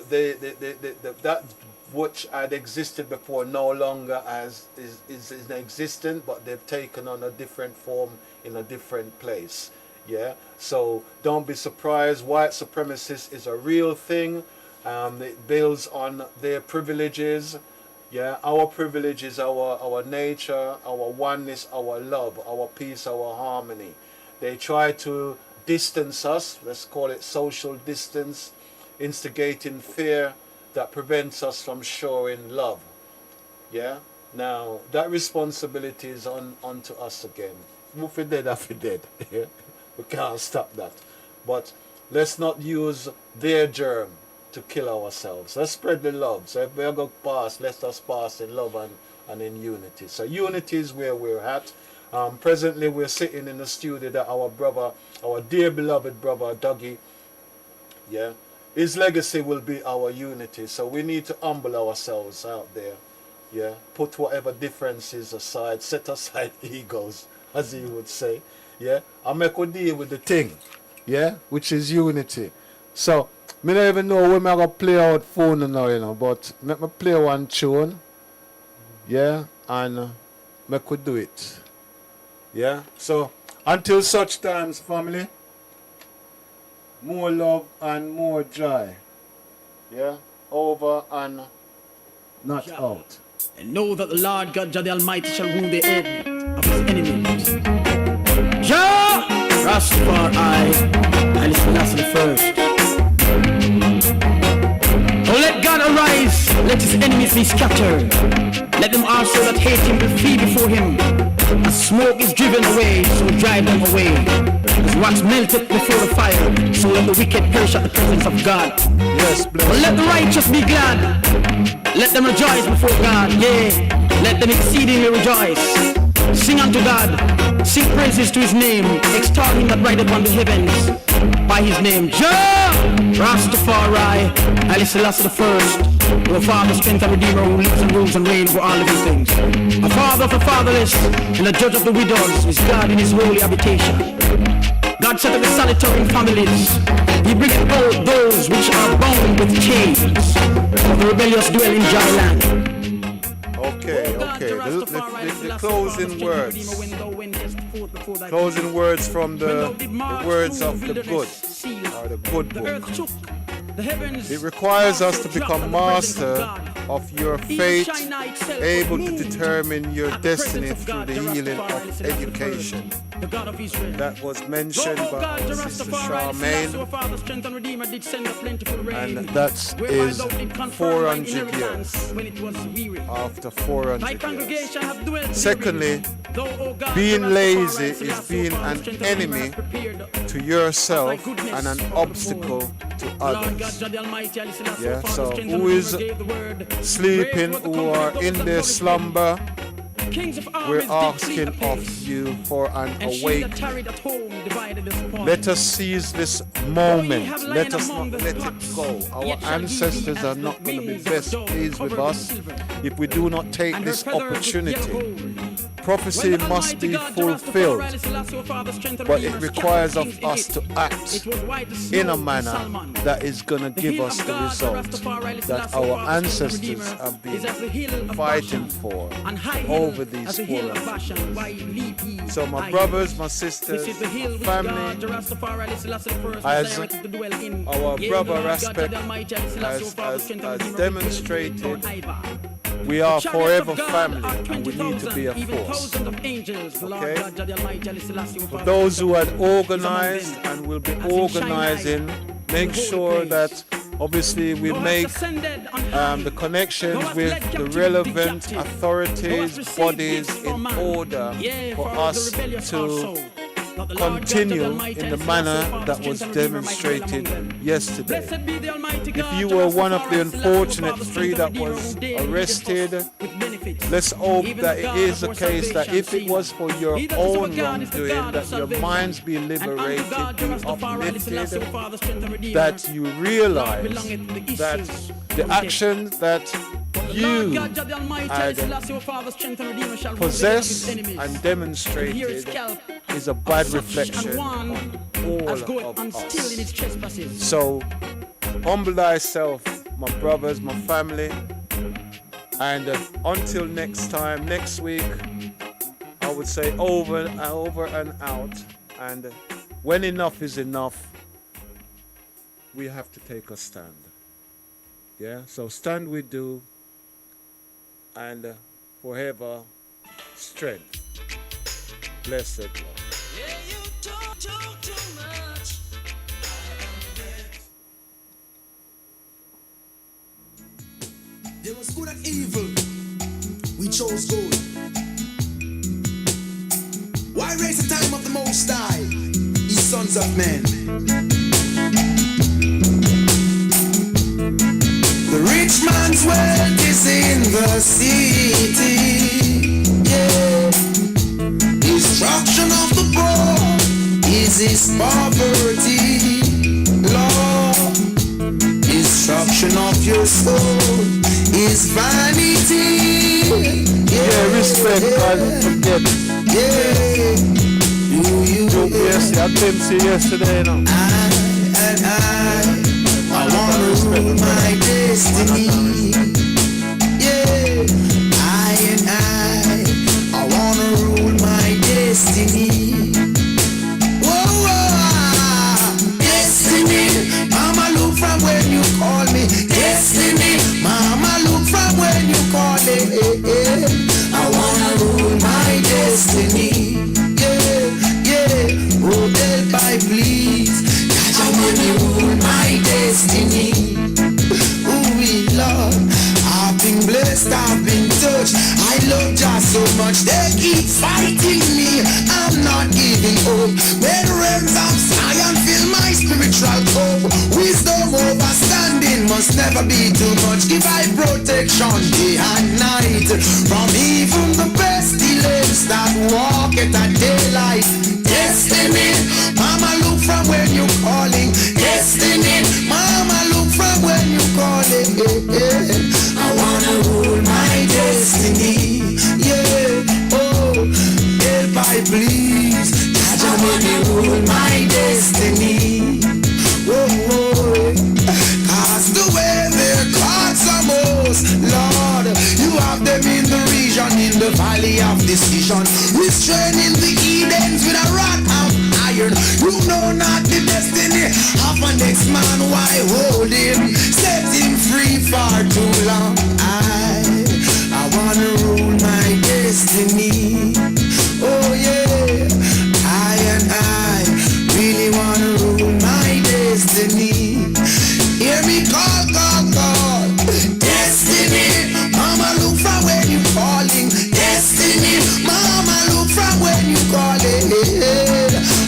that which had existed before no longer is existent, but they've taken on a different form in a different place. Yeah. So don't be surprised. White supremacy is a real thing. It builds on their privileges. Yeah, our privilege is our nature, our oneness, our love, our peace, our harmony. They try to distance us, let's call it social distance, instigating fear that prevents us from showing love. Yeah? Now, that responsibility is onto us again. If we're dead, if we're dead. Yeah? We can't stop that. But let's not use their germ to kill ourselves. Let's spread the love. So if we're going to pass, let us pass in love and in unity. So unity is where we're at. Presently, we're sitting in the studio that our brother, our dear beloved brother, Dougie, yeah, his legacy will be our unity. So we need to humble ourselves out there. Yeah, put whatever differences aside, set aside egos, as he would say. Yeah, and make a deal with the thing. Yeah, which is unity. So, me don't even know when I'm going to play out phone now, you know, but make me play one tune, yeah, and make we do it, yeah. So, until such times, family, more love and more joy, yeah, over and not out. And know that the Lord God, Jah the Almighty, shall wound the earth of his enemies. Jah, Rastafari, Haile Selassie the first. Oh, let God arise, let his enemies be scattered. Let them also that hate him will flee before him. As smoke is driven away, so drive them away. As wax melted before the fire, so let the wicked perish at the presence of God. Yes, bless. But let the righteous be glad. Let them rejoice before God. Yea, let them exceedingly rejoice. Sing unto God, sing praises to his name, extol him that rideth on the heavens by his name. Jah, Rastafari, Haile Selassie the first, our Father, strength and Redeemer, who lives and rules and reigns over all living things. A father of the fatherless and a judge of the widows is God in his holy habitation. God set up the solitary in families. He bringeth out those which are bound with chains. For the rebellious dwell in dry land. Okay. The closing words. Closing words from the words of the good, or the good book. It requires us to become master of your fate, able to determine your destiny through the healing of education. That was mentioned by our Sister Charmaine, and that is 400 years. After 400 years. Secondly, being lazy is being an enemy to yourself and an obstacle to others. Yeah, so who is sleeping, who are in their slumber, we're asking of you for an awakening. Let us seize this moment. Let us not let it go. Our ancestors are not going to be best pleased with us if we do not take this opportunity. Prophecy must be fulfilled, but it requires of us to act in a manner that is going to give us the result that our ancestors have been fighting for over these 400 years. So my brothers, my sisters, my family, as our brother R.A.S.S.S has demonstrated, we are forever family, and we need to be a force. Okay? For those who had organized and will be organizing, make sure that obviously we make the connections with the relevant authorities, bodies in order for us to continue in the manner that was demonstrated yesterday. If you were one of the unfortunate 3 that was arrested, let's hope that it is the case that if it was for your own wrongdoing, that your minds be liberated, be uplifted, that you realize that the actions that you had possessed and demonstrated is a bad reflection on all of us. So humble thyself, my brothers, my family, and until next time, next week, I would say over and out. And when enough is enough, we have to take a stand. Yeah, so stand we do, and forever strength. Blessed Lord. Yeah, you talk too much. There was good and evil. We chose good. Why raise the time of the Most High, ye sons of men? The rich man's wealth is in the city. Yeah. Destruction of the poor is his poverty. Lord, destruction of your soul is vanity. Yeah, respect, God, forget. Yeah. Do you? Yes, I didn't see yesterday, no. I wanna rule my destiny. Yeah, I wanna rule my destiny. Whoa, whoa, destiny. Mama, look from when you call me. Destiny. Mama, look from when you call me. I wanna rule my destiny. Yeah, yeah. Oh, touch. I love just so much, they keep fighting me. I'm not giving up. When realms of science fill my spiritual cup. Wisdom overstanding must never be too much. Give I protection day and night from even the pestilence that walk at a daylight. Destiny, mama look from when you calling. Destiny, mama look from when you calling. I wanna rule my destiny. Yeah, oh, help I please. Jaja make me rule my destiny. Oh, cause the way they're caught most, Lord, you have them in the region, in the valley of decision, restraining the Edens with a rod of iron. You know not the destiny of a next man, why hold him? Set him free for too long. I wanna rule my destiny. Oh yeah, I really wanna rule my destiny. Hear me call, call, call. Destiny, mama look from when you calling. Destiny, mama look from when you calling.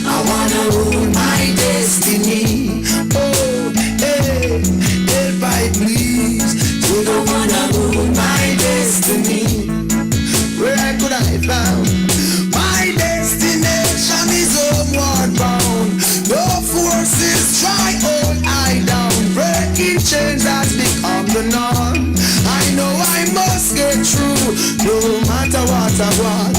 I wanna rule my destiny. Oh, hey, help I please. You don't wanna rule my destiny. Where could I found? My destination is homeward bound. No forces try hold I down. Breaking chains has become the norm. I know I must get through, no matter what I want.